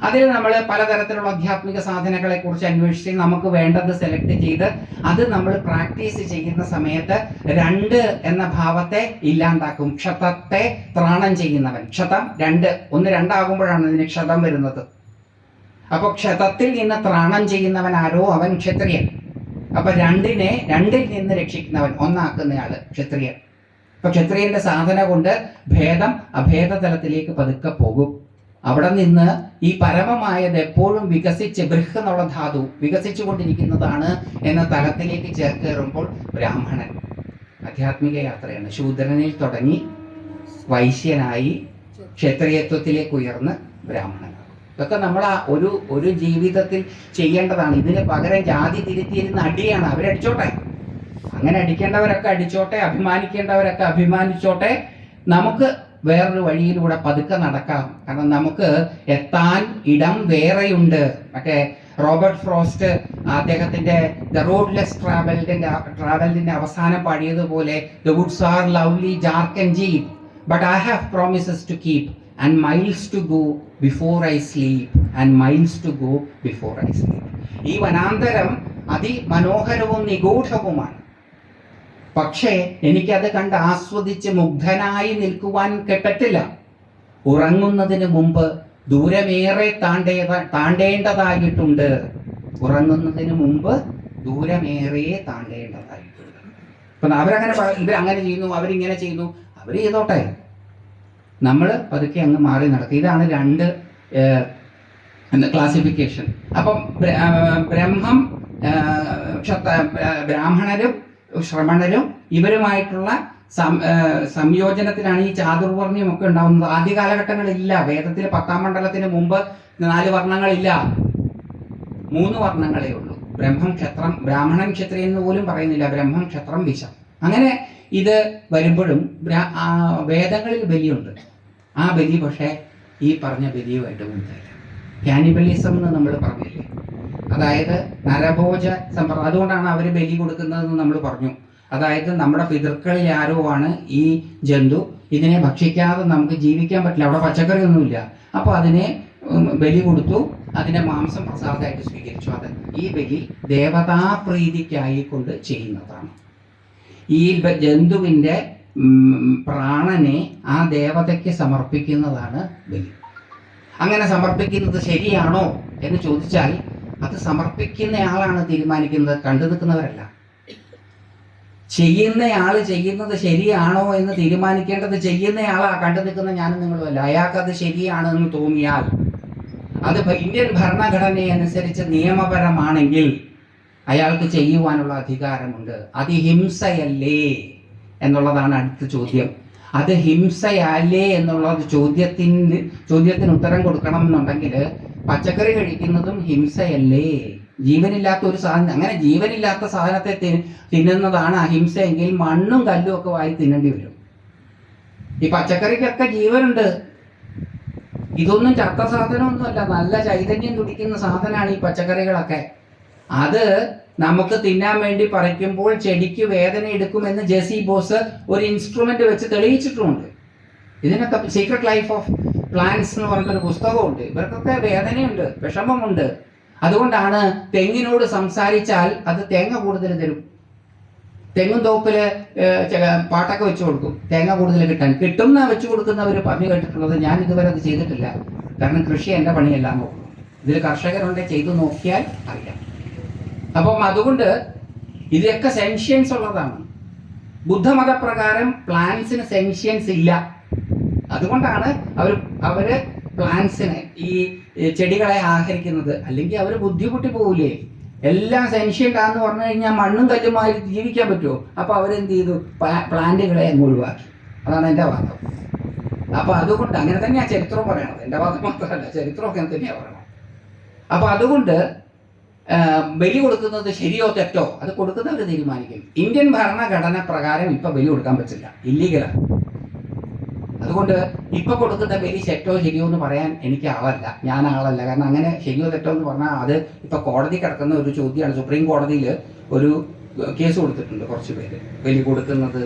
അതിൽ നമ്മൾ പലതരത്തിലുള്ള ആധ്യാത്മിക സാധനങ്ങളെ കുറിച്ച് അന്വേഷിച്ച് നമുക്ക് വേണ്ടത് സെലക്ട് ചെയ്ത് അത് നമ്മൾ പ്രാക്ടീസ് ചെയ്യുന്ന സമയത്ത് 2 എന്ന ഭാവത്തെ ഇല്ലാണ്ടാക്കും. ക്ഷതത്തെ ത്രാണം ചെയ്യുന്നവൻ. ക്ഷതം 2, 1 ആകുമ്പോഴാണ് ഇതിന് ക്ഷതം വരുന്നത്. അപ്പൊ ക്ഷതത്തിൽ നിന്ന് ത്രാണം ചെയ്യുന്നവൻ ആരോ, അവൻ ക്ഷത്രിയൻ. അപ്പൊ 2ൽ നിന്ന് രക്ഷിക്കുന്നവൻ, 1 ക്ഷത്രിയൻ. അപ്പൊ ക്ഷത്രിയന്റെ സാധന കൊണ്ട് ഭേദം അഭേദതലത്തിലേക്ക് പതുക്കെ പോകും. അവിടെ നിന്ന് ഈ പരമമായത് എപ്പോഴും വികസിച്ച്, ബൃഹ് എന്നുള്ള ധാതു വികസിച്ചു കൊണ്ടിരിക്കുന്നതാണ് എന്ന തലത്തിലേക്ക് ചേർക്കേറുമ്പോൾ ബ്രാഹ്മണൻ. ആധ്യാത്മിക യാത്രയാണ്. ശൂദ്രനിൽ തുടങ്ങി വൈശ്യനായി ക്ഷത്രിയത്വത്തിലേക്ക് ഉയർന്ന് ബ്രാഹ്മണനാണ്. ഇതൊക്കെ നമ്മൾ ഒരു ജീവിതത്തിൽ ചെയ്യേണ്ടതാണ്. ഇതിന് പകരം ജാതി തിരുത്തിയിരുന്ന അടിയാണ്. അവരടിച്ചോട്ടെ, അങ്ങനെ അടിക്കേണ്ടവരൊക്കെ അടിച്ചോട്ടെ, അഭിമാനിക്കേണ്ടവരൊക്കെ അഭിമാനിച്ചോട്ടെ. നമുക്ക് വേറൊരു വഴിയിലൂടെ പതുക്കെ നടക്കാം. കാരണം നമുക്ക് എത്താൻ ഇടം വേറെയുണ്ട്. മറ്റേ റോബർട്ട് ഫ്രോസ്റ്റ് അദ്ദേഹത്തിന്റെ ദ റോഡ്ലെസ് ട്രാവലിന്റെ അവസാനം പാടിയതുപോലെ, the woods are lovely dark and deep, but I have promises to keep and miles to go before I sleep, and miles to go before I sleep. ഈ വനാന്തരം അതിമനോഹരവും നിഗൂഢവുമാണ്. പക്ഷേ എനിക്കത് കണ്ട് ആസ്വദിച്ച് മുഗ്ധനായി നിൽക്കുവാൻ പറ്റില്ല. ഉറങ്ങുന്നതിന് മുമ്പ് ദൂരമേറെ താണ്ടേണ്ടതായിട്ടുണ്ട്. ഉറങ്ങുന്നതിന് മുമ്പ് ദൂരമേറെ താണ്ടേണ്ടതായിട്ടുണ്ട്. അപ്പൊ അങ്ങനെ ചെയ്യുന്നു, അവരിങ്ങനെ ചെയ്യുന്നു, അവർ ചെയ്തോട്ടെ, നമ്മൾ പതുക്കെ അങ്ങ് മാറി നടക്കും. ഇതാണ് 2 ക്ലാസിഫിക്കേഷൻ. അപ്പം ബ്രഹ്മം, ബ്രാഹ്മണരും ശ്രമണരും ഇവരുമായിട്ടുള്ള സംയോജനത്തിലാണ് ഈ ചാതുർവർണ്ണ്യം ഒക്കെ ഉണ്ടാവുന്നത്. ആദ്യ കാലഘട്ടങ്ങളില്ല. വേദത്തിൽ 10ാം മണ്ഡലത്തിന് മുമ്പ് 4 വർണ്ണങ്ങളില്ല, 3 വർണ്ണങ്ങളേ ഉള്ളൂ. ബ്രഹ്മം, ക്ഷത്രം, ബ്രാഹ്മണൻ, ക്ഷത്രിയൻ എന്ന് പോലും പറയുന്നില്ല. ബ്രഹ്മം, ക്ഷത്രം, വിശം. അങ്ങനെ ഇത് വരുമ്പോഴും വേദങ്ങളിൽ ബലിയുണ്ട്. ആ ബലി പക്ഷേ ഈ പറഞ്ഞ ബലിയുമായിട്ട് ബന്ധമില്ല. കാനിബലിസം എന്ന് നമ്മൾ പറഞ്ഞില്ലേ, അതായത് നരഭോജ സമ്പ്രദായം. അതുകൊണ്ടാണ് അവർ ബലി കൊടുക്കുന്നതെന്ന് നമ്മൾ പറഞ്ഞു. അതായത് നമ്മുടെ പിതൃക്കളിൽ ആരോ ആണ് ഈ ജന്തു, ഇതിനെ ഭക്ഷിക്കാതെ നമുക്ക് ജീവിക്കാൻ പറ്റില്ല, അവിടെ പച്ചക്കറി ഒന്നുമില്ല. അപ്പോൾ അതിനെ ബലി കൊടുത്തു, അതിന്റെ മാംസം പ്രസാദമായിട്ട് സ്വീകരിച്ചു. അത് ഈ ബലി ദേവതാപ്രീതിക്കായിക്കൊണ്ട് ചെയ്യുന്നതാണ്. ഈ ജന്തുവിൻ്റെ പ്രാണനെ ആ ദേവതയ്ക്ക് സമർപ്പിക്കുന്നതാണ് ബലി. അങ്ങനെ സമർപ്പിക്കുന്നത് ശരിയാണോ എന്ന് ചോദിച്ചാൽ അത് സമർപ്പിക്കുന്നയാളാണ് തീരുമാനിക്കുന്നത്, കണ്ടു നിൽക്കുന്നവരല്ല. ചെയ്യുന്നയാൾ ചെയ്യുന്നത് ശരിയാണോ എന്ന് തീരുമാനിക്കേണ്ടത് ചെയ്യുന്നയാളാ, കണ്ടു നിൽക്കുന്ന ഞാനും നിങ്ങളുമല്ല. അയാൾക്കത് ശരിയാണെന്ന് തോന്നിയാൽ, അത് ഇന്ത്യൻ ഭരണഘടനയനുസരിച്ച് നിയമപരമാണെങ്കിൽ അയാൾക്ക് ചെയ്യുവാനുള്ള അധികാരമുണ്ട്. അത് ഹിംസയല്ലേ എന്നുള്ളതാണ് അടുത്ത ചോദ്യം. അത് ഹിംസയല്ലേ എന്നുള്ളത് ചോദ്യത്തിന് ഉത്തരം കൊടുക്കണം എന്നുണ്ടെങ്കിൽ പച്ചക്കറി കഴിക്കുന്നതും ഹിംസയല്ലേ? ജീവനില്ലാത്ത ഒരു സാധനം, അങ്ങനെ ജീവനില്ലാത്ത സാധനത്തെ തിന്നുന്നതാണ് അഹിംസയെങ്കിൽ മണ്ണും കല്ലും ഒക്കെ വാരി തിന്നേണ്ടി വരും. ഈ പച്ചക്കറിക്കൊക്കെ ജീവനുണ്ട്. ഇതൊന്നും ചത്ത സാധനമൊന്നുമല്ല, നല്ല ചൈതന്യം തുടിക്കുന്ന സാധനമാണ് ഈ പച്ചക്കറികളൊക്കെ. അത് നമുക്ക് തിന്നാൻ വേണ്ടി പറിക്കുമ്പോൾ ചെടിക്ക് വേദന എടുക്കുമെന്ന് ജെസി ബോസ് ഒരു ഇൻസ്ട്രുമെന്റ് വെച്ച് തെളിയിച്ചിട്ടുമുണ്ട്. ഇതിനൊക്കെ സീക്രട്ട് ലൈഫ് ഓഫ് പ്ലാന്റ്സ് എന്ന് പറഞ്ഞിട്ടൊരു പുസ്തകമുണ്ട്. ഇവർക്കൊക്കെ വേദനയുണ്ട്, വിഷമമുണ്ട്. അതുകൊണ്ടാണ് തെങ്ങിനോട് സംസാരിച്ചാൽ അത് തേങ്ങ കൂടുതൽ തരും. തെങ്ങും തോപ്പില് പാട്ടൊക്കെ വെച്ച് കൊടുക്കും, തേങ്ങ കൂടുതൽ കിട്ടും എന്നാ വെച്ച് കൊടുക്കുന്നവർ പറഞ്ഞു കേട്ടിട്ടുള്ളത്. ഞാൻ ഇതുവരെ അത് ചെയ്തിട്ടില്ല, കാരണം കൃഷി എൻ്റെ പണിയല്ല. നോക്കും, ഇതിൽ കർഷകരുണ്ടെ ചെയ്തു നോക്കിയാൽ അറിയാം. അപ്പം അതുകൊണ്ട് ഇതൊക്കെ സെൻഷ്യൻസ് ഉള്ളതാണ്. ബുദ്ധമതപ്രകാരം പ്ലാന്റ്സിന് സെൻഷ്യൻസ് ഇല്ല. അതുകൊണ്ടാണ് അവര് പ്ലാന്റ്സിനെ, ഈ ചെടികളെ ആഹരിക്കുന്നത്. അല്ലെങ്കിൽ അവർ ബുദ്ധിമുട്ടി പോകൂലേ? എല്ലാം സെൻഷ്യൻ്റാന്ന് പറഞ്ഞു കഴിഞ്ഞാൽ മണ്ണും കല്ലുമായി ജീവിക്കാൻ പറ്റുമോ? അപ്പോൾ അവരെന്ത് ചെയ്തു? പ്ലാന്റുകളെ അങ്ങ് ഒഴിവാക്കി. അതാണ് എൻ്റെ വാദം. അപ്പോൾ അതുകൊണ്ട് അങ്ങനെ തന്നെയാണ് ചരിത്രം പറയണത്. എൻ്റെ വാദം മാത്രമല്ല, ചരിത്രമൊക്കെ അങ്ങനെ തന്നെയാണ് പറയണത്. അപ്പോൾ അതുകൊണ്ട് ബലി കൊടുക്കുന്നത് ശരിയോ തെറ്റോ അത് കൊടുക്കുന്നവർ തീരുമാനിക്കും. ഇന്ത്യൻ ഭരണഘടന പ്രകാരം ഇപ്പം ബലി കൊടുക്കാൻ പറ്റില്ല, ഇല്ലീഗലാണ്. അതുകൊണ്ട് ഇപ്പൊ കൊടുക്കുന്ന ബലി തെറ്റോ ശരിയോ എന്ന് പറയാൻ എനിക്ക് ഞാൻ ആളല്ല. കാരണം അങ്ങനെ ശരിയോ തെറ്റോ എന്ന് പറഞ്ഞാൽ അത് ഇപ്പൊ കോടതി കിടക്കുന്ന ഒരു ചോദ്യമാണ്. സുപ്രീം കോടതിയിൽ ഒരു കേസ് കൊടുത്തിട്ടുണ്ട് കുറച്ച് പേര്, ബലി കൊടുക്കുന്നത്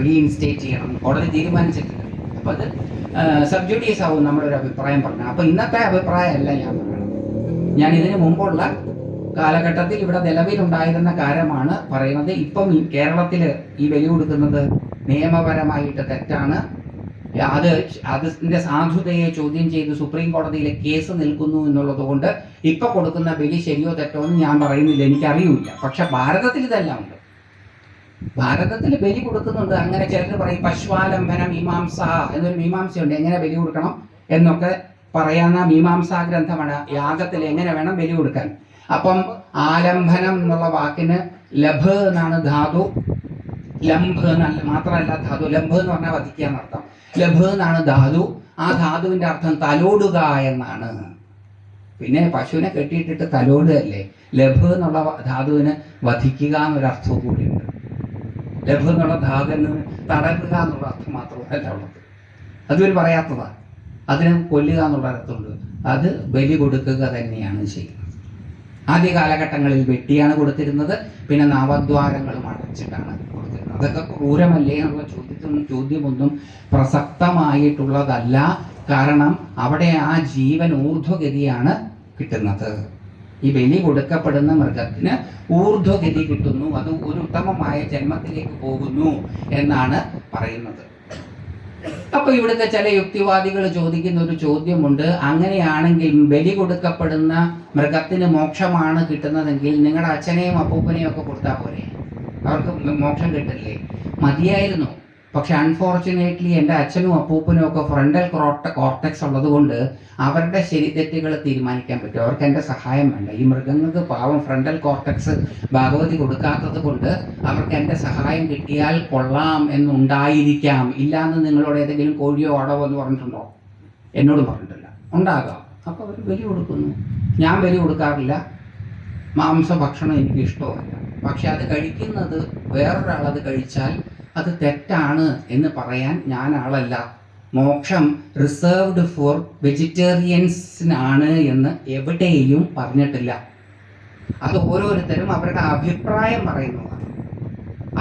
റീഇൻസ്റ്റേറ്റ് ചെയ്യണം, കോടതി തീരുമാനിച്ചിട്ടുണ്ട്. അപ്പൊ അത് സബ്ജുഡീസ് ആവും നമ്മുടെ ഒരു അഭിപ്രായം പറഞ്ഞത്. അപ്പൊ ഇന്നത്തെ അഭിപ്രായമല്ല ഞാൻ പറയണം. ഞാൻ ഇതിനു മുമ്പുള്ള കാലഘട്ടത്തിൽ ഇവിടെ നിലവിലുണ്ടായിരുന്ന കാര്യമാണ് പറയുന്നത്. ഇപ്പം കേരളത്തിൽ ഈ ബലി കൊടുക്കുന്നത് നിയമപരമായിട്ട് തെറ്റാണ്. അതിന്റെ സാധുതയെ ചോദ്യം ചെയ്ത് സുപ്രീം കോടതിയിലെ കേസ് നിൽക്കുന്നു എന്നുള്ളത് കൊണ്ട് ഇപ്പൊ കൊടുക്കുന്ന ബലി ശരിയോ തെറ്റോ എന്ന് ഞാൻ പറയുന്നില്ല, എനിക്കറിയില്ല. പക്ഷെ ഭാരതത്തിൽ ഇതെല്ലാം ഉണ്ട്. ഭാരതത്തിൽ ബലി കൊടുക്കുന്നുണ്ട്. അങ്ങനെ ചിലർ പറയും പശ്വാലംബന മീമാംസ എന്നൊരു മീമാംസയുണ്ട്, എങ്ങനെ ബലി കൊടുക്കണം എന്നൊക്കെ പറയാവുന്ന മീമാംസാ ഗ്രന്ഥമാണ്. യാഗത്തിൽ എങ്ങനെ വേണം ബലി കൊടുക്കാൻ. അപ്പം ആലംബനം എന്നുള്ള വാക്കിന് ലഭ് എന്നാണ് ധാതു. ലംഭ് മാത്രമല്ല ധാതു. ലംഭ് എന്ന് പറഞ്ഞാൽ വധിക്കുക എന്നർത്ഥം. ലഭ് എന്നാണ് ധാതു. ആ ധാതുവിന്റെ അർത്ഥം തലോടുക എന്നാണ്. പിന്നെ പശുവിനെ കെട്ടിയിട്ടിട്ട് തലോടുകയല്ലേ. ലഭ് എന്നുള്ള ധാതുവിന് വധിക്കുക എന്നൊരർത്ഥവും കൂടിയുണ്ട്. ലഭ് എന്നുള്ള ധാതുവിന് തടവുക എന്നുള്ള അർത്ഥം മാത്രമല്ല ഉള്ളത്. അതുവരെ പറയാത്തതാണ്. അതിന് കൊല്ലുക എന്നുള്ള അർത്ഥമുണ്ട്. അത് ബലി കൊടുക്കുക തന്നെയാണ് ചെയ്യുന്നത്. ആദ്യ കാലഘട്ടങ്ങളിൽ വെട്ടിയാണ് കൊടുത്തിരുന്നത്, പിന്നെ നവദ്വാരങ്ങളും അടച്ചിട്ടാണ് കൊടുത്തിരുന്നത്. അതൊക്കെ ക്രൂരമല്ലേ എന്നുള്ള ചോദ്യമൊന്നും പ്രസക്തമായിട്ടുള്ളതല്ല. കാരണം അവിടെ ആ ജീവൻ ഊർധ്വഗതിയാണ് കിട്ടുന്നത്. ഈ ബലി കൊടുക്കപ്പെടുന്ന മൃഗത്തിന് ഊർധ്വഗതി കിട്ടുന്നു, അത് ഒരു ഉത്തമമായ ജന്മത്തിലേക്ക് പോകുന്നു എന്നാണ് പറയുന്നത്. അപ്പൊ ഇവിടുത്തെ ചില യുക്തിവാദികൾ ചോദിക്കുന്ന ഒരു ചോദ്യമുണ്ട്. അങ്ങനെയാണെങ്കിൽ ബലി കൊടുക്കപ്പെടുന്ന മൃഗത്തിന് മോക്ഷമാണ് കിട്ടുന്നതെങ്കിൽ നിങ്ങളുടെ അച്ഛനെയും അപ്പൂപ്പനെയും ഒക്കെ കൊടുത്താൽ പോരെ? അവർക്ക് മോക്ഷം കിട്ടില്ലേ? മതിയായിരുന്നു. പക്ഷെ അൺഫോർച്ചുനേറ്റ്ലി എൻ്റെ അച്ഛനും അപ്പൂപ്പനും ഒക്കെ ഫ്രണ്ടൽ കോർട്ടെക്സ് ഉള്ളത് കൊണ്ട് അവരുടെ ശരി തെറ്റുകൾ തീരുമാനിക്കാൻ പറ്റും. അവർക്ക് എൻ്റെ സഹായം വേണ്ട. ഈ മൃഗങ്ങൾക്ക് പാവം ഫ്രണ്ടൽ കോർട്ടെക്സ് ഭഗവതി കൊടുക്കാത്തത് കൊണ്ട് അവർക്ക് എൻ്റെ സഹായം കിട്ടിയാൽ കൊള്ളാം എന്നുണ്ടായിരിക്കാം. ഇല്ലാന്ന് നിങ്ങളോട് ഏതെങ്കിലും കോഴിയോ ആടോ എന്ന് പറഞ്ഞിട്ടുണ്ടോ? എന്നോട് പറഞ്ഞിട്ടില്ല. ഉണ്ടാകാം. അപ്പോൾ അവർ ബലി കൊടുക്കുന്നു. ഞാൻ ബലി കൊടുക്കാറില്ല. മാംസഭക്ഷണം എനിക്ക് ഇഷ്ടമല്ല. പക്ഷെ അത് കഴിക്കുന്നത് വേറൊരാളത് കഴിച്ചാൽ അത് തെറ്റാണ് എന്ന് പറയാൻ ഞാൻ ആളല്ല. മോക്ഷം റിസർവ്ഡ് ഫോർ വെജിറ്റേറിയൻസിനാണ് എന്ന് എവിടെയും പറഞ്ഞിട്ടില്ല. അത് ഓരോരുത്തരും അവരുടെ അഭിപ്രായം പറയുന്നതാണ്.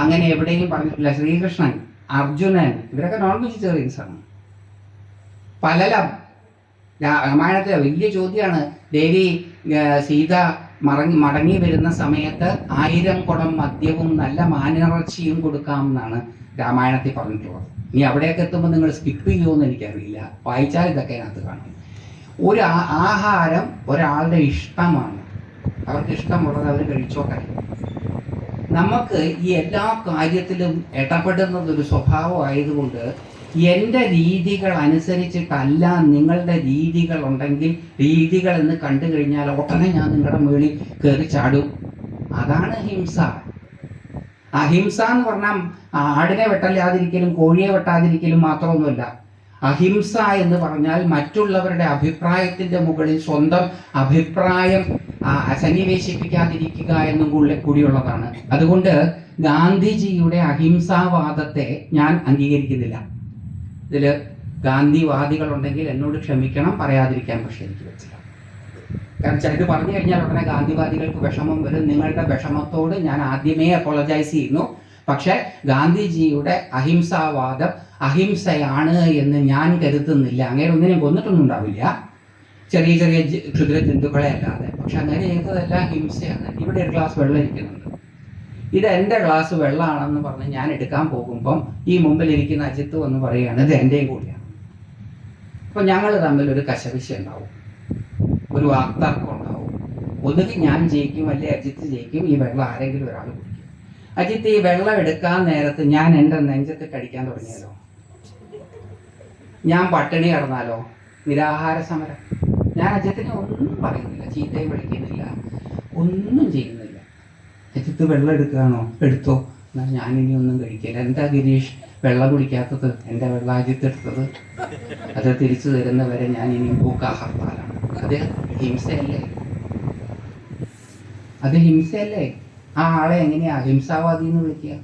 അങ്ങനെ എവിടെയും പറഞ്ഞിട്ടില്ല. ശ്രീകൃഷ്ണൻ, അർജുനൻ ഇവരൊക്കെ നോൺ വെജിറ്റേറിയൻസ് ആണ്. പലലം രാമായണത്തിലെ വലിയ ചോദ്യമാണ്. ദേവി സീത മടങ്ങി വരുന്ന സമയത്ത് 1000 കുടം മദ്യവും നല്ല മാനിറച്ചിയും കൊടുക്കാം എന്നാണ് രാമായണത്തിൽ പറഞ്ഞിട്ടുള്ളത്. ഇനി അവിടെയൊക്കെ എത്തുമ്പോൾ നിങ്ങൾ സ്കിപ്പ് ചെയ്യുമോയെന്ന് എനിക്കറിയില്ല. വായിച്ചാൽ ഇതൊക്കെ അതിനകത്ത് കാണും. ഒരു ആഹാരം ഒരാളുടെ ഇഷ്ടമാണ്. അവർക്ക് ഇഷ്ടമുള്ളത് അവർ കഴിച്ചോട്ടെ. നമുക്ക് ഈ എല്ലാ കാര്യത്തിലും ഇടപെടുന്നതൊരു സ്വഭാവമായതുകൊണ്ട് എൻ്റെ രീതികൾ അനുസരിച്ചിട്ടല്ല നിങ്ങളുടെ രീതികൾ ഉണ്ടെങ്കിൽ രീതികൾ എന്ന് കണ്ടു കഴിഞ്ഞാൽ ഉടനെ ഞാൻ നിങ്ങളുടെ മുകളിൽ കയറി ചാടും. അതാണ് ഹിംസ. അഹിംസ എന്ന് പറഞ്ഞാൽ ആടിനെ വെട്ടല്ലാതിരിക്കലും കോഴിയെ വെട്ടാതിരിക്കലും മാത്രമൊന്നുമല്ല. അഹിംസ എന്ന് പറഞ്ഞാൽ മറ്റുള്ളവരുടെ അഭിപ്രായത്തിന്റെ മുകളിൽ സ്വന്തം അഭിപ്രായം സന്നിവേശിപ്പിക്കാതിരിക്കുക എന്നും കൂടിയുള്ളതാണ്. അതുകൊണ്ട് ഗാന്ധിജിയുടെ അഹിംസാവാദത്തെ ഞാൻ അംഗീകരിക്കുന്നില്ല. ഇതിൽ ഗാന്ധിവാദികളുണ്ടെങ്കിൽ എന്നോട് ക്ഷമിക്കണം, പറയാതിരിക്കാൻ പക്ഷേ എനിക്ക് പറ്റില്ല. കാരണം ചിലത് പറഞ്ഞു കഴിഞ്ഞാൽ ഉടനെ ഗാന്ധിവാദികൾക്ക് വിഷമം വരും. നിങ്ങളുടെ വിഷമത്തോട് ഞാൻ ആദ്യമേ അപ്പോളജൈസ് ചെയ്യുന്നു. പക്ഷെ ഗാന്ധിജിയുടെ അഹിംസാവാദം അഹിംസയാണ് എന്ന് ഞാൻ കരുതുന്നില്ല. അങ്ങനെ ഒന്നിനും കൊന്നിട്ടൊന്നും ഉണ്ടാവില്ല, ചെറിയ ചെറിയ ക്ഷുദ്ര ജന്തുക്കളെ അല്ലാതെ. പക്ഷെ അങ്ങനെ ചെയ്തതെല്ലാം ഹിംസയാണ്. ഇവിടെ ഒരു ഗ്ലാസ് വെള്ളം ഇരിക്കുന്നുണ്ട്. ഇത് എൻ്റെ ഗ്ലാസ് വെള്ളമാണെന്ന് പറഞ്ഞ് ഞാൻ എടുക്കാൻ പോകുമ്പം ഈ മുമ്പിലിരിക്കുന്ന അജിത്ത് എന്ന് പറയുകയാണ് ഇത് എൻ്റെയും കൂടിയാണ്. അപ്പം ഞങ്ങൾ തമ്മിൽ ഒരു കശപിശ ഉണ്ടാവും, ഒരു വാക്തർക്കം ഉണ്ടാവും. ഒന്നുകിൽ ഞാൻ ജയിക്കും, അല്ലെ അജിത്ത് ജയിക്കും. ഈ വെള്ളം ആരെങ്കിലും ഒരാൾ കുടിക്കും. അജിത്ത് ഈ വെള്ളം എടുക്കാൻ നേരത്ത് ഞാൻ എൻ്റെ നെഞ്ചത്ത് കടിക്കാൻ തുടങ്ങിയാലോ, ഞാൻ പട്ടിണി കിടന്നാലോ, നിരാഹാര സമരം, ഞാൻ അജിത്തിനെ ഒന്നും പറയുന്നില്ല, ചീത്തയും വിളിക്കുന്നില്ല, ഒന്നും ചെയ്യുന്നില്ല. അജിത്ത് വെള്ളം എടുക്കുകയാണോ, എടുത്തോ, എന്നാൽ ഞാനിനി ഒന്നും കഴിക്കില്ല. എന്താ ഗിരീഷ് വെള്ളം കുടിക്കാത്തത്? എൻ്റെ വെള്ളം അജിത്ത് എടുത്തത്, അത് തിരിച്ചു തരുന്നവരെ ഞാൻ ഇനി ഭൂക്കാഹർത്താലാണ്. അത് ഹിംസയല്ലേ? അത് ഹിംസയല്ലേ? ആ ആളെ എങ്ങനെയാ അഹിംസാവാദി എന്ന് വിളിക്കുക?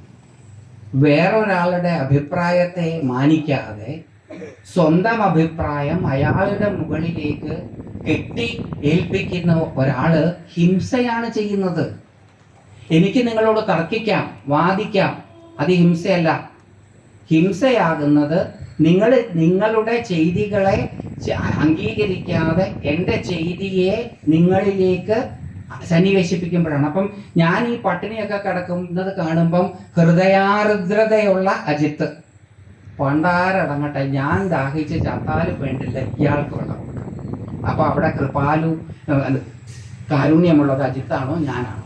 വേറൊരാളുടെ അഭിപ്രായത്തെ മാനിക്കാതെ സ്വന്തം അഭിപ്രായം അയാളുടെ മുകളിലേക്ക് കെട്ടി ഏൽപ്പിക്കുന്ന ഒരാള് ഹിംസയാണ് ചെയ്യുന്നത്. എനിക്ക് നിങ്ങളോട് തർക്കിക്കാം, വാദിക്കാം, അത് ഹിംസയല്ല. ഹിംസയാകുന്നത് നിങ്ങളുടെ ചെയ്തികളെ അംഗീകരിക്കാതെ എൻ്റെ ചെയ്തിയെ നിങ്ങളിലേക്ക് സന്നിവേശിപ്പിക്കുമ്പോഴാണ്. അപ്പം ഞാൻ ഈ പട്ടിണിയൊക്കെ കിടക്കുന്നത് കാണുമ്പം ഹൃദയാർദ്രതയുള്ള അജിത്ത് പണ്ടാരടങ്ങട്ടെ, ഞാൻ ദാഹിച്ച് ചത്താലും വേണ്ടില്ല, ഇയാൾക്ക് വെള്ളം. അപ്പൊ അവിടെ കൃപാലു കാരുണ്യമുള്ളത് അജിത്താണോ ഞാനാണോ?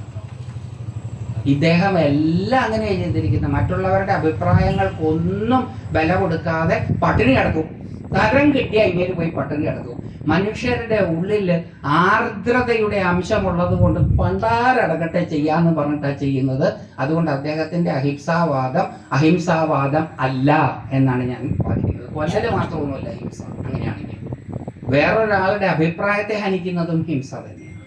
ഇദ്ദേഹം എല്ലാം അങ്ങനെ ചെയ്തിരിക്കുന്നത്. മറ്റുള്ളവരുടെ അഭിപ്രായങ്ങൾക്കൊന്നും വില കൊടുക്കാതെ പട്ടിണി കിടക്കും. തരം കിട്ടിയ ഇങ്ങനെ പോയി പട്ടിണി കിടക്കും. മനുഷ്യരുടെ ഉള്ളിൽ ആർദ്രതയുടെ അംശമുള്ളത് കൊണ്ട് പണ്ടാരടങ്ങട്ടെ ചെയ്യാന്ന് പറഞ്ഞിട്ടാണ് ചെയ്യുന്നത്. അതുകൊണ്ട് അദ്ദേഹത്തിന്റെ അഹിംസാവാദം അല്ല എന്നാണ് ഞാൻ പറയുന്നത്. കൊല്ലല് മാത്രമൊന്നുമല്ല ഹിംസ. അങ്ങനെയാണെങ്കിൽ വേറൊരാളുടെ അഭിപ്രായത്തെ ഹനിക്കുന്നതും ഹിംസ തന്നെയാണ്.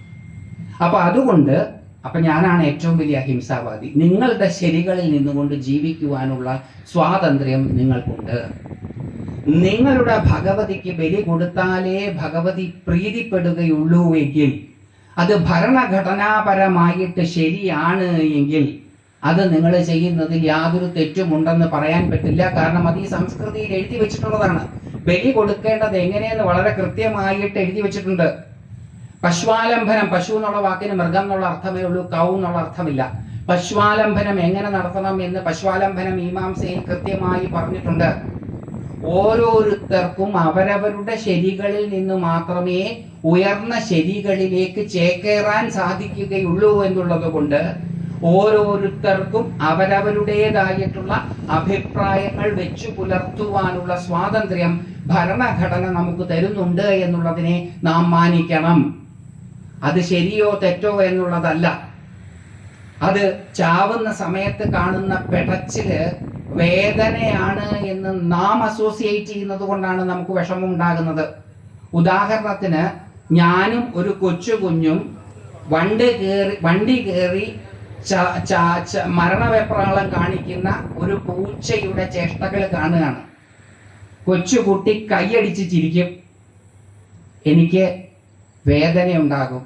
അപ്പൊ ഞാനാണ് ഏറ്റവും വലിയ അഹിംസാവാദി. നിങ്ങളുടെ ശരികളിൽ നിന്നുകൊണ്ട് ജീവിക്കുവാനുള്ള സ്വാതന്ത്ര്യം നിങ്ങൾക്കുണ്ട്. നിങ്ങളുടെ ഭഗവതിക്ക് ബലി കൊടുത്താലേ ഭഗവതി പ്രീതിപ്പെടുകയുള്ളൂ എങ്കിൽ, അത് ഭരണഘടനാപരമായിട്ട് ശരിയാണ് എങ്കിൽ, അത് നിങ്ങൾ ചെയ്യുന്നതിൽ യാതൊരു തെറ്റുമുണ്ടെന്ന് പറയാൻ പറ്റില്ല. കാരണം അത് ഈ സംസ്കൃതിയിൽ എഴുതി വെച്ചിട്ടുള്ളതാണ്. ബലി കൊടുക്കേണ്ടത് എങ്ങനെയെന്ന് വളരെ കൃത്യമായിട്ട് എഴുതി വെച്ചിട്ടുണ്ട്. പശുവാലംബനം, പശു എന്നുള്ള വാക്കിന് മൃഗം എന്നുള്ള അർത്ഥമേ ഉള്ളൂ, കൗ എന്നുള്ള അർത്ഥമില്ല. പശുവാലംബനം എങ്ങനെ നടത്തണം എന്ന് പശുവാലംബന മീമാംസയിൽ കൃത്യമായി പറഞ്ഞിട്ടുണ്ട്. ഓരോരുത്തർക്കും അവരവരുടെ ശരികളിൽ നിന്ന് മാത്രമേ ഉയർന്ന ശരികളിലേക്ക് ചേക്കേറാൻ സാധിക്കുകയുള്ളൂ എന്നുള്ളത് കൊണ്ട് ഓരോരുത്തർക്കും അവരവരുടേതായിട്ടുള്ള അഭിപ്രായങ്ങൾ വെച്ചു പുലർത്തുവാനുള്ള സ്വാതന്ത്ര്യം ഭരണഘടന നമുക്ക് തരുന്നുണ്ട് എന്നുള്ളതിനെ നാം മാനിക്കണം. അത് ശരിയോ തെറ്റോ എന്നുള്ളതല്ല. അത് ചാവുന്ന സമയത്ത് കാണുന്ന പെടച്ചില് വേദനയാണ് എന്ന് നാം അസോസിയേറ്റ് ചെയ്യുന്നത് കൊണ്ടാണ് നമുക്ക് വിഷമം ഉണ്ടാകുന്നത്. ഉദാഹരണത്തിന്, ഞാനും ഒരു കൊച്ചു കുഞ്ഞും വണ്ടി കയറി മരണവെപ്രാളം കാണിക്കുന്ന ഒരു പൂച്ചയുടെ ചേഷ്ടകൾ കാണുകയാണ്. കൊച്ചുകുട്ടി കൈയടിച്ച് ചിരിക്കും, എനിക്ക് വേദനയുണ്ടാകും.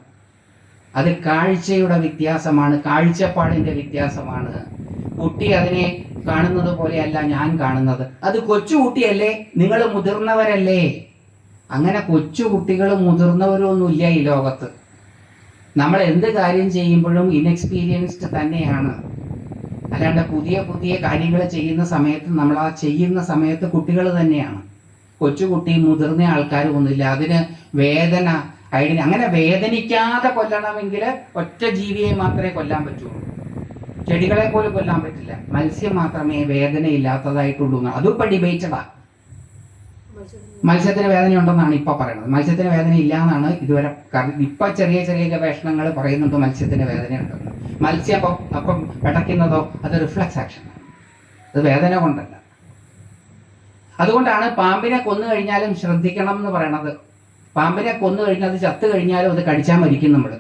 അത് കാഴ്ചയുടെ വ്യത്യാസമാണ്, കാഴ്ചപ്പാടിന്റെ വ്യത്യാസമാണ്. കുട്ടി അതിനെ കാണുന്നത് പോലെയല്ല ഞാൻ കാണുന്നത്. അത് കൊച്ചുകുട്ടിയല്ലേ, നിങ്ങൾ മുതിർന്നവരല്ലേ. അങ്ങനെ കൊച്ചുകുട്ടികളും മുതിർന്നവരും ഒന്നുമില്ല ഈ ലോകത്ത്. നമ്മൾ എന്ത് കാര്യം ചെയ്യുമ്പോഴും ഇൻഎക്സ്പീരിയൻസ്ഡ് തന്നെയാണ്. അല്ലാണ്ട് പുതിയ പുതിയ കാര്യങ്ങൾ ചെയ്യുന്ന സമയത്ത് നമ്മൾ ആ ചെയ്യുന്ന സമയത്ത് കുട്ടികൾ തന്നെയാണ്. കൊച്ചുകുട്ടി മുതിർന്ന ആൾക്കാരും ഒന്നുമില്ല. അതിന് വേദന അങ്ങനെ വേദനിക്കാതെ കൊല്ലണമെങ്കിൽ ഒറ്റ ജീവിയെ മാത്രമേ കൊല്ലാൻ പറ്റുള്ളൂ. ചെടികളെ പോലും കൊല്ലാൻ പറ്റില്ല. മത്സ്യം മാത്രമേ വേദനയില്ലാത്തതായിട്ടുള്ളൂ. അതും ഇപ്പൊ ഡിബേറ്റഡാ. മത്സ്യത്തിന് വേദന ഉണ്ടെന്നാണ് ഇപ്പൊ പറയുന്നത്. മത്സ്യത്തിന് വേദന ഇല്ല എന്നാണ് ഇതുവരെ. ഇപ്പൊ ചെറിയ ചെറിയ ഗവേഷണങ്ങൾ പറയുന്നുണ്ട് മത്സ്യത്തിന് വേദന ഉണ്ടെന്ന്. മത്സ്യം അപ്പം പിടയ്ക്കുന്നതോ അത് റിഫ്ലക്സ് ആക്ഷനാണ്, അത് വേദന കൊണ്ടല്ല. അതുകൊണ്ടാണ് പാമ്പിനെ കൊന്നു കഴിഞ്ഞാലും ശ്രദ്ധിക്കണം എന്ന് പറയണത്. പാമ്പിനെ കൊന്നു കഴിഞ്ഞാൽ അത് ചത്തു കഴിഞ്ഞാലും അത് കടിച്ചാൽ മരിക്കും നമ്മൾ.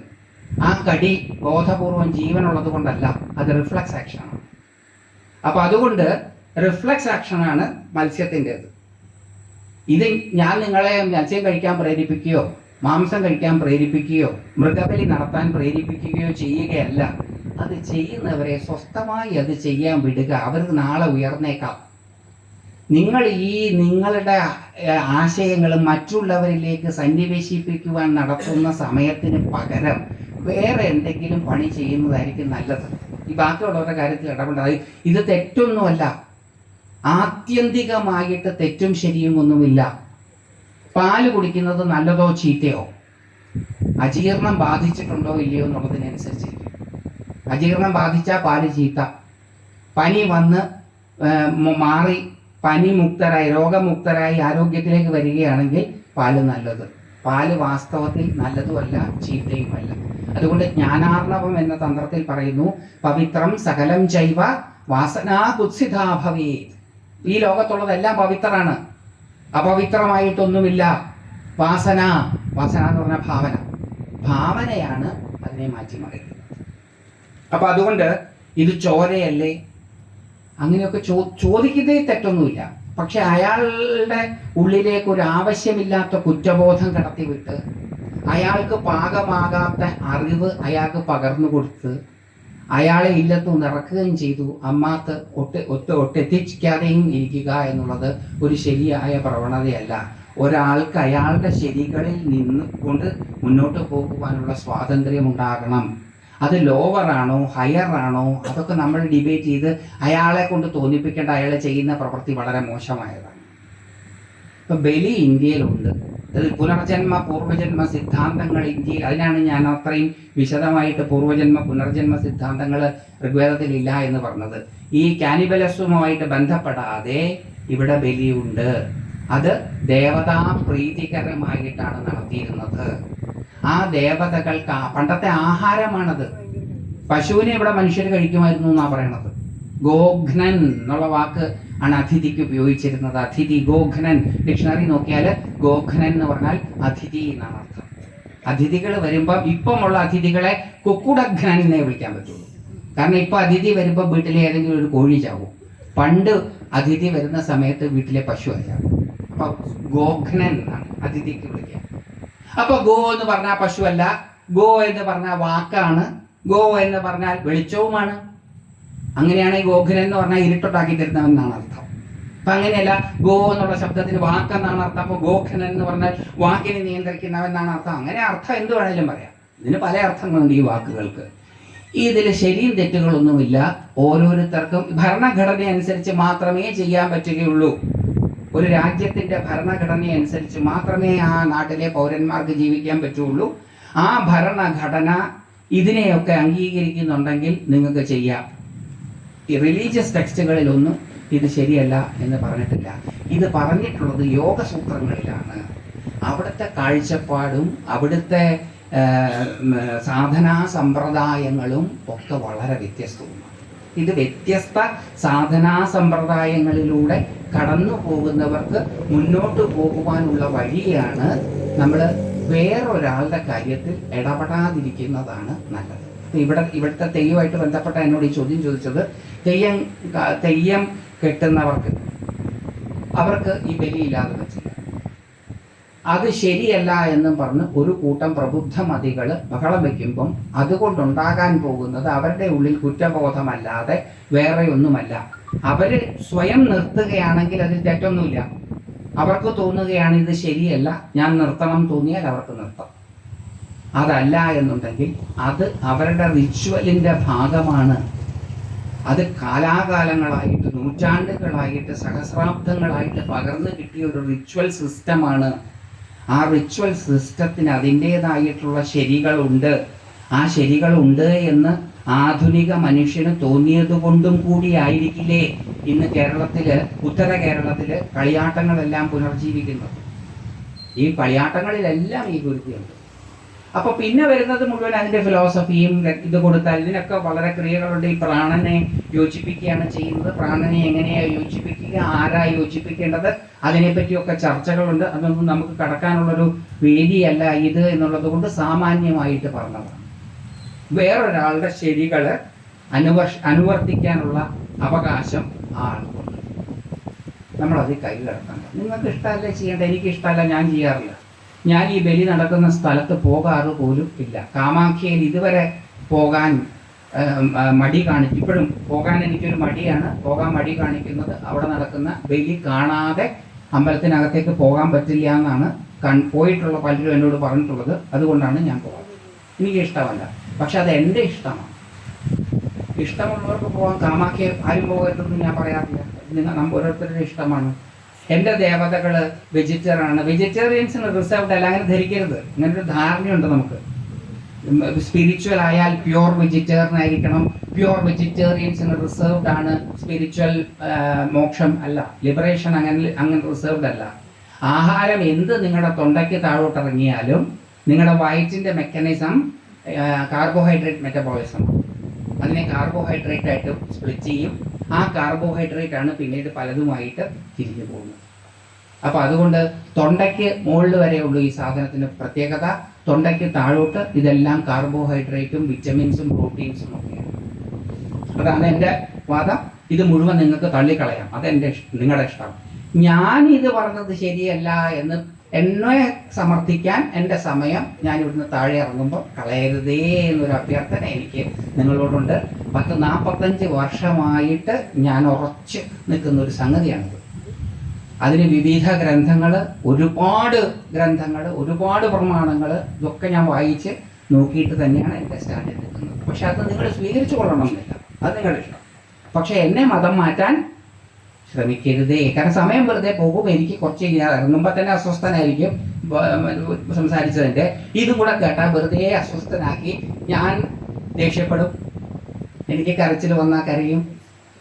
ആ കടി ബോധപൂർവം ജീവനുള്ളത് കൊണ്ടല്ല, അത് റിഫ്ലക്സ് ആക്ഷനാണ്. അപ്പം അതുകൊണ്ട് റിഫ്ലക്സ് ആക്ഷനാണ് മത്സ്യത്തിൻ്റെത്. ഇത് ഞാൻ നിങ്ങളെ മത്സ്യം കഴിക്കാൻ പ്രേരിപ്പിക്കുകയോ മാംസം കഴിക്കാൻ പ്രേരിപ്പിക്കുകയോ മൃഗബലി നടത്താൻ പ്രേരിപ്പിക്കുകയോ ചെയ്യുകയല്ല. അത് ചെയ്യുന്നവരെ സ്വസ്ഥമായി അത് ചെയ്യാൻ വിടുക. അവർ നാളെ ഉയർന്നേക്കാം. നിങ്ങൾ ഈ നിങ്ങളുടെ ആശയങ്ങൾ മറ്റുള്ളവരിലേക്ക് സന്നിവേശിപ്പിക്കുവാൻ നടത്തുന്ന സമയത്തിന് പകരം വേറെ എന്തെങ്കിലും പണി ചെയ്യുന്നതായിരിക്കും നല്ലത്. ഈ ബാക്കിയുള്ളവരുടെ കാര്യത്തിൽ ഇടപെടാതെ. ഇത് തെറ്റൊന്നുമല്ല, ആത്യന്തികമായിട്ട് തെറ്റും ശരിയും ഒന്നുമില്ല. പാല് കുടിക്കുന്നത് നല്ലതോ ചീത്തയോ, അജീർണം ബാധിച്ചിട്ടുണ്ടോ ഇല്ലയോ എന്നുള്ളതിനനുസരിച്ച്. അജീർണം ബാധിച്ചാൽ പാല് ചീത്ത, പനി വന്ന് മാറി പനി മുക്തരായി രോഗമുക്തരായി ആരോഗ്യത്തിലേക്ക് വരികയാണെങ്കിൽ പാല് നല്ലത്. പാല് വാസ്തവത്തിൽ നല്ലതുമല്ല ചീത്തയുമല്ല. അതുകൊണ്ട് ജ്ഞാനാർണവം എന്ന തന്ത്രത്തിൽ പറയുന്നു, പവിത്രം സകലം ചൈവ വാസനാ കുത്സിതാ ഭവേത്. ഈ ലോകത്തുള്ളതെല്ലാം പവിത്രമാണ്, അപവിത്രമായിട്ടൊന്നുമില്ല. വാസന എന്ന് പറഞ്ഞാൽ ഭാവനയാണ് അതിനെ മാറ്റിമറിക്കുന്നത്. അപ്പൊ അതുകൊണ്ട് ഇത് ചോരയല്ലേ, അങ്ങനെയൊക്കെ ചോദിക്കുന്നതേ തെറ്റൊന്നുമില്ല. പക്ഷെ അയാളുടെ ഉള്ളിലേക്ക് ഒരു ആവശ്യമില്ലാത്ത കുറ്റബോധം കടത്തിവിട്ട് അയാൾക്ക് പാകമാകാത്ത അറിവ് അയാൾക്ക് പകർന്നു കൊടുത്ത് അയാളെ ഇല്ലത്തു നിറക്കുകയും ചെയ്തു. അമ്മാത്ത് ഒട്ടെത്തിക്കാതെയും ഇരിക്കുക എന്നുള്ളത് ഒരു ശരിയായ പ്രവണതയല്ല. ഒരാൾക്ക് അയാളുടെ ശരികളിൽ നിന്ന് കൊണ്ട് മുന്നോട്ട് പോകുവാനുള്ള സ്വാതന്ത്ര്യം ഉണ്ടാകണം. അത് ലോവറാണോ ഹയറാണോ അതൊക്കെ നമ്മൾ ഡിബേറ്റ് ചെയ്ത് അയാളെ കൊണ്ട് തോന്നിപ്പിക്കേണ്ട അയാൾ ചെയ്യുന്ന പ്രവൃത്തി വളരെ മോശമായതാണ്. ഇപ്പം ബലി ഇന്ത്യയിലുണ്ട്. പുനർജന്മ പൂർവ്വജന്മ സിദ്ധാന്തങ്ങൾ ഇന്ത്യയിൽ, അതിനാണ് ഞാൻ അത്രയും വിശദമായിട്ട് പൂർവ്വജന്മ പുനർജന്മ സിദ്ധാന്തങ്ങൾ ഋഗ്വേദത്തിലില്ല എന്ന് പറഞ്ഞത്. ഈ കാനിബലസുമായിട്ട് ബന്ധപ്പെടാതെ ഇവിടെ ബലിയുണ്ട്. അത് ദേവതാ പ്രീതികരമായിട്ടാണ് നടത്തിയിരുന്നത്. ആ ദേവതകൾക്ക് പണ്ടത്തെ ആഹാരമാണത്. പശുവിനെ ഇവിടെ മനുഷ്യർ കഴിക്കുമായിരുന്നു എന്നാണ് പറയണത്. ഗോഘ്നൻ എന്നുള്ള വാക്ക് ആണ് അതിഥിക്ക് ഉപയോഗിച്ചിരുന്നത്. അതിഥി ഗോഘ്നൻ, ഡിക്ഷണറി നോക്കിയാൽ ഗോഘ്നൻ എന്ന് പറഞ്ഞാൽ അതിഥി എന്നാണ് അർത്ഥം. അതിഥികൾ വരുമ്പോൾ ഇപ്പമുള്ള അതിഥികളെ കുക്കുടഘ്നൻ എന്നേ വിളിക്കാൻ പറ്റുള്ളൂ. കാരണം ഇപ്പൊ അതിഥി വരുമ്പോൾ വീട്ടിലെ ഏതെങ്കിലും ഒരു കോഴി ചാവും. പണ്ട് അതിഥി വരുന്ന സമയത്ത് വീട്ടിലെ പശു ചാവും. അപ്പൊ ഗോഘ്നൻ എന്നാണ് അതിഥിക്ക് വിളിക്കുക. അപ്പൊ ഗോ എന്ന് പറഞ്ഞാൽ പശുവല്ല, ഗോ എന്ന് പറഞ്ഞാൽ വാക്കാണ്, ഗോ എന്ന് പറഞ്ഞാൽ വെളിച്ചവുമാണ്. അങ്ങനെയാണ് ഈ ഗോഘ്നൻ എന്ന് പറഞ്ഞാൽ ഇരുട്ടൊട്ടാക്കി തരുന്നവൻ എന്നാണ് അർത്ഥം. അപ്പൊ അങ്ങനെയല്ല, ഗോ എന്നുള്ള ശബ്ദത്തിന് വാക്കെന്നാണ് അർത്ഥം. അപ്പൊ ഗോഘ്നൻ എന്ന് പറഞ്ഞാൽ വാക്കിനെ നിയന്ത്രിക്കുന്നവൻ എന്നാണ് അർത്ഥം. അങ്ങനെ അർത്ഥം എന്ത് വേണേലും പറയാം. ഇതിന് പല അർത്ഥങ്ങളുണ്ട് ഈ വാക്കുകൾക്ക്. ഇതിൽ ശരിയും തെറ്റുകളൊന്നുമില്ല. ഓരോരുത്തർക്കും ഭരണഘടന അനുസരിച്ച് മാത്രമേ ചെയ്യാൻ പറ്റുകയുള്ളൂ. ഒരു രാജ്യത്തിന്റെ ഭരണഘടന അനുസരിച്ച് മാത്രമേ ആ നാട്ടിലെ പൗരന്മാർക്ക് ജീവിക്കാൻ പറ്റുള്ളൂ. ആ ഭരണഘടന ഇതിനെയൊക്കെ അംഗീകരിക്കുന്നുണ്ടെങ്കിൽ നിങ്ങൾക്ക് ചെയ്യാം. ഈ റിലീജിയസ് ടെക്സ്റ്റുകളിലൊന്നും ഇത് ശരിയല്ല എന്ന് പറഞ്ഞിട്ടില്ല. ഇത് പറഞ്ഞിട്ടുള്ളത് യോഗസൂത്രങ്ങളിലാണ്. അവിടുത്തെ കാഴ്ചപ്പാടും അവിടുത്തെ സാധനാ സമ്പ്രദായങ്ങളും ഒക്കെ വളരെ വ്യത്യസ്തവുമാണ്. ഇത് വ്യത്യസ്ത സാധനാ സമ്പ്രദായങ്ങളിലൂടെ കടന്നു പോകുന്നവർക്ക് മുന്നോട്ട് പോകുവാനുള്ള വഴിയാണ് നമ്മൾ വേറൊരാളുടെ കാര്യത്തിൽ ഇടപെടാതിരിക്കുന്നതാണ് നല്ലത്. ഇവിടുത്തെ തെയ്യമായിട്ട് ബന്ധപ്പെട്ട എന്നോട് ഈ ചോദ്യം ചോദിച്ചത്, തെയ്യം കെട്ടുന്നവർക്ക് അവർക്ക് ഈ ബലിയില്ലാതെ പറ്റില്ല. അത് ശരിയല്ല എന്നും പറഞ്ഞ് ഒരു കൂട്ടം പ്രബുദ്ധമതികൾ ബഹളം വയ്ക്കുമ്പം അതുകൊണ്ടുണ്ടാകാൻ പോകുന്നത് അവരുടെ ഉള്ളിൽ കുറ്റബോധമല്ലാതെ വേറെ ഒന്നുമല്ല. അവര് സ്വയം നിർത്തുകയാണെങ്കിൽ അതിൽ തെറ്റൊന്നുമില്ല. അവർക്ക് തോന്നുകയാണ് ഇത് ശരിയല്ല, ഞാൻ നിർത്തണം തോന്നിയാൽ അവർക്ക് നിർത്താം. അതല്ല എന്നുണ്ടെങ്കിൽ അത് അവരുടെ റിച്വലിൻ്റെ ഭാഗമാണ്. അത് കാലാകാലങ്ങളായിട്ട് നൂറ്റാണ്ടുകളായിട്ട് സഹസ്രാബ്ദങ്ങളായിട്ട് പകർന്നു കിട്ടിയ ഒരു റിച്വൽ സിസ്റ്റമാണ്. ആ റിച്വൽ സിസ്റ്റത്തിന് അതിൻ്റേതായിട്ടുള്ള ശരികളുണ്ട്. ആ ശരികളുണ്ട് എന്ന് ആധുനിക മനുഷ്യന് തോന്നിയത് കൊണ്ടും കൂടിയായിരിക്കില്ലേ ഇന്ന് കേരളത്തില്, ഉത്തര കേരളത്തില് കളിയാട്ടങ്ങളെല്ലാം പുനർജീവിക്കുന്നത്. ഈ കളിയാട്ടങ്ങളിലെല്ലാം ഈ ഗുരുതിയുണ്ട്. അപ്പൊ പിന്നെ വരുന്നത് മുഴുവൻ അതിന്റെ ഫിലോസഫിയും ഇത് കൊടുത്താൽ ഇതിനൊക്കെ വളരെ ക്രിയകളുണ്ട്. ഈ പ്രാണനെ യോജിപ്പിക്കുകയാണ് ചെയ്യുന്നത്. പ്രാണനെ എങ്ങനെയാ യോജിപ്പിക്കുക, ആരാ യോജിപ്പിക്കേണ്ടത്, അതിനെപ്പറ്റിയൊക്കെ ചർച്ചകളുണ്ട്. അതൊന്നും നമുക്ക് കടക്കാനുള്ളൊരു വേദിയല്ല ഇത് എന്നുള്ളത് കൊണ്ട് സാമാന്യമായിട്ട് പറഞ്ഞതാണ്. വേറൊരാളുടെ ശരികള് അനുവർത്തിക്കാനുള്ള അവകാശം ആൾക്കുണ്ട്. നമ്മളത് കൈകടത്തണ്ട. നിങ്ങൾക്ക് ഇഷ്ടമല്ലേ ചെയ്യേണ്ട, എനിക്ക് ഇഷ്ടമല്ല, ഞാൻ ചെയ്യാറില്ല. ഞാൻ ഈ ബലി നടക്കുന്ന സ്ഥലത്ത് പോകാറ് പോലും ഇല്ല. കാമാഖ്യയിൽ ഇതുവരെ പോകാൻ മടി കാണിച്ചു. ഇപ്പോഴും പോകാൻ എനിക്കൊരു മടിയാണ്. പോകാൻ മടി കാണിക്കുന്നത് അവിടെ നടക്കുന്ന ബലി കാണാതെ അമ്പലത്തിനകത്തേക്ക് പോകാൻ പറ്റില്ല എന്നാണ് പോയിട്ടുള്ള പലരും എന്നോട് പറഞ്ഞിട്ടുള്ളത്. അതുകൊണ്ടാണ് ഞാൻ പോകാറ്. എനിക്ക് ഇഷ്ടമല്ല, പക്ഷെ അത് എൻ്റെ ഇഷ്ടമാണ്. ഇഷ്ടമുള്ളവർക്ക് പോകാൻ. കാമാഖ്യ ആരും പോകരുതെന്ന് ഞാൻ പറയാറില്ല. നമ്മൾ ഓരോരുത്തരുടെ ഇഷ്ടമാണ്. എൻ്റെ ദേവതകൾ വെജിറ്റേറിയനാണ്. വെജിറ്റേറിയൻസിന് റിസർവ്ഡ് അല്ല, അങ്ങനെ ധരിക്കരുത്. അങ്ങനൊരു ധാരണയുണ്ട് നമുക്ക്. സ്പിരിച്വൽ ആയാൽ പ്യുവർ വെജിറ്റേറിയൻ ആയിരിക്കണം. പ്യുവർ വെജിറ്റേറിയൻസിന് റിസർവ്ഡ് ആണ്. സ്പിരിച്വൽ മോക്ഷം അല്ല, ലിബറേഷൻ അങ്ങനെ റിസർവ്ഡ് അല്ല. ആഹാരം എന്ത് നിങ്ങളുടെ തൊണ്ടയ്ക്ക് താഴോട്ടിറങ്ങിയാലും നിങ്ങളുടെ വയറ്റിൻ്റെ മെക്കാനിസം കാർബോഹൈഡ്രേറ്റ് മെറ്റബോളിസം, അതിനെ കാർബോഹൈഡ്രേറ്റ് ആയിട്ട് സ്പ്ലിറ്റ് ചെയ്യും. ആ കാർബോഹൈഡ്രേറ്റ് ആണ് പിന്നീട് പലതുമായിട്ട് തിരിഞ്ഞു പോകുന്നത്. അപ്പോൾ അതുകൊണ്ട് തൊണ്ടയ്ക്ക് മുകളിൽ വരെയുള്ളൂ ഈ സാധനത്തിൻ്റെ പ്രത്യേകത. തൊണ്ടയ്ക്ക് താഴോട്ട് ഇതെല്ലാം കാർബോഹൈഡ്രേറ്റും വിറ്റമിൻസും പ്രോട്ടീൻസും ഒക്കെയാണ്. അതാണ് എൻ്റെ വാദം. ഇത് മുഴുവൻ നിങ്ങൾക്ക് തള്ളിക്കളയാം, അതെൻ്റെ നിങ്ങളുടെ ഇഷ്ടം. ഞാനിത് പറഞ്ഞത് ശരിയല്ല എന്ന് എന്നെ സമർത്ഥിക്കാൻ എൻ്റെ സമയം ഞാൻ ഇവിടുന്ന് താഴെ ഇറങ്ങുമ്പോൾ കളയരുതേ എന്നൊരു അഭ്യർത്ഥന എനിക്ക് നിങ്ങളോടുണ്ട്. 40-45 വർഷമായിട്ട് ഞാൻ ഉറച്ച് നിൽക്കുന്ന ഒരു സംഗതിയാണിത്. അതിന് വിവിധ ഗ്രന്ഥങ്ങൾ, ഒരുപാട് ഗ്രന്ഥങ്ങൾ, ഒരുപാട് പ്രമാണങ്ങൾ, ഇതൊക്കെ ഞാൻ വായിച്ച് നോക്കിയിട്ട് തന്നെയാണ് എൻ്റെ സ്റ്റാൻഡിൽ നിൽക്കുന്നത്. പക്ഷെ അത് നിങ്ങൾ സ്വീകരിച്ചു കൊള്ളണമെന്നില്ല, അത് നിങ്ങളുടെ ഇഷ്ടം. പക്ഷെ എന്നെ മതം മാറ്റാൻ ശ്രമിക്കരുതേ. കാരണം സമയം വെറുതെ പോകും. എനിക്ക് കുറച്ച് ഇറങ്ങുമ്പോൾ തന്നെ അസ്വസ്ഥനായിരിക്കും സംസാരിച്ചതിൻ്റെ. ഇതും കൂടെ കേട്ടാൽ വെറുതെ അസ്വസ്ഥനാക്കി ഞാൻ ദേഷ്യപ്പെടും. എനിക്ക് കരച്ചിൽ വന്നാൽ കരയും,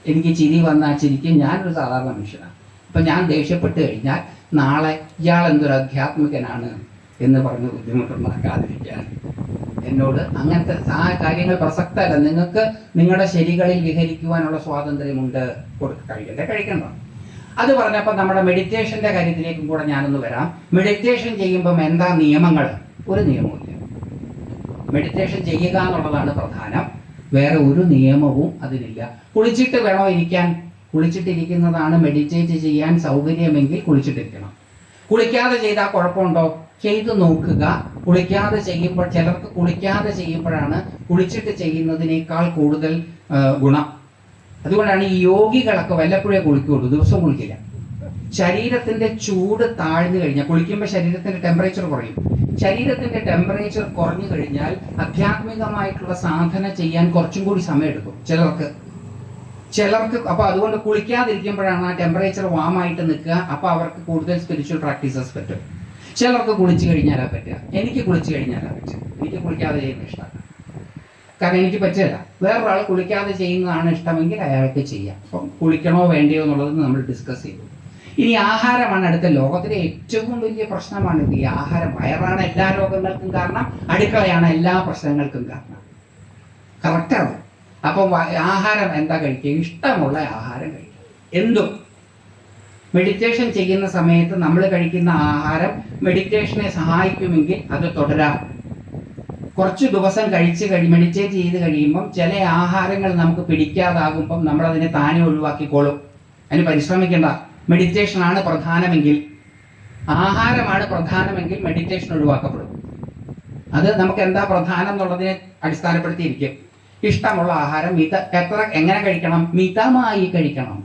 എനിക്ക് ചിരി വന്നാൽ ചിരിക്കും. ഞാനൊരു സാധാരണ മനുഷ്യനാണ്. അപ്പം ഞാൻ ദേഷ്യപ്പെട്ട് കഴിഞ്ഞാൽ നാളെ ഇയാൾ എന്തൊരു അധ്യാത്മികനാണ് എന്ന് പറഞ്ഞ് ബുദ്ധിമുട്ടുണ്ടാക്കാതിരിക്കാൻ എന്നോട് അങ്ങനത്തെ ആ കാര്യങ്ങൾ പ്രസക്തമല്ല. നിങ്ങൾക്ക് നിങ്ങളുടെ ശരികളിൽ വിഹരിക്കുവാനുള്ള സ്വാതന്ത്ര്യമുണ്ട്. കഴിക്കണ്ട. അത് പറഞ്ഞപ്പോൾ നമ്മുടെ മെഡിറ്റേഷൻ്റെ കാര്യത്തിലേക്കും കൂടെ ഞാനൊന്ന് വരാം. മെഡിറ്റേഷൻ ചെയ്യുമ്പം എന്താ നിയമങ്ങൾ? ഒരു നിയമവുമില്ല. മെഡിറ്റേഷൻ ചെയ്യുക എന്നുള്ളതാണ് പ്രധാനം. വേറെ ഒരു നിയമവും അതിനില്ല. കുളിച്ചിട്ട് വേണോ ഇരിക്കാൻ? കുളിച്ചിട്ടിരിക്കുന്നതാണ് മെഡിറ്റേറ്റ് ചെയ്യാൻ സൗകര്യമെങ്കിൽ കുളിച്ചിട്ടിരിക്കണം. കുളിക്കാതെ ചെയ്താൽ കുഴപ്പമുണ്ടോ? ചെയ്തു നോക്കുക. കുളിക്കാതെ ചെയ്യുമ്പോൾ, ചിലർക്ക് കുളിക്കാതെ ചെയ്യുമ്പോഴാണ് കുളിച്ചിട്ട് ചെയ്യുന്നതിനേക്കാൾ കൂടുതൽ ഗുണം. അതുകൊണ്ടാണ് ഈ യോഗികളൊക്കെ വല്ലപ്പോഴേ കുളിക്കുള്ളൂ, ദിവസവും കുളിക്കില്ല. ശരീരത്തിൻ്റെ ചൂട് താഴ്ന്നു കഴിഞ്ഞാൽ, കുളിക്കുമ്പോൾ ശരീരത്തിൻ്റെ ടെമ്പറേച്ചർ കുറയും. ശരീരത്തിൻ്റെ ടെമ്പറേച്ചർ കുറഞ്ഞു കഴിഞ്ഞാൽ ആധ്യാത്മികമായിട്ടുള്ള സാധന ചെയ്യാൻ കുറച്ചും കൂടി സമയമെടുക്കും ചിലർക്ക്. അപ്പോൾ അതുകൊണ്ട് കുളിക്കാതിരിക്കുമ്പോഴാണ് ആ ടെമ്പറേച്ചർ വാമായിട്ട് നിൽക്കുക. അപ്പോൾ അവർക്ക് കൂടുതൽ സ്പിരിച്വൽ പ്രാക്ടീസസ് പറ്റും. ചിലർക്ക് കുളിച്ച് കഴിഞ്ഞാലാ പറ്റുക. എനിക്ക് കുളിച്ച് കഴിഞ്ഞാലാ പറ്റുക. എനിക്ക് കുളിക്കാതെ ചെയ്യുന്ന ഇഷ്ടമാണ്. കാരണം എനിക്ക് പറ്റില്ല. വേറൊരാൾ കുളിക്കാതെ ചെയ്യുന്നതാണ് ഇഷ്ടമെങ്കിൽ അയാൾക്ക് ചെയ്യാം. അപ്പം കുളിക്കണോ വേണ്ടയോ എന്നുള്ളത് നമ്മൾ ഡിസ്കസ് ചെയ്തു. ഇനി ആഹാരമാണ് അടുത്ത. ലോകത്തിലെ ഏറ്റവും വലിയ പ്രശ്നമാണിത്. ഈ ആഹാരം. വയറാണ് എല്ലാ രോഗങ്ങൾക്കും കാരണം, അടുക്കളയാണ് എല്ലാ പ്രശ്നങ്ങൾക്കും കാരണം. കറക്റ്റാണ്. അപ്പോൾ ആഹാരം എന്താ കഴിക്കുക? ഇഷ്ടമുള്ള ആഹാരം കഴിക്കുക. എന്തും. മെഡിറ്റേഷൻ ചെയ്യുന്ന സമയത്ത് നമ്മൾ കഴിക്കുന്ന ആഹാരം മെഡിറ്റേഷനെ സഹായിക്കുമെങ്കിൽ അത് തുടരാം. കുറച്ച് ദിവസം മെഡിറ്റേറ്റ് ചെയ്ത് കഴിയുമ്പം ചില ആഹാരങ്ങൾ നമുക്ക് പിടിക്കാതാകുമ്പം നമ്മളതിനെ താനെ ഒഴിവാക്കിക്കോളും. അതിന് പരിശ്രമിക്കേണ്ട. മെഡിറ്റേഷനാണ് പ്രധാനമെങ്കിൽ, ആഹാരമാണ് പ്രധാനമെങ്കിൽ മെഡിറ്റേഷൻ ഒഴിവാക്കപ്പെടും. അത് നമുക്ക് എന്താ പ്രധാനം എന്നുള്ളതിനെ അടിസ്ഥാനപ്പെടുത്തിയിരിക്കും. ഇഷ്ടമുള്ള ആഹാരം എങ്ങനെ കഴിക്കണം? മിതമായി കഴിക്കണം.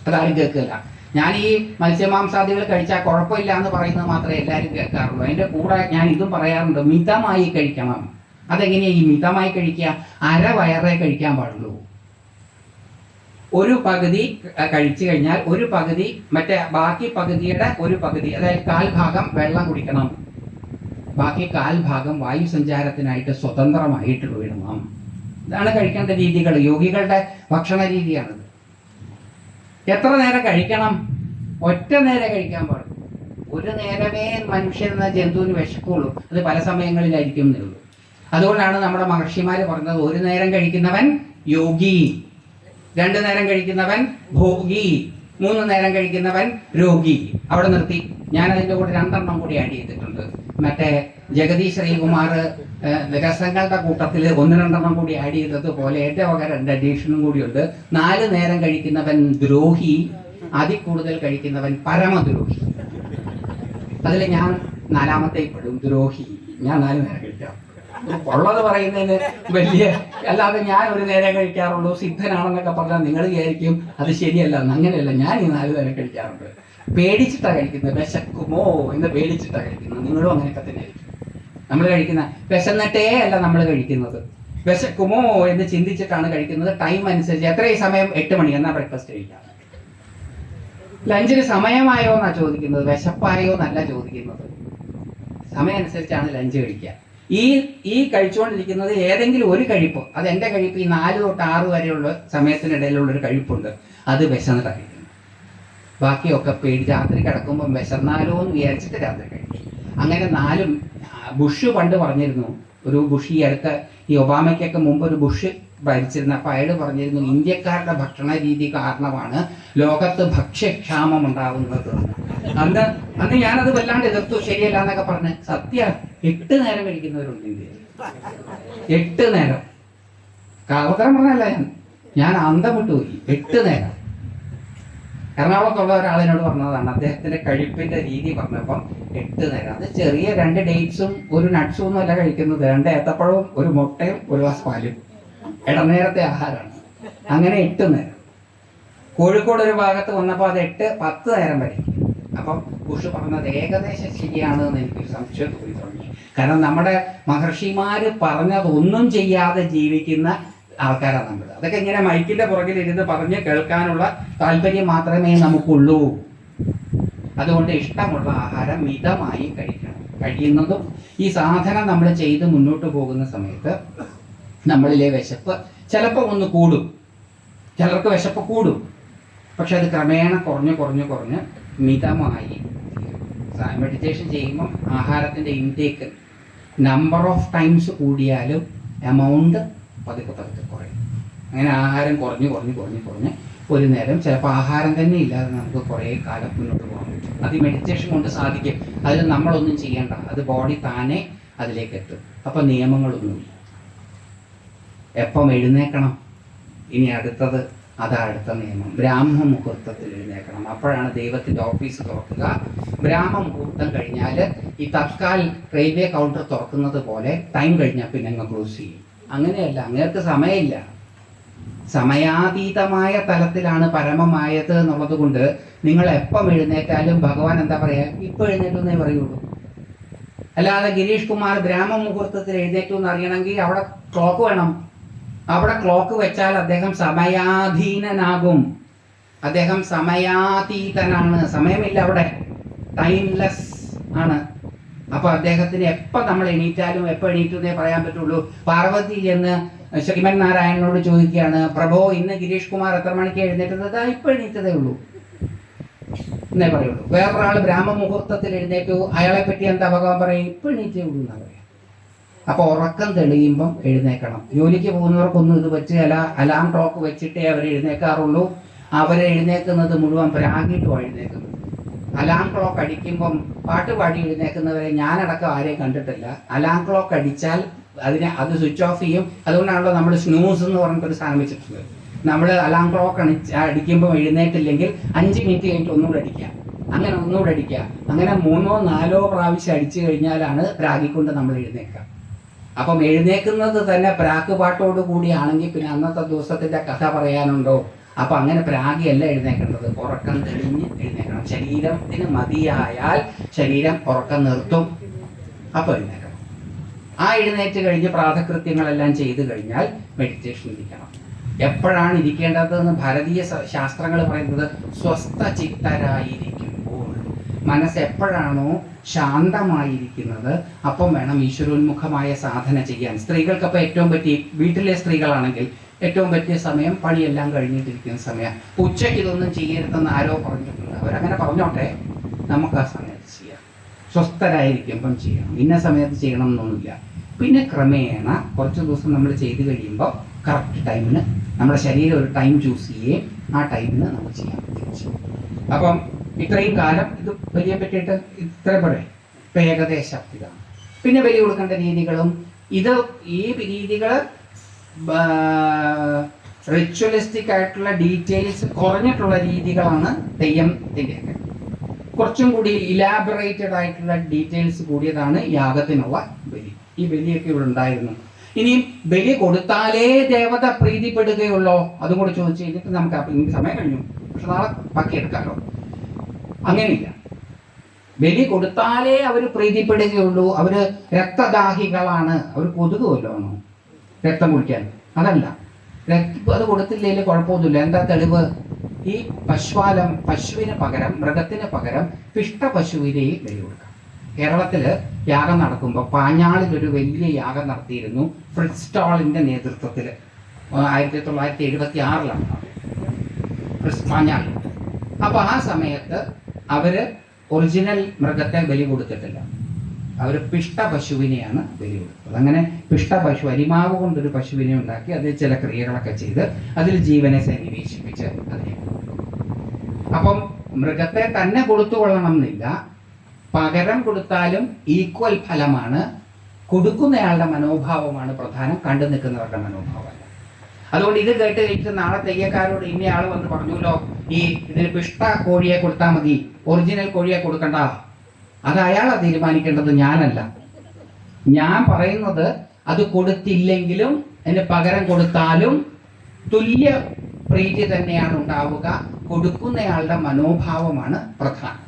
അതാരും കേൾക്കില്ല. ഞാൻ ഈ മത്സ്യമാംസാദികൾ കഴിച്ചാൽ കുഴപ്പമില്ല എന്ന് പറയുന്നത് മാത്രമേ എല്ലാവരും കേൾക്കാറുള്ളൂ. അതിൻ്റെ കൂടെ ഞാൻ ഇതും പറയാറുണ്ട്, മിതമായി കഴിക്കണം. അതെങ്ങനെയാണ് ഈ മിതമായി കഴിക്കുക? അരവയറേ കഴിക്കാൻ പാടുള്ളൂ. ഒരു പകുതി കഴിച്ചു കഴിഞ്ഞാൽ ഒരു പകുതി ബാക്കി പകുതിയുടെ ഒരു പകുതി, അതായത് 1/4 ഭാഗം വെള്ളം കുടിക്കണം. ബാക്കി 1/4 ഭാഗം വായു സഞ്ചാരത്തിനായിട്ട് സ്വതന്ത്രമായിട്ട് വിടണം. ഇതാണ് കഴിക്കേണ്ട രീതികൾ. യോഗികളുടെ ഭക്ഷണ രീതിയാണിത്. എത്ര നേരം കഴിക്കണം? ഒറ്റ നേരം കഴിക്കാൻ പാടുള്ളൂ. ഒരു നേരമേ മനുഷ്യൻ എന്ന ജന്തുവിന് വിശക്കുള്ളൂ. അത് പല സമയങ്ങളിലായിരിക്കും എന്നേ ഉള്ളൂ. അതുകൊണ്ടാണ് നമ്മുടെ മഹർഷിമാര് പറഞ്ഞത്, ഒരു നേരം കഴിക്കുന്നവൻ യോഗി, 2 നേരം കഴിക്കുന്നവൻ ഭോഗി, 3 നേരം കഴിക്കുന്നവൻ രോഗി. അവിടെ നിർത്തി. ഞാൻ അതിൻ്റെ കൂടെ 2 കൂടി ആഡ് ചെയ്തിട്ടുണ്ട്. മറ്റേ ജഗദീഷ് ശ്രീകുമാർ രസങ്ങളുടെ കൂട്ടത്തിൽ 1-2 കൂടി ആഡ് ചെയ്തതുപോലെ എൻ്റെ വക 2 അഡീഷനും കൂടിയുണ്ട്. 4 നേരം കഴിക്കുന്നവൻ ദ്രോഹി, അതിൽ കൂടുതൽ കഴിക്കുന്നവൻ പരമദ്രോഹി. അതിൽ ഞാൻ 4ാമത്തെ പെടും, ദ്രോഹി. ഞാൻ 4 നേരം കഴിക്കാം. ഉള്ളത് പറയുന്നതിന് വലിയ, അല്ലാതെ ഞാൻ 1 നേരം കഴിക്കാറുള്ളൂ സിദ്ധനാണെന്നൊക്കെ പറഞ്ഞാൽ നിങ്ങൾ വിചാരിക്കും അത് ശരിയല്ല. അങ്ങനെയല്ല, ഞാൻ ഈ 4 നേരം കഴിക്കാറുണ്ട്. പേടിച്ചിട്ടാണ് കഴിക്കുന്നത്. വിശക്കുമോ എന്ന് പേടിച്ചിട്ടാണ് കഴിക്കുന്നത്. നിങ്ങളും അങ്ങനെയൊക്കെ തന്നെ ആയിരിക്കും. നമ്മൾ കഴിക്കുന്ന വിശന്നിട്ടേ അല്ല നമ്മൾ കഴിക്കുന്നത്, വിശക്കുമോ എന്ന് ചിന്തിച്ചിട്ടാണ് കഴിക്കുന്നത്. ടൈം അനുസരിച്ച് എത്രയും സമയം 8 മണി എന്നാ ബ്രേക്ക്ഫാസ്റ്റ് കഴിക്കാം. ലഞ്ചിന് സമയമായോ എന്നാ ചോദിക്കുന്നത്, വിശപ്പായോ എന്നല്ല ചോദിക്കുന്നത്. സമയം അനുസരിച്ചാണ് ലഞ്ച് കഴിക്കുക. ഈ കഴിച്ചുകൊണ്ടിരിക്കുന്നത് ഏതെങ്കിലും ഒരു കഴിപ്പ്, അത് എൻ്റെ കഴിപ്പ്, ഈ 4 തൊട്ട് 6 വരെയുള്ള സമയത്തിനിടയിലുള്ള ഒരു കഴിപ്പുണ്ട്, അത് വിശന്നിട്ട് കഴിക്കുന്നു. ബാക്കിയൊക്കെ രാത്രി കിടക്കുമ്പോൾ വിശന്നാലോ എന്ന് വിചാരിച്ചിട്ട് രാത്രി കഴിക്കും. അങ്ങനെ 4. ബുഷ് പണ്ട് പറഞ്ഞിരുന്നു, ഒരു ബുഷ് ഈ അടുത്ത ഈ ഒബാമയ്ക്കൊക്കെ മുമ്പ് ഒരു ബുഷ് ഭരിച്ചിരുന്നു. അപ്പോൾ അയാൾ പറഞ്ഞിരുന്നു, ഇന്ത്യക്കാരുടെ ഭക്ഷണ രീതി കാരണമാണ് ലോകത്ത് ഭക്ഷ്യക്ഷാമം ഉണ്ടാകുന്നത്. അന്ന് ഞാനത് വല്ലാണ്ട് എതിർത്തു, ശരിയല്ല എന്നൊക്കെ പറഞ്ഞ്. സത്യം, 8 നേരം കഴിക്കുന്നവരുണ്ട് ഇന്ത്യയിൽ. 8 നേരം. കാവത്തരം പറഞ്ഞല്ല, ഞാൻ അന്തം വിട്ടുപോയി. 8 നേരം. എറണാകുളത്തുള്ള ഒരാളിനോട് പറഞ്ഞതാണ്, അദ്ദേഹത്തിന്റെ കഴിപ്പിന്റെ രീതി പറഞ്ഞപ്പം 8 നേരം. അത് ചെറിയ 2 ഡേറ്റ്സും 1 നട്ട്സും ഒന്നും അല്ല കഴിക്കുന്നത്, 2 ഏത്തപ്പഴവും 1 മുട്ടയും 1 ഗ്ലാസ് പാലും. ഇടനേരത്തെ ആഹാരമാണ്. അങ്ങനെ 8 നേരം. കോഴിക്കോട് ഒരു ഭാഗത്ത് വന്നപ്പോൾ അത് 8-10 നേരം വരെ. അപ്പം ബുഷ് പറഞ്ഞത് ഏകദേശം ശരിയാണ് എന്ന് എനിക്കൊരു സംശയം തോന്നി തുടങ്ങി. കാരണം നമ്മുടെ മഹർഷിമാര് പറഞ്ഞതൊന്നും ചെയ്യാതെ ജീവിക്കുന്ന ആൾക്കാരാണ് നമ്മൾ. അതൊക്കെ ഇങ്ങനെ മൈക്കിന്റെ പുറകിൽ ഇരുന്ന് പറഞ്ഞ് കേൾക്കാനുള്ള താല്പര്യം മാത്രമേ നമുക്കുള്ളൂ. അതുകൊണ്ട് ഇഷ്ടമുള്ള ആഹാരം മിതമായി കഴിക്കണം. കഴിയുന്നതും ഈ സാധന നമ്മൾ ചെയ്ത് മുന്നോട്ട് പോകുന്ന സമയത്ത് നമ്മളിലെ വിശപ്പ് ചിലപ്പോൾ ഒന്ന് കൂടും, ചിലർക്ക് വിശപ്പ് കൂടും. പക്ഷെ അത് ക്രമേണ കുറഞ്ഞ് മിതമായി. മെഡിറ്റേഷൻ ചെയ്യുമ്പം ആഹാരത്തിൻ്റെ ഇൻടേക്ക് നമ്പർ ഓഫ് ടൈംസ് കൂടിയാലും എമൗണ്ട് പതുക്കെ കുറയും. അങ്ങനെ ആഹാരം കുറഞ്ഞ് ഒരു നേരം ചിലപ്പോൾ ആഹാരം തന്നെ ഇല്ലാതെ നമുക്ക് കുറേ കാലം മുന്നോട്ട് പോകാൻ പറ്റും. അത് ഈ മെഡിറ്റേഷൻ കൊണ്ട് സാധിക്കും. അതിൽ നമ്മളൊന്നും ചെയ്യേണ്ട, അത് ബോഡി താനെ അതിലേക്ക് എത്തും. അപ്പം നിയമങ്ങളൊന്നുമില്ല. എപ്പം എഴുന്നേക്കണം, ഇനി അടുത്തത് അതാ അടുത്ത നിയമം. ബ്രാഹ്മ മുഹൂർത്തത്തിൽ എഴുന്നേക്കണം. അപ്പോഴാണ് ദൈവത്തിൻ്റെ ഓഫീസ് തുറക്കുക. ബ്രാഹ്മ മുഹൂർത്തം കഴിഞ്ഞാൽ ഈ തത്കാൽ റെയിൽവേ കൗണ്ടർ തുറക്കുന്നത് പോലെ ടൈം കഴിഞ്ഞാൽ പിന്നെ അങ്ങ് ക്ലോസ് ചെയ്യും. അങ്ങനെയല്ല, അങ്ങേർക്ക് സമയമില്ല. സമയാതീതമായ തലത്തിലാണ് പരമമായത് എന്നുള്ളത് കൊണ്ട് നിങ്ങൾ എപ്പം എഴുന്നേറ്റാലും ഭഗവാൻ എന്താ പറയാ, ഇപ്പൊ എഴുന്നേറ്റെന്നേ പറയുള്ളൂ. അല്ലാതെ ഗിരീഷ് കുമാർ ബ്രാഹ്മ മുഹൂർത്തത്തിൽ എഴുന്നേറ്റു എന്ന് അറിയണമെങ്കിൽ അവിടെ ക്ലോക്ക് വേണം. അവിടെ ക്ലോക്ക് വെച്ചാൽ അദ്ദേഹം സമയാധീനനാകും. അദ്ദേഹം സമയാതീതനാണ്. സമയമില്ല അവിടെ, ടൈംലെസ് ആണ്. അപ്പൊ അദ്ദേഹത്തിന് എപ്പോൾ നമ്മൾ എണീറ്റാലും എപ്പോൾ എണീറ്റെന്നേ പറയാൻ പറ്റുള്ളൂ. പാർവതി എന്ന് ശ്രീമൻ നാരായണനോട് ചോദിക്കുകയാണ്, പ്രഭോ ഇന്ന് ഗിരീഷ് കുമാർ എത്ര മണിക്ക് എഴുന്നേറ്റത്? ഇപ്പൊ എണീറ്റതേ ഉള്ളൂ എന്നേ പറയുള്ളൂ. വേറൊരാൾ ബ്രാഹ്മ മുഹൂർത്തത്തിൽ എഴുന്നേറ്റു, അയാളെ പറ്റി എന്താ ഭഗവാൻ പറയും? ഇപ്പൊ എണീറ്റേ ഉള്ളൂ എന്നാ പറയാം. അപ്പൊ ഉറക്കം തെളിയുമ്പം എഴുന്നേക്കണം. ജോലിക്ക് പോകുന്നവർക്കൊന്നും ഇത് വെച്ച് അലാം ക്ലോക്ക് വെച്ചിട്ടേ അവർ എഴുന്നേക്കാറുള്ളൂ. അവരെ എഴുന്നേക്കുന്നത് മുഴുവൻ പ്രാഗിട്ടുമാണ് എഴുന്നേക്കുന്നത്. അലാം ക്ലോക്ക് അടിക്കുമ്പം പാട്ട് പാടി എഴുന്നേക്കുന്നവരെ ഞാനടക്കം ആരെയും കണ്ടിട്ടില്ല. അലാം ക്ലോക്ക് അടിച്ചാൽ അത് സ്വിച്ച് ഓഫ് ചെയ്യും. അതുകൊണ്ടാണല്ലോ നമ്മൾ സ്നൂസ് എന്ന് പറഞ്ഞിട്ടൊരു സാധനം വെച്ചിട്ടുണ്ട്. നമ്മൾ അലാം ക്ലോക്ക് അടിക്കുമ്പോൾ എഴുന്നേറ്റില്ലെങ്കിൽ 5 മിനിറ്റ് കഴിഞ്ഞിട്ട് ഒന്നുകൂടെ അടിക്കുക, അങ്ങനെ ഒന്നുകൂടെ അടിക്കുക, അങ്ങനെ 3-4 പ്രാവശ്യം അടിച്ചു കഴിഞ്ഞാലാണ് പ്രാഗിക്കൊണ്ട് നമ്മൾ എഴുന്നേക്കുക. അപ്പം എഴുന്നേക്കുന്നത് തന്നെ പ്രാക്ക് പാട്ടോട് കൂടിയാണെങ്കിൽ പിന്നെ അന്നത്തെ ദിവസത്തിന്റെ കഥ പറയാനുണ്ടോ? അപ്പൊ അങ്ങനെ പ്രാഗിയല്ല എഴുന്നേക്കേണ്ടത്, ഉറക്കം തെളിഞ്ഞ് എഴുന്നേക്കണം. ശരീരത്തിന് മതിയായാൽ ശരീരം ഉറക്കം നിർത്തും, അപ്പൊ എഴുന്നേക്കണം. ആ എഴുന്നേറ്റ് കഴിഞ്ഞ് പ്രാതകൃത്യങ്ങളെല്ലാം ചെയ്തു കഴിഞ്ഞാൽ മെഡിറ്റേഷൻ ഇരിക്കണം. എപ്പോഴാണ് ഇരിക്കേണ്ടതെന്ന് ഭാരതീയ ശാസ്ത്രങ്ങൾ പറയുന്നത്, സ്വസ്ഥ ചിത്തരായിരിക്കുമ്പോൾ. മനസ്സ് എപ്പോഴാണോ ശാന്തമായിരിക്കുന്നത് അപ്പം വേണം ഈശ്വരോന്മുഖമായ സാധന ചെയ്യാൻ. സ്ത്രീകൾക്കപ്പോൾ ഏറ്റവും പറ്റിയ, വീട്ടിലെ സ്ത്രീകളാണെങ്കിൽ ഏറ്റവും പറ്റിയ സമയം പണിയെല്ലാം കഴിഞ്ഞിട്ടിരിക്കുന്ന സമയം. ഉച്ചയ്ക്ക് ഇതൊന്നും ചെയ്യരുതെന്ന് ആരോ പറഞ്ഞിട്ടുണ്ട്, അവരങ്ങനെ പറഞ്ഞോട്ടെ, നമുക്ക് ആ സമയത്ത് ചെയ്യാം. സ്വസ്ഥരായിരിക്കുമ്പം ചെയ്യണം, ഇന്ന സമയത്ത് ചെയ്യണം എന്നൊന്നുമില്ല. പിന്നെ ക്രമേണ കുറച്ച് ദിവസം നമ്മൾ ചെയ്ത് കഴിയുമ്പോൾ കറക്റ്റ് ടൈമിന് നമ്മുടെ ശരീരം ഒരു ടൈം ചൂസ് ചെയ്യുകയും ആ ടൈമിന് നമ്മൾ ചെയ്യാൻ പറ്റും. അപ്പം ഇത്രയും കാലം ഇത് ബലിയെ പറ്റിയിട്ട് ഇത്ര പറയാം. ഇപ്പം ഏകദേശം ഇതാണ്. പിന്നെ ബലി കൊടുക്കേണ്ട രീതികളും ഈ രീതികൾ റിച്വലിസ്റ്റിക് ആയിട്ടുള്ള ഡീറ്റെയിൽസ് കുറഞ്ഞിട്ടുള്ള രീതികളാണ് തെയ്യത്തിൻ്റെയൊക്കെ. കുറച്ചും കൂടി ഇലാബറേറ്റഡ് ആയിട്ടുള്ള ഡീറ്റെയിൽസ് കൂടിയതാണ് യാഗത്തിനുള്ള ബലി. ഈ ബലിയൊക്കെ ഇവിടെ ഉണ്ടായിരുന്നു. ഇനിയും ബലി കൊടുത്താലേ ദേവത പ്രീതിപ്പെടുകയുള്ളോ അതും കൂടി ചോദിച്ചു കഴിഞ്ഞിട്ട് നമുക്ക് സമയം കഴിഞ്ഞു, പക്ഷെ നാളെ ബാക്കി എടുക്കാമല്ലോ. അങ്ങനെയില്ല. ബലി കൊടുത്താലേ അവർ പ്രീതിപ്പെടുകയുള്ളൂ, അവര് രക്തദാഹികളാണ്, അവർ കൊതുകുമല്ലോ രക്തം കുടിക്കാൻ. അതല്ല, അത് കൊടുത്തില്ലെങ്കിൽ കുഴപ്പമൊന്നുമില്ല. എന്താ തെളിവ്? ഈ പശുവിന് പകരം, മൃഗത്തിന് പകരം പിഷ്ടപശുവിനെയും ബലി കൊടുക്കാം. കേരളത്തില് യാഗം നടക്കുമ്പോൾ പാഞ്ഞാളിൽ ഒരു വലിയ യാഗം നടത്തിയിരുന്നു ഫ്രിഡ് സ്റ്റോളിന്റെ നേതൃത്വത്തിൽ. 1976 പാഞ്ഞാൾ. അപ്പൊ ആ സമയത്ത് അവര് ഒറിജിനൽ മൃഗത്തെ ബലി കൊടുത്തിട്ടില്ല, അവർ പിഷ്ടപശുവിനെയാണ് ബലി കൊടുത്തത്. അങ്ങനെ പിഷ്ടപശു, അരിമാവ് കൊണ്ടൊരു പശുവിനെ ഉണ്ടാക്കി അതിൽ ചില ക്രിയകളൊക്കെ ചെയ്ത് അതിൽ ജീവനെ സന്നിവേശിപ്പിച്ച് അതിനെ കൊടുത്തു. അപ്പം മൃഗത്തെ തന്നെ കൊടുത്തുകൊള്ളണം എന്നില്ല, പകരം കൊടുത്താലും ഈക്വൽ ഫലമാണ്. കൊടുക്കുന്നയാളുടെ മനോഭാവമാണ് പ്രധാനം, കണ്ടു നിൽക്കുന്നവരുടെ മനോഭാവമല്ല. അതുകൊണ്ട് ഇത് കേട്ട് കഴിച്ച് നാളെ തെയ്യക്കാരോട് ഇന്നയാൾ വന്ന് പറഞ്ഞല്ലോ ഈ ഇതിന് പിഷ്ട കോഴിയെ കൊടുത്താൽ മതി, ഒറിജിനൽ കോഴിയെ കൊടുക്കണ്ട, അത് അയാളാണ് തീരുമാനിക്കേണ്ടത്, ഞാനല്ല. ഞാൻ പറയുന്നത് അത് കൊടുത്തില്ലെങ്കിലും അതിന് പകരം കൊടുത്താലും തുല്യ പ്രീതി തന്നെയാണ് ഉണ്ടാവുക. കൊടുക്കുന്നയാളുടെ മനോഭാവമാണ് പ്രധാനം.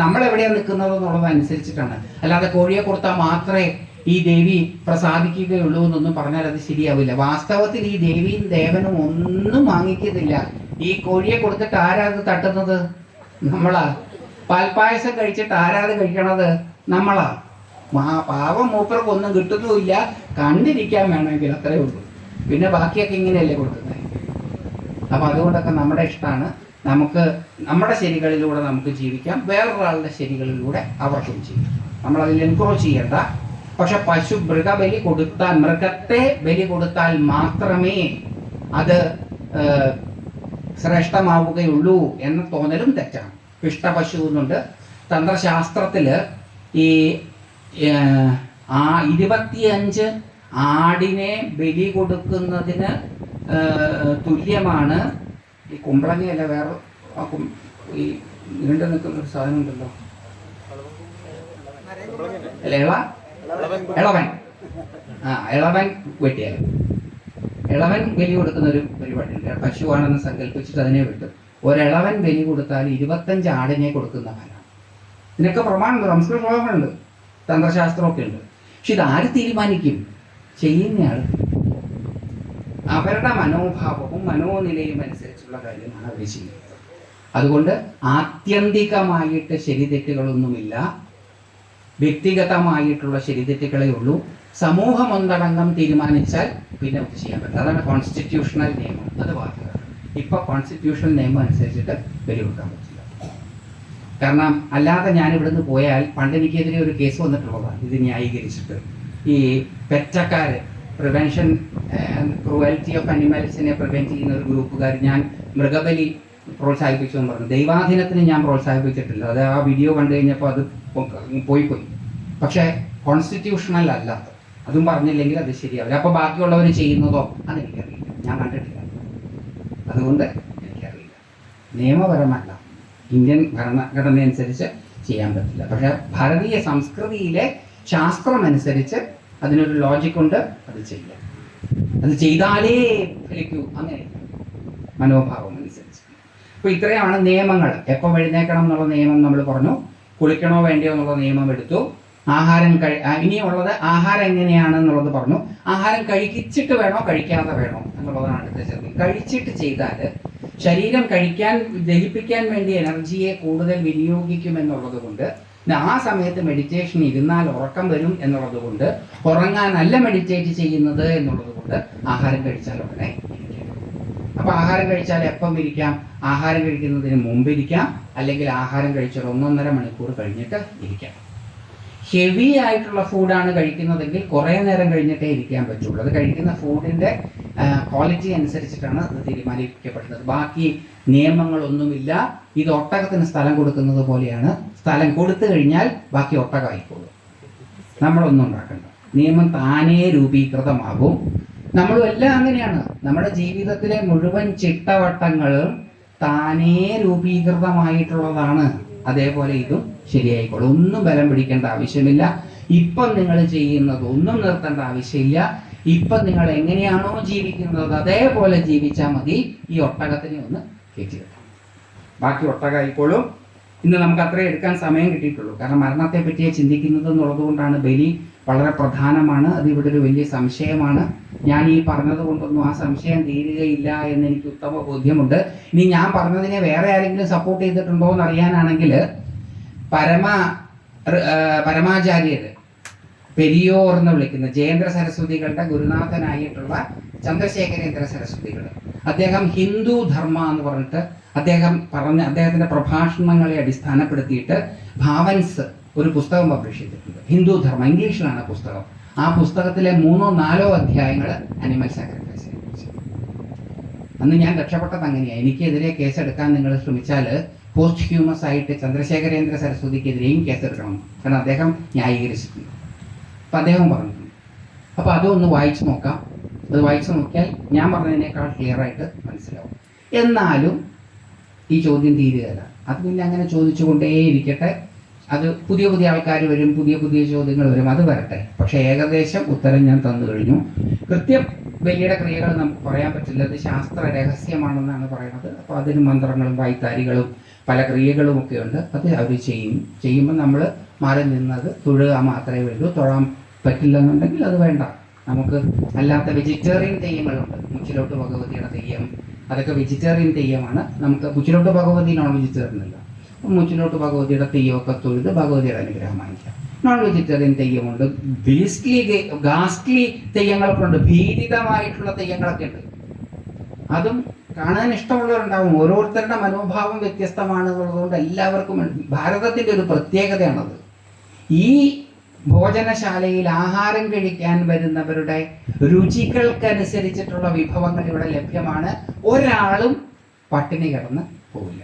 നമ്മളെവിടെയാണ് നിൽക്കുന്നത് എന്നുള്ളതനുസരിച്ചിട്ടാണ്. അല്ലാതെ കോഴിയെ കൊടുത്താൽ മാത്രമേ ഈ ദേവി പ്രസാദിക്കുകയുള്ളൂ എന്നൊന്നും പറഞ്ഞാൽ അത് ശരിയാവില്ല. വാസ്തവത്തിൽ ഈ ദേവിയും ദേവനും ഒന്നും വാങ്ങിക്കുന്നില്ല. ഈ കോഴിയെ കൊടുത്തിട്ട് ആരാത് തട്ടുന്നത്? നമ്മളാ. പാൽപ്പായസം കഴിച്ചിട്ട് ആരാത് കഴിക്കണത്? നമ്മളാ. പാവം മൂപ്പർക്ക് ഒന്നും കിട്ടുന്നുമില്ല, കണ്ടിരിക്കാൻ വേണമെങ്കിൽ അത്രേ ഉള്ളൂ. പിന്നെ ബാക്കിയൊക്കെ ഇങ്ങനെയല്ലേ കൊടുക്കുന്നത്. അപ്പം അതുകൊണ്ടൊക്കെ നമ്മുടെ ഇഷ്ടമാണ്. നമുക്ക് നമ്മുടെ ശരികളിലൂടെ നമുക്ക് ജീവിക്കാം, വേറൊരാളുടെ ശരികളിലൂടെ അവർക്കും ജീവിക്കാം. നമ്മളതിൽ എൻക്രോച്ച് ചെയ്യണ്ട. പക്ഷെ മൃഗബലി കൊടുത്താൽ, മൃഗത്തെ ബലി കൊടുത്താൽ മാത്രമേ അത് ശ്രേഷ്ഠമാവുകയുള്ളൂ എന്ന തോന്നലും തെറ്റാണ്. പിഷ്ടപശു എന്നുണ്ട് തന്ത്രശാസ്ത്രത്തില്. ഈ 25 ആടിനെ ബലി കൊടുക്കുന്നതിന് തുല്യമാണ് ഈ കുമ്പളങ്ങയല്ല, വേറെ ഈ നീണ്ടു നിൽക്കുന്ന ഒരു സാധനം ഉണ്ടല്ലോ, ഇളവൻ. ഇളവൻ വെട്ടിയാൽ ഇളവൻ ബലി കൊടുക്കുന്ന ഒരു പരിപാടിയുണ്ട്. പശുവാണെന്ന് സങ്കല്പിച്ചിട്ട് അതിനെ വിട്ടു ഒരിളവൻ ബലി കൊടുത്താൽ 25 ആടിനെ കൊടുക്കുന്ന ഫലം. ഇതിനൊക്കെ പ്രമാണമുണ്ട്, സംസ്കൃത ശ്ലോകങ്ങളുണ്ട്, തന്ത്രശാസ്ത്രമൊക്കെ ഉണ്ട്. പക്ഷെ ഇതാര് തീരുമാനിക്കും? ചെയ്യുന്നയാൾ. അവരുടെ മനോഭാവവും മനോനിലയും അനുസരിച്ചുള്ള കാര്യമാണ് അവർ ചെയ്യുന്നത്. അതുകൊണ്ട് ആത്യന്തികമായിട്ട് ശരിതെറ്റുകളൊന്നുമില്ല, വ്യക്തിഗതമായിട്ടുള്ള ശരിതെറ്റുകളേ ഉള്ളൂ. സമൂഹം ഒന്നടങ്കം തീരുമാനിച്ചാൽ പിന്നെ അത് ചെയ്യാൻ പറ്റില്ല. അതാണ് കോൺസ്റ്റിറ്റ്യൂഷണൽ നിയമം. അത് ബാധകമാണ്. ഇപ്പൊ കോൺസ്റ്റിറ്റ്യൂഷണൽ നിയമം അനുസരിച്ചിട്ട് ബലി കൊടുക്കാൻ പറ്റില്ല. കാരണം അല്ലാതെ ഞാൻ ഇവിടുന്ന് പോയാൽ, പണ്ട് എനിക്കെതിരെ ഒരു കേസ് വന്നിട്ടുള്ളതാണ് ഇത് ന്യായീകരിച്ചിട്ട്. ഈ പെറ്റക്കാര്, പ്രിവെൻഷൻ ക്രൂവൽറ്റി ഓഫ് അനിമൽസിനെ പ്രിവെന്റ് ചെയ്യുന്ന ഒരു ഗ്രൂപ്പുകാർ ഞാൻ മൃഗബലി പ്രോത്സാഹിപ്പിച്ചു എന്ന് പറഞ്ഞു. ദൈവാധീനത്തിന് ഞാൻ പ്രോത്സാഹിപ്പിച്ചിട്ടില്ല. അത് ആ വീഡിയോ കണ്ടു കഴിഞ്ഞപ്പോൾ അത് പോയി. പക്ഷേ കോൺസ്റ്റിറ്റ്യൂഷണൽ അല്ലാത്ത അതും പറഞ്ഞില്ലെങ്കിൽ അത് ശരിയാവില്ല. അപ്പോൾ ബാക്കിയുള്ളവർ ചെയ്യുന്നതോ അതെനിക്കറിയില്ല, ഞാൻ കണ്ടിട്ടില്ല. അതുകൊണ്ട് എനിക്കറിയില്ല. നിയമപരമല്ല, ഇന്ത്യൻ ഭരണഘടന അനുസരിച്ച് ചെയ്യാൻ പറ്റില്ല. പക്ഷെ ഭാരതീയ സംസ്കൃതിയിലെ ശാസ്ത്രമനുസരിച്ച് അതിനൊരു ലോജിക്കുണ്ട്, അത് ചെയ്യാം. അത് ചെയ്താലേ ഫലിക്കൂ, അങ്ങനെ മനോഭാവം അനുസരിച്ച്. അപ്പോൾ ഇത്രയാണ് നിയമങ്ങൾ. എപ്പോൾ എഴുന്നേക്കണം എന്നുള്ള നിയമം നമ്മൾ പറഞ്ഞു, കുളിക്കണോ വേണ്ടിയോ എന്നുള്ള നിയമം എടുത്തു. ഇനിയുള്ളത് ആഹാരം എങ്ങനെയാണെന്നുള്ളത് പറഞ്ഞു. ആഹാരം കഴിച്ചിട്ട് വേണോ കഴിക്കാതെ വേണോ എന്നുള്ളതാണ് അടുത്ത ചോദ്യം. കഴിച്ചിട്ട് ചെയ്താൽ ശരീരം ദഹിപ്പിക്കാൻ വേണ്ടി എനർജിയെ കൂടുതൽ വിനിയോഗിക്കുമെന്നുള്ളത് കൊണ്ട്, ആ സമയത്ത് മെഡിറ്റേഷൻ ഇരുന്നാൽ ഉറക്കം വരും എന്നുള്ളത് കൊണ്ട്, ഉറങ്ങാനല്ല മെഡിറ്റേറ്റ് ചെയ്യുന്നത് എന്നുള്ളത് കൊണ്ട് ആഹാരം കഴിച്ചാൽ ഉടനെ ഇരിക്കാം. അപ്പൊ ആഹാരം കഴിച്ചാൽ എപ്പം ഇരിക്കാം? ആഹാരം കഴിക്കുന്നതിന് മുമ്പ് ഇരിക്കാം, അല്ലെങ്കിൽ ആഹാരം കഴിച്ചൊരു 1.5 മണിക്കൂർ കഴിഞ്ഞിട്ട് ഇരിക്കാം. ഹെവി ആയിട്ടുള്ള ഫുഡാണ് കഴിക്കുന്നതെങ്കിൽ കുറേ നേരം കഴിഞ്ഞിട്ടേ ഇരിക്കാൻ പറ്റുള്ളൂ. അത് കഴിക്കുന്ന ഫുഡിൻ്റെ ക്വാളിറ്റി അനുസരിച്ചിട്ടാണ് അത് തീരുമാനിക്കപ്പെടുന്നത്. ബാക്കി നിയമങ്ങളൊന്നുമില്ല. ഇത് ഒട്ടകത്തിന് സ്ഥലം കൊടുക്കുന്നത് പോലെയാണ്. സ്ഥലം കൊടുത്തു കഴിഞ്ഞാൽ ബാക്കി ഒട്ടകമായിക്കോളും. നമ്മളൊന്നും ഉണ്ടാക്കണ്ട. നിയമം താനേ രൂപീകൃതമാകും. നമ്മളും എല്ലാം അങ്ങനെയാണ്. നമ്മുടെ ജീവിതത്തിലെ മുഴുവൻ ചിട്ടവട്ടങ്ങളും താനേ രൂപീകൃതമായിട്ടുള്ളതാണ്. അതേപോലെ ഇതും ശരിയായിക്കോളും. ഒന്നും ബലം പിടിക്കേണ്ട ആവശ്യമില്ല. ഇപ്പം നിങ്ങൾ ചെയ്യുന്നത് ഒന്നും നിർത്തേണ്ട ആവശ്യമില്ല. ഇപ്പം നിങ്ങൾ എങ്ങനെയാണോ ജീവിക്കുന്നത് അതേപോലെ ജീവിച്ചാൽ മതി. ഈ ഒട്ടകത്തിനെ ഒന്ന് കയറ്റി വെക്കാം, ബാക്കി ഒട്ടകമായിക്കോളും. ഇന്ന് നമുക്ക് അത്രയും എടുക്കാൻ സമയം കിട്ടിയിട്ടുള്ളൂ. കാരണം മരണത്തെ പറ്റിയേ ചിന്തിക്കുന്നത് എന്നുള്ളത് കൊണ്ടാണ് ബലി വളരെ പ്രധാനമാണ്. അത് ഇവിടെ ഒരു വലിയ സംശയമാണ്. ഞാൻ ഈ പറഞ്ഞത് കൊണ്ടൊന്നും ആ സംശയം തീരുകയില്ല എന്ന് എനിക്ക് ഉത്തമ ബോധ്യമുണ്ട്. ഇനി ഞാൻ പറഞ്ഞതിനെ വേറെ ആരെങ്കിലും സപ്പോർട്ട് ചെയ്തിട്ടുണ്ടോ എന്ന് അറിയാനാണെങ്കിൽ പരമാചാര്യര് പെരിയോർ എന്ന് വിളിക്കുന്ന ജയേന്ദ്ര സരസ്വതികളുടെ ഗുരുനാഥനായിട്ടുള്ള ചന്ദ്രശേഖരേന്ദ്ര സരസ്വതികൾ, അദ്ദേഹം ഹിന്ദു ധർമ്മ എന്ന് പറഞ്ഞിട്ട് അദ്ദേഹത്തിന്റെ പ്രഭാഷണങ്ങളെ അടിസ്ഥാനപ്പെടുത്തിയിട്ട് ഭാവൻസ് ഒരു പുസ്തകം പബ്ലിഷ് ചെയ്തിട്ടുണ്ട്. ഹിന്ദു ധർമ്മ, ഇംഗ്ലീഷിലാണ് പുസ്തകം. ആ പുസ്തകത്തിലെ 3-4 അധ്യായങ്ങൾ അനിമൽ സാക്രിഫൈസിനെ കുറിച്ച്. അന്ന് ഞാൻ രക്ഷപ്പെട്ടത് അങ്ങനെയാണ്. എനിക്കെതിരെ കേസെടുക്കാൻ നിങ്ങൾ ശ്രമിച്ചാൽ പോസ്റ്റ് ഹ്യൂമസ് ആയിട്ട് ചന്ദ്രശേഖരേന്ദ്ര സരസ്വതിക്കെതിരെയും കേസെടുക്കണം. കാരണം അദ്ദേഹം ന്യായീകരിച്ചിട്ടുണ്ട്. അപ്പം അദ്ദേഹം പറഞ്ഞിട്ടുണ്ട്. അപ്പോൾ അതൊന്ന് വായിച്ചു നോക്കാം. അത് വായിച്ചു നോക്കിയാൽ ഞാൻ പറഞ്ഞതിനേക്കാൾ ക്ലിയർ ആയിട്ട് മനസ്സിലാവും. എന്നാലും ഈ ചോദ്യം തീരുകയല്ല. അത് പിന്നെ അങ്ങനെ ചോദിച്ചുകൊണ്ടേയിരിക്കട്ടെ. അത് പുതിയ പുതിയ ആൾക്കാർ വരും, പുതിയ പുതിയ ചോദ്യങ്ങൾ വരും, അത് വരട്ടെ. പക്ഷേ ഏകദേശം ഉത്തരം ഞാൻ തന്നു കഴിഞ്ഞു. കൃത്യം ബലിയുടെ ക്രിയകൾ നമുക്ക് പറയാൻ പറ്റില്ല. അത് ശാസ്ത്ര രഹസ്യമാണെന്നാണ് പറയുന്നത്. അപ്പോൾ അതിന് മന്ത്രങ്ങളും വൈത്താരികളും പല ക്രിയകളും ഒക്കെ ഉണ്ട്. അത് അവർ ചെയ്യുമ്പോൾ നമ്മൾ മാറി നിന്നത് തൊഴുക മാത്രമേ വേണ്ടൂ. തൊഴാൻ പറ്റില്ലെന്നുണ്ടെങ്കിൽ അത് വേണ്ട. നമുക്ക് അല്ലാത്ത വെജിറ്റേറിയൻ തെയ്യങ്ങളുണ്ട്. മുച്ചിലോട്ട് ഭഗവതിയുടെ തെയ്യം, അതൊക്കെ വെജിറ്റേറിയൻ തെയ്യമാണ്. നമുക്ക് മുച്ചിലോട്ട് ഭഗവതി നോൺ വെജിറ്റേറിയൻ അല്ല. മുച്ചിലോട്ട് ഭഗവതിയുടെ തെയ്യമൊക്കെ തൊഴുത് ഭഗവതിയുടെ അനുഗ്രഹം വാങ്ങിക്കാം. Non vegetarian തെയ്യമുണ്ട്. ഗാസ്ട്ലി തെയ്യങ്ങളൊക്കെ ഉണ്ട്. ഭീതിതമായിട്ടുള്ള തെയ്യങ്ങളൊക്കെ ഉണ്ട്. അതും കാണാൻ ഇഷ്ടമുള്ളവരുണ്ടാവും. ഓരോരുത്തരുടെ മനോഭാവം വ്യത്യസ്തമാണ് എന്നുള്ളതുകൊണ്ട് എല്ലാവർക്കും ഭാരതത്തിൻ്റെ ഒരു പ്രത്യേകതയാണത്. ഈ ഭോജനശാലയിൽ ആഹാരം കഴിക്കാൻ വരുന്നവരുടെ രുചികൾക്കനുസരിച്ചിട്ടുള്ള വിഭവങ്ങൾ ഇവിടെ ലഭ്യമാണ്. ഒരാളും പട്ടിണി കിടന്ന് പോവില്ല.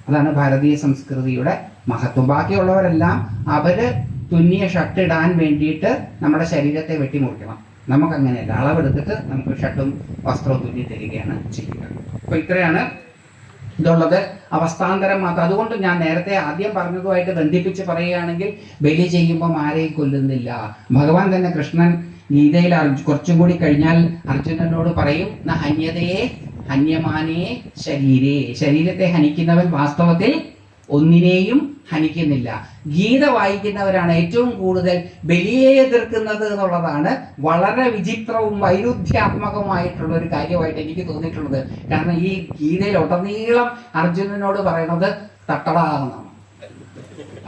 അതാണ് ഭാരതീയ സംസ്കൃതിയുടെ മഹത്വം. ബാക്കിയുള്ളവരെല്ലാം അവര് തുന്നിയ ഷർട്ട് ഇടാൻ വേണ്ടിയിട്ട് നമ്മുടെ ശരീരത്തെ വെട്ടിമുറിക്കണം. നമുക്കങ്ങനെയല്ല. അളവെടുത്തിട്ട് നമുക്ക് ഷർട്ടും വസ്ത്രവും തുന്നി തരികയാണ് ചെയ്യുക. അപ്പോൾ ഇത്രയാണ് ഇതുള്ളത്. അവസ്ഥാന്തരം മാത്രം. അതുകൊണ്ട് ഞാൻ നേരത്തെ ആദ്യം പറഞ്ഞതുമായിട്ട് ബന്ധിപ്പിച്ച് പറയുകയാണെങ്കിൽ ബലി ചെയ്യുമ്പം ആരെയും കൊല്ലുന്നില്ല. ഭഗവാൻ തന്നെ കൃഷ്ണൻ ഗീതയിൽ കുറച്ചും കൂടി കഴിഞ്ഞാൽ അർജുനനോട് പറയും, ഹന്യതയെ ഹന്യമാനേ ശരീരേ. ശരീരത്തെ ഹനിക്കുന്നവൻ വാസ്തവത്തിൽ ഒന്നിനെയും ഹനിക്കുന്നില്ല. ഗീത വായിക്കുന്നവരാണ് ഏറ്റവും കൂടുതൽ ബലിയെ എതിർക്കുന്നത് എന്നുള്ളതാണ് വളരെ വിചിത്രവും വൈരുദ്ധ്യാത്മകവുമായിട്ടുള്ള ഒരു കാര്യമായിട്ട് എനിക്ക് തോന്നിയിട്ടുള്ളത്. കാരണം ഈ ഗീതയിൽ ഉടനീളം അർജുനനോട് പറയുന്നത് തട്ടടാണെന്നാണ്.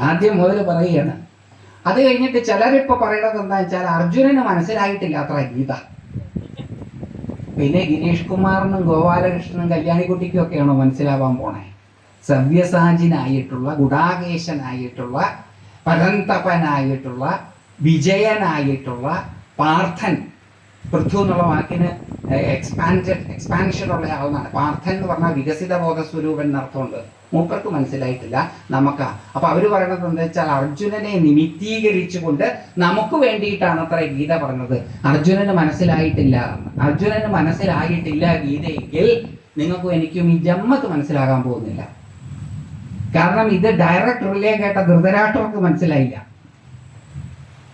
ആദ്യം മുതൽ പറയുകയാണ്. അത് കഴിഞ്ഞിട്ട് ചിലരിപ്പോൾ പറയണത് എന്താ വെച്ചാൽ അർജുനന് മനസ്സിലായിട്ടില്ല അത്ര ഗീത. പിന്നെ ഗിരീഷ് കുമാറിനും ഗോപാലകൃഷ്ണനും കല്യാണിക്കുട്ടിക്കും ഒക്കെയാണോ മനസ്സിലാവാൻ പോണേ? സവ്യസാചിനായിട്ടുള്ള, ഗുഡാകേശനായിട്ടുള്ള, പരന്തപനായിട്ടുള്ള, വിജയനായിട്ടുള്ള പാർത്ഥൻ, പൃഥു എന്നുള്ള വാക്കിന് എക്സ്പാൻഷൻ ഉള്ള ആളെന്നാണ്. പാർത്ഥൻ എന്ന് പറഞ്ഞാൽ വികസിത ബോധസ്വരൂപൻ എന്നർത്ഥമുണ്ട്. മൂപ്പർക്ക് മനസ്സിലായിട്ടില്ല, നമുക്കാ. അപ്പൊ അവര് പറയണത് എന്താ വെച്ചാൽ അർജുനനെ നിമിത്തീകരിച്ചുകൊണ്ട് നമുക്ക് വേണ്ടിയിട്ടാണ് അത്ര ഗീത പറഞ്ഞത്. അർജുനന് മനസ്സിലായിട്ടില്ല. അർജുനന് മനസ്സിലായിട്ടില്ല ഗീതയെങ്കിൽ നിങ്ങൾക്കും എനിക്കും ഈ ജമ്മത്ത് മനസ്സിലാകാൻ പോകുന്നില്ല. കാരണം ഇത് ഡയറക്റ്റ് റിലേ കേട്ട ധൃതരാഷ്ട്രർക്ക് മനസ്സിലായില്ല.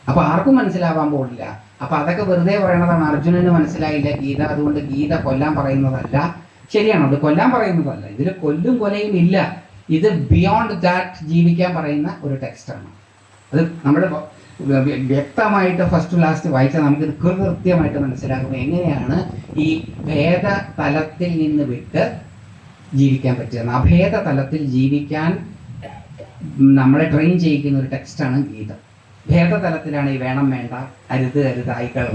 അപ്പൊ ആർക്കും മനസ്സിലാവാൻ പോകില്ല. അപ്പൊ അതൊക്കെ വെറുതെ പറയണതാണ്. അർജുനന് മനസ്സിലായില്ല ഗീത, അതുകൊണ്ട് ഗീത കൊല്ലാൻ പറയുന്നതല്ല. ശരിയാണോ? അത് കൊല്ലാൻ പറയുന്നതല്ല. ഇതിൽ കൊല്ലും കൊലയും ഇല്ല. ഇത് ബിയോണ്ട് ദാറ്റ് ജീവിക്കാൻ പറയുന്ന ഒരു ടെക്സ്റ്റാണ്. അത് നമ്മൾ വ്യക്തമായിട്ട് ഫസ്റ്റ് ടു ലാസ്റ്റ് വായിച്ചാൽ നമുക്കിത് കൃത്യമായിട്ട് മനസ്സിലാകും എങ്ങനെയാണ് ഈ ഭേദ തലത്തിൽ നിന്ന് വിട്ട് ജീവിക്കാൻ പറ്റുക. അഭേദ തലത്തിൽ ജീവിക്കാൻ നമ്മളെ ട്രെയിൻ ചെയ്യിക്കുന്ന ഒരു ടെക്സ്റ്റാണ് ഗീത. ഭേദതലത്തിലാണ് ഈ വേണം വേണ്ട, അരുത് അരുതായികൾ.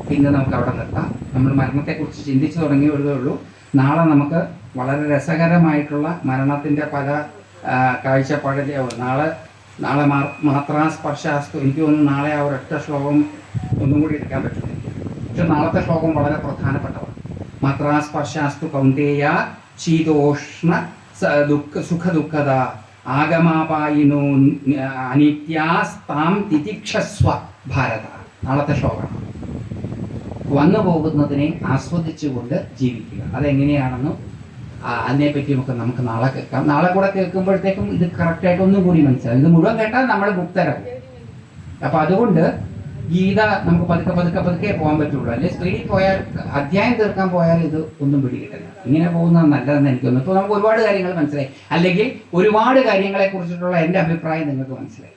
പിന്നെ നമുക്ക് അവിടെ നിർത്താം. നമ്മൾ മരണത്തെക്കുറിച്ച് ചിന്തിച്ചു തുടങ്ങിയതേ ഉള്ളൂ. നാളെ നമുക്ക് വളരെ രസകരമായിട്ടുള്ള മരണത്തിൻ്റെ പല കാഴ്ചപ്പാടിലാവും. നാളെ നാളെ മാത്രാ സ്പർശാസ്തു, എനിക്ക് തോന്നുന്നു നാളെ ആ ഒരൊറ്റ ശ്ലോകം ഒന്നും കൂടി എടുക്കാൻ പറ്റും. പക്ഷെ നാളത്തെ ശ്ലോകം വളരെ പ്രധാനപ്പെട്ടതാണ്. മാത്രാ സ്പർശാസ്തു കൗന്ദേയ ശീതോഷ്ണ സുഖ ദുഃഖത ആഗമാപായിനോ അനിത്യാസ്താം തിതിക്ഷസ്വ ഭാരത. നാളത്തെ ശ്ലോകമാണ്. വന്നു പോകുന്നതിനെ ആസ്വദിച്ചുകൊണ്ട് ജീവിക്കുക. അതെങ്ങനെയാണെന്നും അതിനെപ്പറ്റി നമുക്ക് നാളെ കേൾക്കാം. നാളെ കൂടെ കേൾക്കുമ്പോഴത്തേക്കും ഇത് കറക്റ്റായിട്ട് ഒന്നും കൂടി മനസ്സിലാവും. ഇത് മുഴുവൻ കേട്ടാൽ നമ്മൾ മുക്തരാകും. അപ്പം അതുകൊണ്ട് ഗീത നമുക്ക് പതുക്കെ പോകാൻ പറ്റുള്ളൂ. അല്ലെങ്കിൽ സ്പീഡിൽ പോയാൽ, അധ്യായം തീർക്കാൻ പോയാൽ ഇത് ഒന്നും പിടികിട്ടില്ല. ഇങ്ങനെ പോകുന്നത് നല്ലതെന്ന് എനിക്ക് തോന്നുന്നു. ഇപ്പോൾ നമുക്ക് ഒരുപാട് കാര്യങ്ങൾ മനസ്സിലായി, അല്ലെങ്കിൽ ഒരുപാട് കാര്യങ്ങളെ കുറിച്ചിട്ടുള്ള എൻ്റെ അഭിപ്രായം നിങ്ങൾക്ക് മനസ്സിലായി.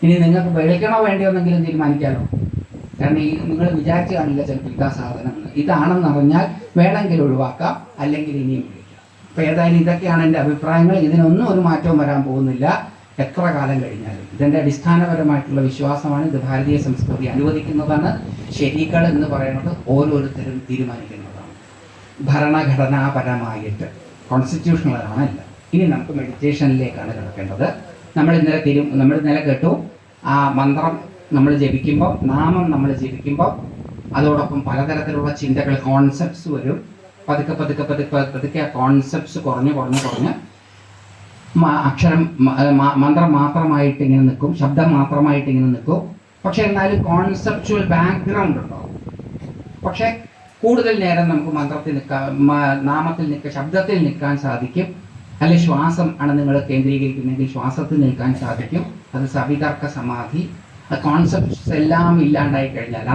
ഇനി നിങ്ങൾക്ക് വിളിക്കണോ വേണ്ടിയോ എന്നെങ്കിലും തീരുമാനിക്കാമല്ലോ. കാരണം ഈ നിങ്ങൾ വിചാരിച്ചു കാണില്ല ചിലപ്പോൾ ഇതാ സാധനം ഇതാണെന്ന് അറിഞ്ഞാൽ വേണമെങ്കിൽ ഒഴിവാക്കാം, അല്ലെങ്കിൽ ഇനിയും വിളിക്കാം. അപ്പോൾ ഏതായാലും ഇതൊക്കെയാണ് എൻ്റെ അഭിപ്രായങ്ങൾ. ഇതിനൊന്നും ഒരു മാറ്റവും വരാൻ പോകുന്നില്ല എത്ര കാലം കഴിഞ്ഞാലും. ഇതെൻ്റെ അടിസ്ഥാനപരമായിട്ടുള്ള വിശ്വാസമാണ്. ഇത് ഭാരതീയ സംസ്കൃതി അനുവദിക്കുന്നതാണ്. ശരികൾ എന്ന് പറയുന്നത് ഓരോരുത്തരും തീരുമാനിക്കുന്നതാണ്, ഭരണഘടനാപരമായിട്ട്, കോൺസ്റ്റിറ്റ്യൂഷണലാണല്ല. ഇനി നമുക്ക് മെഡിറ്റേഷനിലേക്കാണ് കിടക്കേണ്ടത്. നമ്മൾ ഇന്നലെ കേട്ടു, ആ മന്ത്രം നമ്മൾ ജപിക്കുമ്പോൾ, നാമം നമ്മൾ ജപിക്കുമ്പോൾ അതോടൊപ്പം പലതരത്തിലുള്ള ചിന്തകൾ, കോൺസെപ്റ്റ്സ് വരും. പതുക്കെ ആ കോൺസെപ്റ്റ്സ് കുറഞ്ഞ് അക്ഷരം മന്ത്രം മാത്രമായിട്ട് ഇങ്ങനെ നിൽക്കും, ശബ്ദം മാത്രമായിട്ട് ഇങ്ങനെ നിൽക്കും. പക്ഷെ എന്നാലും കോൺസെപ്ച്വൽ ബാക്ക്ഗ്രൗണ്ട് ഉണ്ടാവും. പക്ഷെ കൂടുതൽ നേരം നമുക്ക് മന്ത്രത്തിൽ നാമത്തിൽ ശബ്ദത്തിൽ നിൽക്കാൻ സാധിക്കും. അല്ലെങ്കിൽ ശ്വാസം ആണ് നിങ്ങൾ കേന്ദ്രീകരിക്കുന്നെങ്കിൽ ശ്വാസത്തിൽ നിൽക്കാൻ സാധിക്കും. അത് സവിതർക്ക സമാധി. കോൺസെപ്റ്റ്സ് എല്ലാം ഇല്ലാണ്ടായി കഴിഞ്ഞാൽ,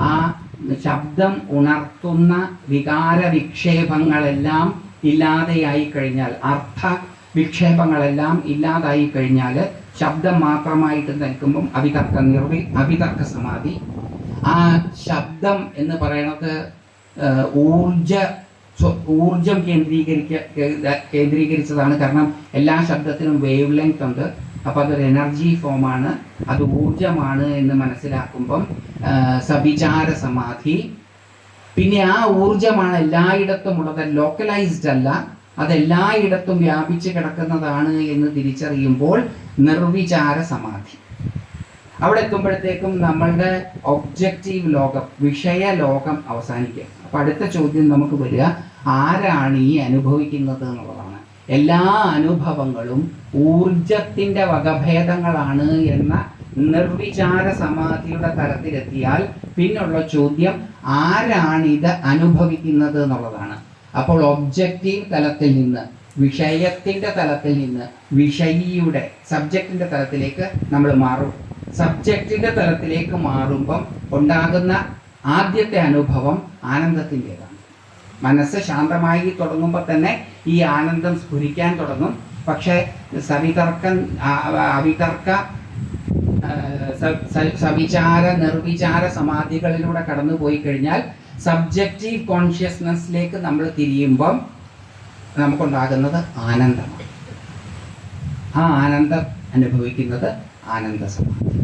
ആ ശബ്ദം ഉണർത്തുന്ന വികാര വിക്ഷേപങ്ങളെല്ലാം ഇല്ലാതെയായി കഴിഞ്ഞാൽ, അർത്ഥ വിക്ഷേപങ്ങളെല്ലാം ഇല്ലാതായി കഴിഞ്ഞാൽ ശബ്ദം മാത്രമായിട്ട് നിൽക്കുമ്പം അവിതർക്ക സമാധി. ആ ശബ്ദം എന്ന് പറയുന്നത് ഊർജം കേന്ദ്രീകരിച്ചതാണ്. കാരണം എല്ലാ ശബ്ദത്തിനും വേവ് ലെങ്ത് ഉണ്ട്. അപ്പം അതൊരു എനർജി ഫോമാണ്, അത് ഊർജമാണ് എന്ന് മനസ്സിലാക്കുമ്പം സവിചാര സമാധി. പിന്നെ ആ ഊർജമാണ് എല്ലായിടത്തും ഉള്ളത്, ലോക്കലൈസ്ഡ് അല്ല, അതെല്ലായിടത്തും വ്യാപിച്ച് കിടക്കുന്നതാണ് എന്ന് തിരിച്ചറിയുമ്പോൾ നിർവിചാര സമാധി. അവിടെ എത്തുമ്പോഴത്തേക്കും നമ്മളുടെ ഒബ്ജക്റ്റീവ് ലോകം, വിഷയ ലോകം അവസാനിക്കുക. അപ്പം അടുത്ത ചോദ്യം നമുക്ക് വരിക, ആരാണ് ഈ അനുഭവിക്കുന്നത് എന്നുള്ളതാണ്. എല്ലാ അനുഭവങ്ങളും ഊർജത്തിൻ്റെ വകഭേദങ്ങളാണ് എന്ന നിർവിചാര സമാധിയുടെ തലത്തിലെത്തിയാൽ പിന്നുള്ള ചോദ്യം ആരാണ് ഇത് അനുഭവിക്കുന്നത് എന്നുള്ളതാണ്. അപ്പോൾ ഒബ്ജക്റ്റീവ് തലത്തിൽ നിന്ന്, വിഷയത്തിൻ്റെ തലത്തിൽ നിന്ന് വിഷയിയുടെ സബ്ജക്റ്റിൻ്റെ തലത്തിലേക്ക് നമ്മൾ മാറും. സബ്ജക്റ്റിൻ്റെ തലത്തിലേക്ക് മാറുമ്പം ഉണ്ടാകുന്ന ആദ്യത്തെ അനുഭവം ആനന്ദത്തിൻ്റെതാണ്. മനസ്സ് ശാന്തമായി തുടങ്ങുമ്പോൾ തന്നെ ഈ ആനന്ദം സ്ഫുരിക്കാൻ തുടങ്ങും. പക്ഷേ സവിചാര നിർവിചാര സമാധികളിലൂടെ കടന്നു പോയി കഴിഞ്ഞാൽ സബ്ജക്റ്റീവ് കോൺഷ്യസ്നെസ്സിലേക്ക് നമ്മൾ തിരിയുമ്പം നമുക്കുണ്ടാകുന്നത് ആനന്ദമാണ്. ആ ആനന്ദം അനുഭവിക്കുന്നത് ആനന്ദ സമാധി.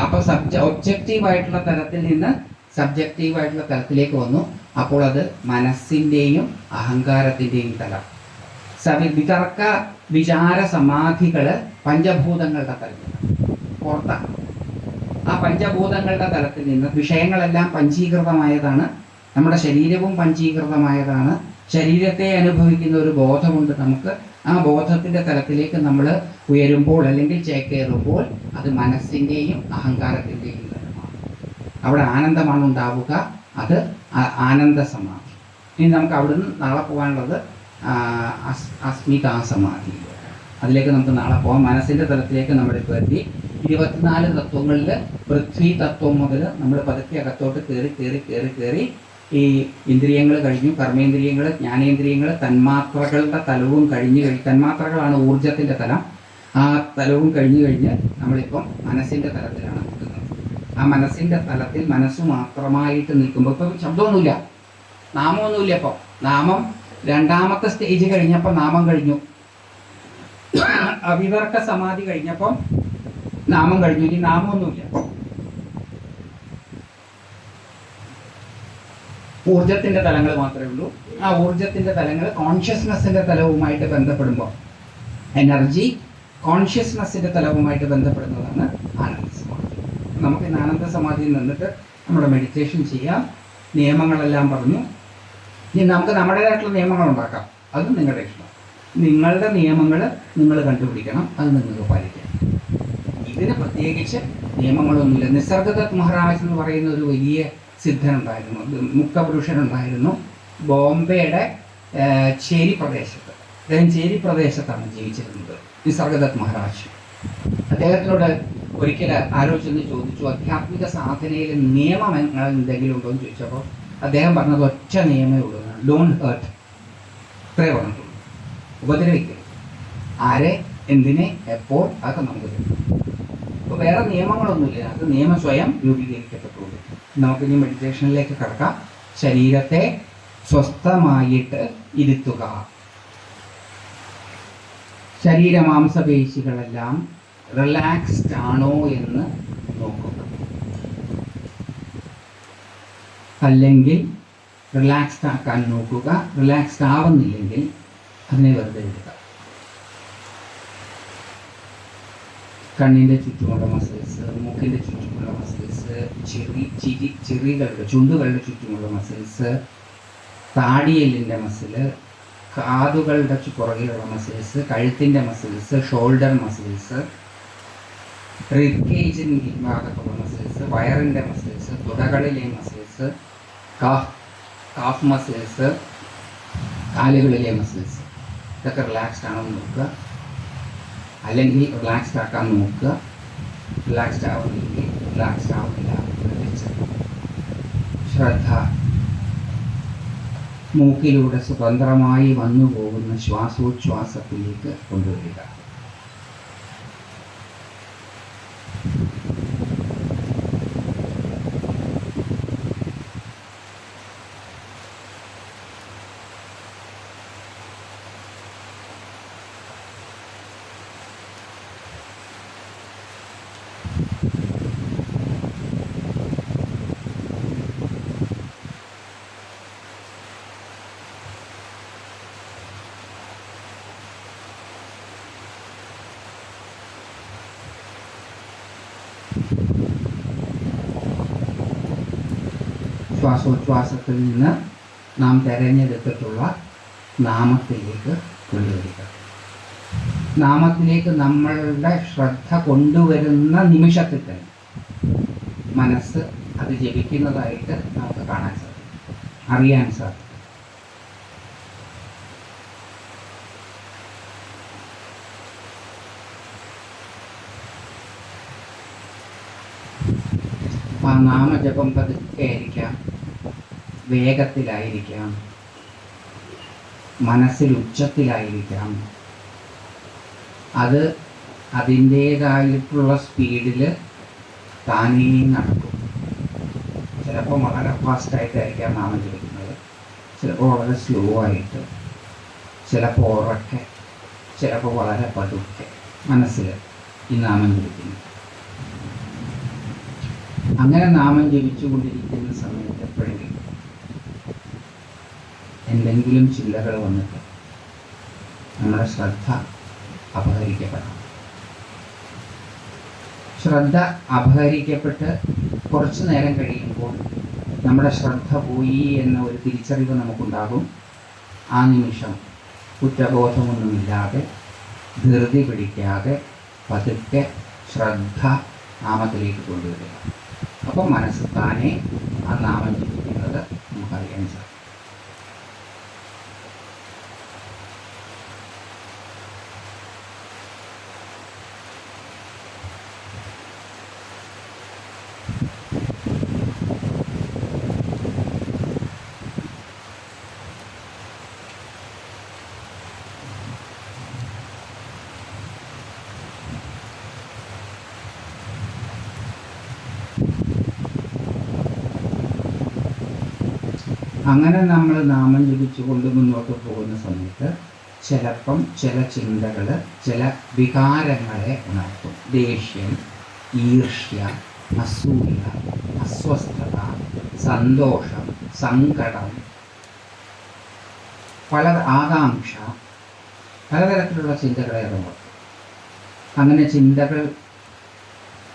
അപ്പോൾ ഒബ്ജക്റ്റീവായിട്ടുള്ള തലത്തിൽ നിന്ന് സബ്ജക്റ്റീവായിട്ടുള്ള തലത്തിലേക്ക് വന്നു. അപ്പോൾ അത് മനസ്സിൻ്റെയും അഹങ്കാരത്തിൻ്റെയും തലം. വിതർക്ക വിചാര സമാധികൾ പഞ്ചഭൂതങ്ങളുടെ തലത്തിൽ പുറത്താണ്. ആ പഞ്ചഭൂതങ്ങളുടെ തലത്തിൽ നിന്ന് വിഷയങ്ങളെല്ലാം പഞ്ചീകൃതമായതാണ്. നമ്മുടെ ശരീരവും പഞ്ചീകൃതമായതാണ്. ശരീരത്തെ അനുഭവിക്കുന്ന ഒരു ബോധമുണ്ട് നമുക്ക്. ആ ബോധത്തിൻ്റെ തലത്തിലേക്ക് നമ്മൾ ഉയരുമ്പോൾ അല്ലെങ്കിൽ ചേക്കേറുമ്പോൾ അത് മനസ്സിൻ്റെയും അഹങ്കാരത്തിൻ്റെയും തലമാണ്. അവിടെ ആനന്ദമാണ് ഉണ്ടാവുക. അത് ആനന്ദ സമാധി. ഇനി നമുക്ക് അവിടുന്ന് നാളെ പോകാനുള്ളത് അസ്മിതാ സമാധി. അതിലേക്ക് നമുക്ക് നാളെ പോകാം. മനസ്സിൻ്റെ തലത്തിലേക്ക് നമ്മളിപ്പോൾ എത്തി. 24 തത്വങ്ങളിൽ പൃഥ്വി തത്വം മുതൽ നമ്മൾ പതുക്കെ അകത്തോട്ട് കയറി ഈ ഇന്ദ്രിയങ്ങൾ കഴിഞ്ഞു, കർമ്മേന്ദ്രിയങ്ങൾ, ജ്ഞാനേന്ദ്രിയങ്ങൾ, തന്മാത്രകളുടെ തലവും തന്മാത്രകളാണ് ഊർജത്തിൻ്റെ തലം. ആ തലവും കഴിഞ്ഞ് നമ്മളിപ്പം മനസ്സിൻ്റെ തലത്തിലാണ് നിൽക്കുന്നത്. ആ മനസ്സിൻ്റെ തലത്തിൽ മനസ്സ് മാത്രമായിട്ട് നിൽക്കുമ്പോൾ ഇപ്പം ശബ്ദമൊന്നുമില്ല, നാമമൊന്നുമില്ല. ഇപ്പോൾ നാമം രണ്ടാമത്തെ സ്റ്റേജ് കഴിഞ്ഞപ്പോൾ നാമം കഴിഞ്ഞു. അവിതർക്ക സമാധി കഴിഞ്ഞപ്പം നാമം കഴിഞ്ഞു. ഇനി നാമമൊന്നുമില്ല. ഊർജത്തിൻ്റെ തലങ്ങൾ മാത്രമേ ഉള്ളൂ. ആ ഊർജത്തിൻ്റെ തലങ്ങൾ കോൺഷ്യസ്നെസ്സിൻ്റെ തലവുമായിട്ട് ബന്ധപ്പെടുമ്പോൾ എനർജി, കോൺഷ്യസ്നെസ്സിൻ്റെ തലവുമായിട്ട് ബന്ധപ്പെടുന്നതാണ് ആനന്ദ സമാധി. നമുക്ക് ഇന്ന് ആനന്ദ സമാധിയിൽ നിന്നിട്ട് നമ്മുടെ മെഡിറ്റേഷൻ ചെയ്യാം. നിയമങ്ങളെല്ലാം പറഞ്ഞു. ഇനി നമുക്ക് നമ്മുടേതായിട്ടുള്ള നിയമങ്ങൾ ഉണ്ടാക്കാം. അത് നിങ്ങളുടെ ഇഷ്ടം. നിങ്ങളുടെ നിയമങ്ങൾ നിങ്ങൾ കണ്ടുപിടിക്കണം, അത് നിങ്ങൾക്ക് പാലിക്കാം. ഇതിന് പ്രത്യേകിച്ച് നിയമങ്ങളൊന്നുമില്ല. നിസർഗദത്ത് മഹാരാജ് എന്ന് പറയുന്ന ഒരു വലിയ സിദ്ധനുണ്ടായിരുന്നു, മുക്തപുരുഷനുണ്ടായിരുന്നു, ബോംബെയുടെ ചേരി പ്രദേശത്ത്. അദ്ദേഹം ചേരി പ്രദേശത്താണ് ജീവിച്ചിരുന്നത്, നിസർഗദത്ത് മഹാരാജ്. അദ്ദേഹത്തിനോട് ഒരിക്കൽ ആലോചിച്ചെന്ന് ചോദിച്ചു, ആധ്യാത്മിക സാധനയിൽ നിയമങ്ങൾ എന്തെങ്കിലും ഉണ്ടോ എന്ന് ചോദിച്ചപ്പോൾ അദ്ദേഹം പറഞ്ഞത് ഒറ്റ നിയമമേ ഉള്ളൂ, ഡോണ്ട് ഹേർട്ട്. ഇത്രേ പറഞ്ഞിട്ടുള്ളൂ. ഉപദ്രവിക്കരുത്. ആരെ, എന്തിനെ, എപ്പോൾ, അതൊക്കെ നമുക്ക് തരും. അപ്പോൾ വേറെ നിയമങ്ങളൊന്നുമില്ല, അത് നിയമം സ്വയം രൂപീകരിക്കപ്പെട്ടുള്ളൂ. നമുക്കിനി മെഡിറ്റേഷനിലേക്ക് കടക്കാം. ശരീരത്തെ സ്വസ്ഥമായിട്ട് ഇരുത്തുക. ശരീരമാംസപേശികളെല്ലാം റിലാക്സ്ഡ് ആണോ എന്ന് നോക്കുക. അല്ലെങ്കിൽ റിലാക്സ്ഡ് ആക്കാൻ നോക്കുക. റിലാക്സ്ഡ് ആവുന്നില്ലെങ്കിൽ അതിനെ വെറുതെ വിടുക. കണ്ണിൻ്റെ ചുറ്റുമുള്ള മസിൽസ്, മൂക്കിൻ്റെ ചുറ്റുമുള്ള മസിൽസ്, ചെറികളുടെ ചുണ്ടുകളുടെ ചുറ്റുമുള്ള മസിൽസ്, താടിയെല്ലിൻ്റെ മസില്, കാതുകളുടെ പുറകിലുള്ള മസിൽസ്, കഴുത്തിൻ്റെ മസിൽസ്, ഷോൾഡർ മസിൽസ്, റിബ്കേജിൻ്റെ ഭാഗത്തുള്ള മസിൽസ്, വയറിൻ്റെ മസിൽസ്, തുടകളിലെ മസിൽസ്, കാഫ് മസിൽസ്, കാലുകളിലെ മസിൽസ്, ഇതൊക്കെ റിലാക്സ്ഡ് ആണോ എന്ന് നോക്കുക. അല്ലെങ്കിൽ റിലാക്സ്ഡ് ആക്കാൻ നോക്കുക. റിലാക്സ്ഡ് ആവുന്നില്ലെങ്കിൽ റിലാക്സ്ഡ് ആവുന്നില്ല ശ്രദ്ധ മൂക്കിലൂടെ സ്വതന്ത്രമായി വന്നു പോകുന്ന ശ്വാസോച്ഛ്വാസത്തിലേക്ക് കൊണ്ടുവരിക. ശ്വാസോച്ഛ്വാസത്തിൽ നിന്ന് നാം തിരഞ്ഞെടുത്തിട്ടുള്ള നാമത്തിലേക്ക് കൊണ്ടുവരിക. നാമത്തിലേക്ക് നമ്മളുടെ ശ്രദ്ധ കൊണ്ടുവരുന്ന നിമിഷത്തിൽ തന്നെ മനസ്സ് അത് ജപിക്കുന്നതായിട്ട് നമുക്ക് കാണാൻ സാധിക്കും, അറിയാൻ സാധിക്കും. ആ നാമജപം പതുക്കെ ആയിരിക്കാം, വേഗത്തിലായിരിക്കാം, മനസ്സിൽ ഉച്ചത്തിലായിരിക്കാം. അത് അതിൻ്റേതായിട്ടുള്ള സ്പീഡിൽ താനേ നടക്കും. ചിലപ്പോൾ വളരെ ഫാസ്റ്റായിട്ടായിരിക്കാം നാമം ജപിക്കുന്നത്, ചിലപ്പോൾ വളരെ സ്ലോ ആയിട്ട്, ചിലപ്പോൾ ഉറക്കെ, ചിലപ്പോൾ വളരെ പതുക്കെ മനസ്സിൽ ഈ നാമം ജപിക്കുന്നു. അങ്ങനെ നാമം ജപിച്ചുകൊണ്ടിരിക്കുന്ന സമയത്ത് എപ്പോഴെങ്കിലും എന്തെങ്കിലും ചിന്തകൾ വന്നിട്ട് നമ്മുടെ ശ്രദ്ധ അപഹരിക്കപ്പെടാം. ശ്രദ്ധ അപഹരിക്കപ്പെട്ട് കുറച്ചു നേരം കഴിയുമ്പോൾ നമ്മുടെ ശ്രദ്ധ പോയി എന്ന ഒരു തിരിച്ചറിവ് നമുക്കുണ്ടാകും. ആ നിമിഷം കുറ്റബോധമൊന്നുമില്ലാതെ, ധൃതി പിടിക്കാതെ പതുക്കെ ശ്രദ്ധ നാമത്തിലേക്ക് കൊണ്ടുവരിക. അപ്പം മനസ്സ് താനെ ആ നാമം ജപിക്കുന്നത് നമുക്കറിയാൻ സാധിക്കും. അങ്ങനെ നമ്മൾ നാമം ജപിച്ചുകൊണ്ട് മുന്നോട്ട് പോകുന്ന സമയത്ത് ചിലപ്പം ചില ചിന്തകൾ, ചില വികാരങ്ങളെ ഉണർത്തും. ദേഷ്യം, ഈർഷ്യ, അസൂയ, അസ്വസ്ഥത, സന്തോഷം, സങ്കടം, ആകാംക്ഷ, പലതരത്തിലുള്ള ചിന്തകളെ ഉണർത്തും. അങ്ങനെ ചിന്തകൾ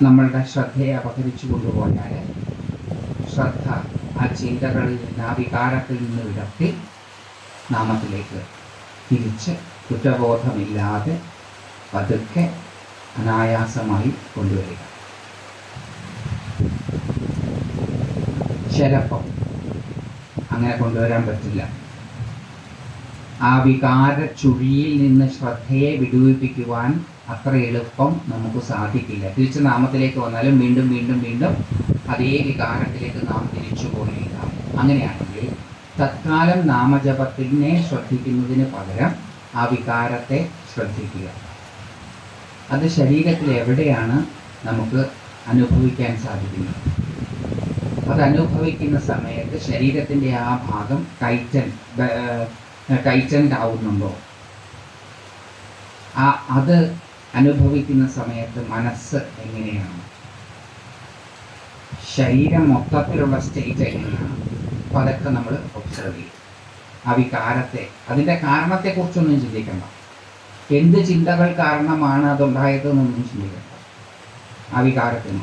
നമ്മളുടെ ശ്രദ്ധയെ അപഹരിച്ചു കൊണ്ടുപോയാൽ ശ്രദ്ധ ആ ചിന്തകളിൽ നിന്ന്, ആ വികാരത്തിൽ നിന്ന് വിടർത്തി നാമത്തിലേക്ക് തിരിച്ച് കുറ്റബോധമില്ലാതെ പതുക്കെ അനായാസമായി കൊണ്ടുവരിക. ചിലപ്പം അങ്ങനെ കൊണ്ടുവരാൻ പറ്റില്ല. ആ വികാര ചുഴിയിൽ നിന്ന് ശ്രദ്ധയെ വിടുവിപ്പിക്കുവാൻ അത്ര എളുപ്പം നമുക്ക് സാധിക്കില്ല. തിരിച്ച് നാമത്തിലേക്ക് വന്നാലും വീണ്ടും വീണ്ടും വീണ്ടും അതേ വികാരത്തിലേക്ക് നാം തിരിച്ചു പോയില്ല. അങ്ങനെയാണെങ്കിൽ തത്കാലം നാമജപത്തിനെ ശ്രദ്ധിക്കുന്നതിന് പകരം ആ വികാരത്തെ ശ്രദ്ധിക്കുക. അത് ശരീരത്തിൽ എവിടെയാണ് നമുക്ക് അനുഭവിക്കാൻ സാധിക്കുന്നത്? അത് അനുഭവിക്കുന്ന സമയത്ത് ശരീരത്തിൻ്റെ ആ ഭാഗം ടൈറ്റൻഡ് ആവുന്നുണ്ടോ? അത് അനുഭവിക്കുന്ന സമയത്ത് മനസ്സ് എങ്ങനെയാണ്? ശരീരം മൊത്തത്തിലുള്ള സ്റ്റേറ്റ് എങ്ങനെയാണ്? അപ്പോൾ അതൊക്കെ നമ്മൾ ഒബ്സർവ് ചെയ്യും. ആ വികാരത്തെ, അതിൻ്റെ കാരണത്തെക്കുറിച്ചൊന്നും ചിന്തിക്കണ്ട. എന്ത് ചിന്തകൾ കാരണമാണ് അതുണ്ടായതെന്നൊന്നും ചിന്തിക്കണ്ട. ആ വികാരത്തിന്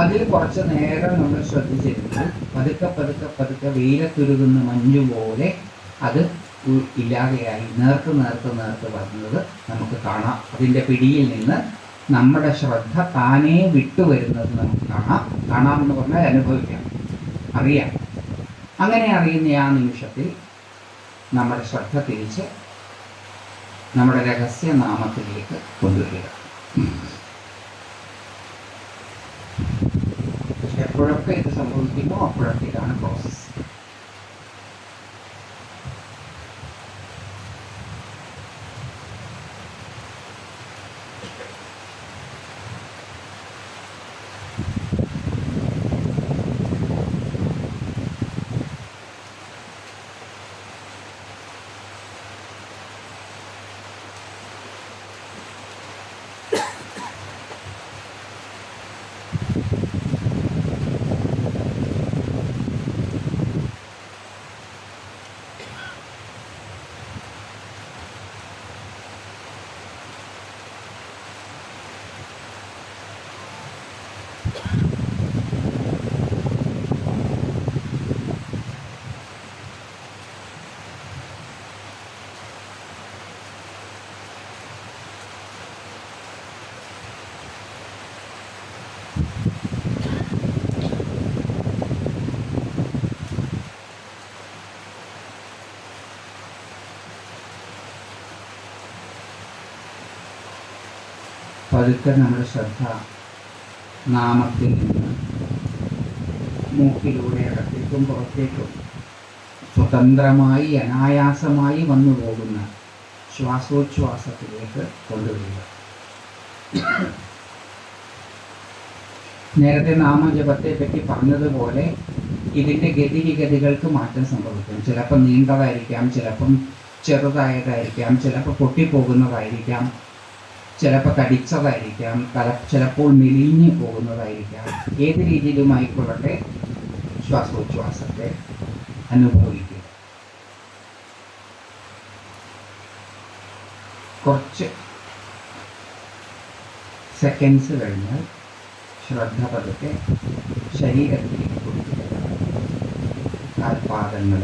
അതിൽ കുറച്ച് നേരം നമ്മൾ ശ്രദ്ധിച്ചിരുന്നാൽ പതുക്കെ പതുക്കെ പതുക്കെ വെയിലത്തുരുകുന്ന മഞ്ഞു പോലെ അത് ഇല്ലാതെയായി നേർത്ത് നേർത്ത് നേർത്ത് വരുന്നത് നമുക്ക് കാണാം. അതിൻ്റെ പിടിയിൽ നിന്ന് നമ്മുടെ ശ്രദ്ധ താനേ വിട്ടുവരുന്നത് നമുക്ക് കാണാമെന്ന് പറഞ്ഞാൽ അനുഭവിക്കാം, അറിയാം. അങ്ങനെ അറിയുന്ന ആ നിമിഷത്തിൽ നമ്മുടെ ശ്രദ്ധ തിരിച്ച് നമ്മുടെ രഹസ്യനാമത്തിലേക്ക് കൊണ്ടുവരിക. എപ്പോഴൊക്കെ ഇത് സംഭവിക്കുമോ അപ്പോഴൊക്കെ ഇതാണ് പ്രോസസ്സ്. പതുക്കെ നമ്മുടെ ശ്രദ്ധ നാമത്തിൽ നിന്ന് മൂക്കിലൂടെ അകത്തേക്കും പുറത്തേക്കും സ്വതന്ത്രമായി അനായാസമായി വന്നു പോകുന്ന ശ്വാസോച്ഛ്വാസത്തിലേക്ക് കൊണ്ടുവരിക. നേരത്തെ നാമജപത്തെ പറ്റി പറഞ്ഞതുപോലെ ഇതിൻ്റെ ഗതിവിഗതികൾക്ക് മാറ്റം സംഭവിക്കും. ചിലപ്പോൾ നീണ്ടതായിരിക്കാം, ചിലപ്പം ചെറുതായതായിരിക്കാം, ചിലപ്പോൾ പൊട്ടിപ്പോകുന്നതായിരിക്കാം, ചിലപ്പോൾ കടിച്ചതായിരിക്കാം, ചിലപ്പോൾ മെലിഞ്ഞു പോകുന്നതായിരിക്കാം. ഏത് രീതിയിലുമായിക്കൊള്ളട്ടെ ശ്വാസോച്ഛ്വാസത്തെ അനുഭവിക്കുക. കുറച്ച് സെക്കൻഡ്സ് കഴിഞ്ഞാൽ ശ്രദ്ധ പതുക്കെ ശരീരത്തിലേക്ക് കൊടുക്കുക. കാൽപാദങ്ങൾ,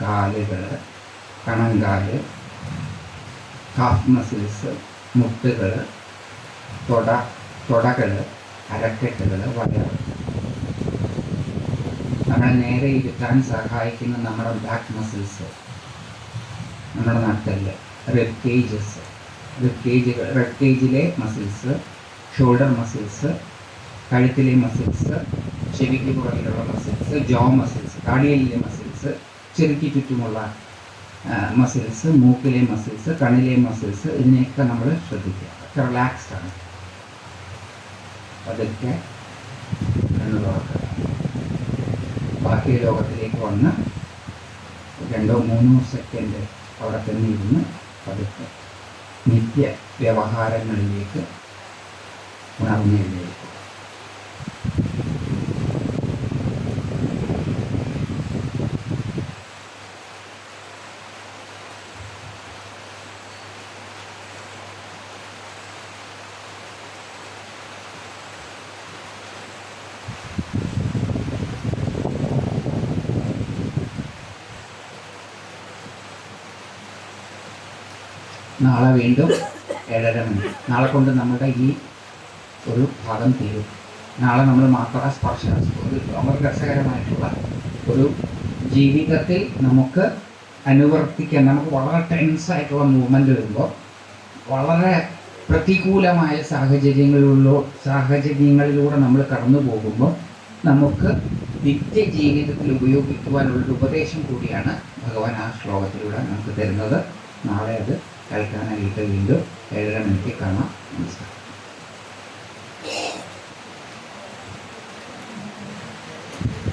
കാലുകൾ, കണങ്കാല്, കാഫ് മസിൽസ്, മുട്ടുകൾ, തുടകൾ, അരക്കെട്ടുകൾ, വയർ. നമ്മളെ നേരെ ഇരുത്താൻ സഹായിക്കുന്ന നമ്മുടെ ബാക്ക് മസിൽസ്, നമ്മുടെ നട്ടെല്ല്, റിബ് കേജിലെ മസിൽസ്, ഷോൾഡർ മസിൽസ്, കഴുത്തിലെ മസിൽസ്, ചെവിക്ക് പുറകിലുള്ള മസിൽസ്, ജോ മസിൽസ്, കാടിയലിലെ മസിൽസ്, ചെറുക്കി ചുറ്റുമുള്ള മസിൽസ്, മൂക്കിലെ മസിൽസ്, കണ്ണിലെ മസിൽസ്, ഇതിനെയൊക്കെ നമ്മൾ ശ്രദ്ധിക്കുക. ഒക്കെ റിലാക്സ്ഡ് ആണ്. അതൊക്കെ കണ്ണു തുറക്കുക. ബാക്കി ലോകത്തിലേക്ക് വന്ന് 2-3 സെക്കൻഡ് അവിടെ തന്നെ ഇരുന്ന് പതുക്കെ നിത്യ വ്യവഹാരങ്ങളിലേക്ക് ഉണർന്നേക്കും. നാളെ വീണ്ടും 7:30 മണി. നാളെ കൊണ്ട് നമ്മുടെ ഈ ഒരു ഭാഗം തീരും. നാളെ നമ്മൾ മാത്രം സ്പർശ ഒരു വളരെ രസകരമായിട്ടുള്ള ഒരു ജീവിതത്തിൽ നമുക്ക് അനുവർത്തിക്കാൻ, നമുക്ക് വളരെ ടെൻസായിട്ടുള്ള മൂവ്മെൻ്റ് വരുമ്പോൾ, വളരെ പ്രതികൂലമായ സാഹചര്യങ്ങളിലൂടെ നമ്മൾ കടന്നു പോകുമ്പോൾ നമുക്ക് നിത്യജീവിതത്തിൽ ഉപയോഗിക്കുവാനുള്ളൊരു ഉപദേശം കൂടിയാണ് ഭഗവാൻ ആ ശ്ലോകത്തിലൂടെ നമുക്ക് തരുന്നത്. നാളെ അത് കേൾക്കാനായിട്ട് വീണ്ടും 7:30 മണിക്ക് കാണാം. നമസ്കാരം.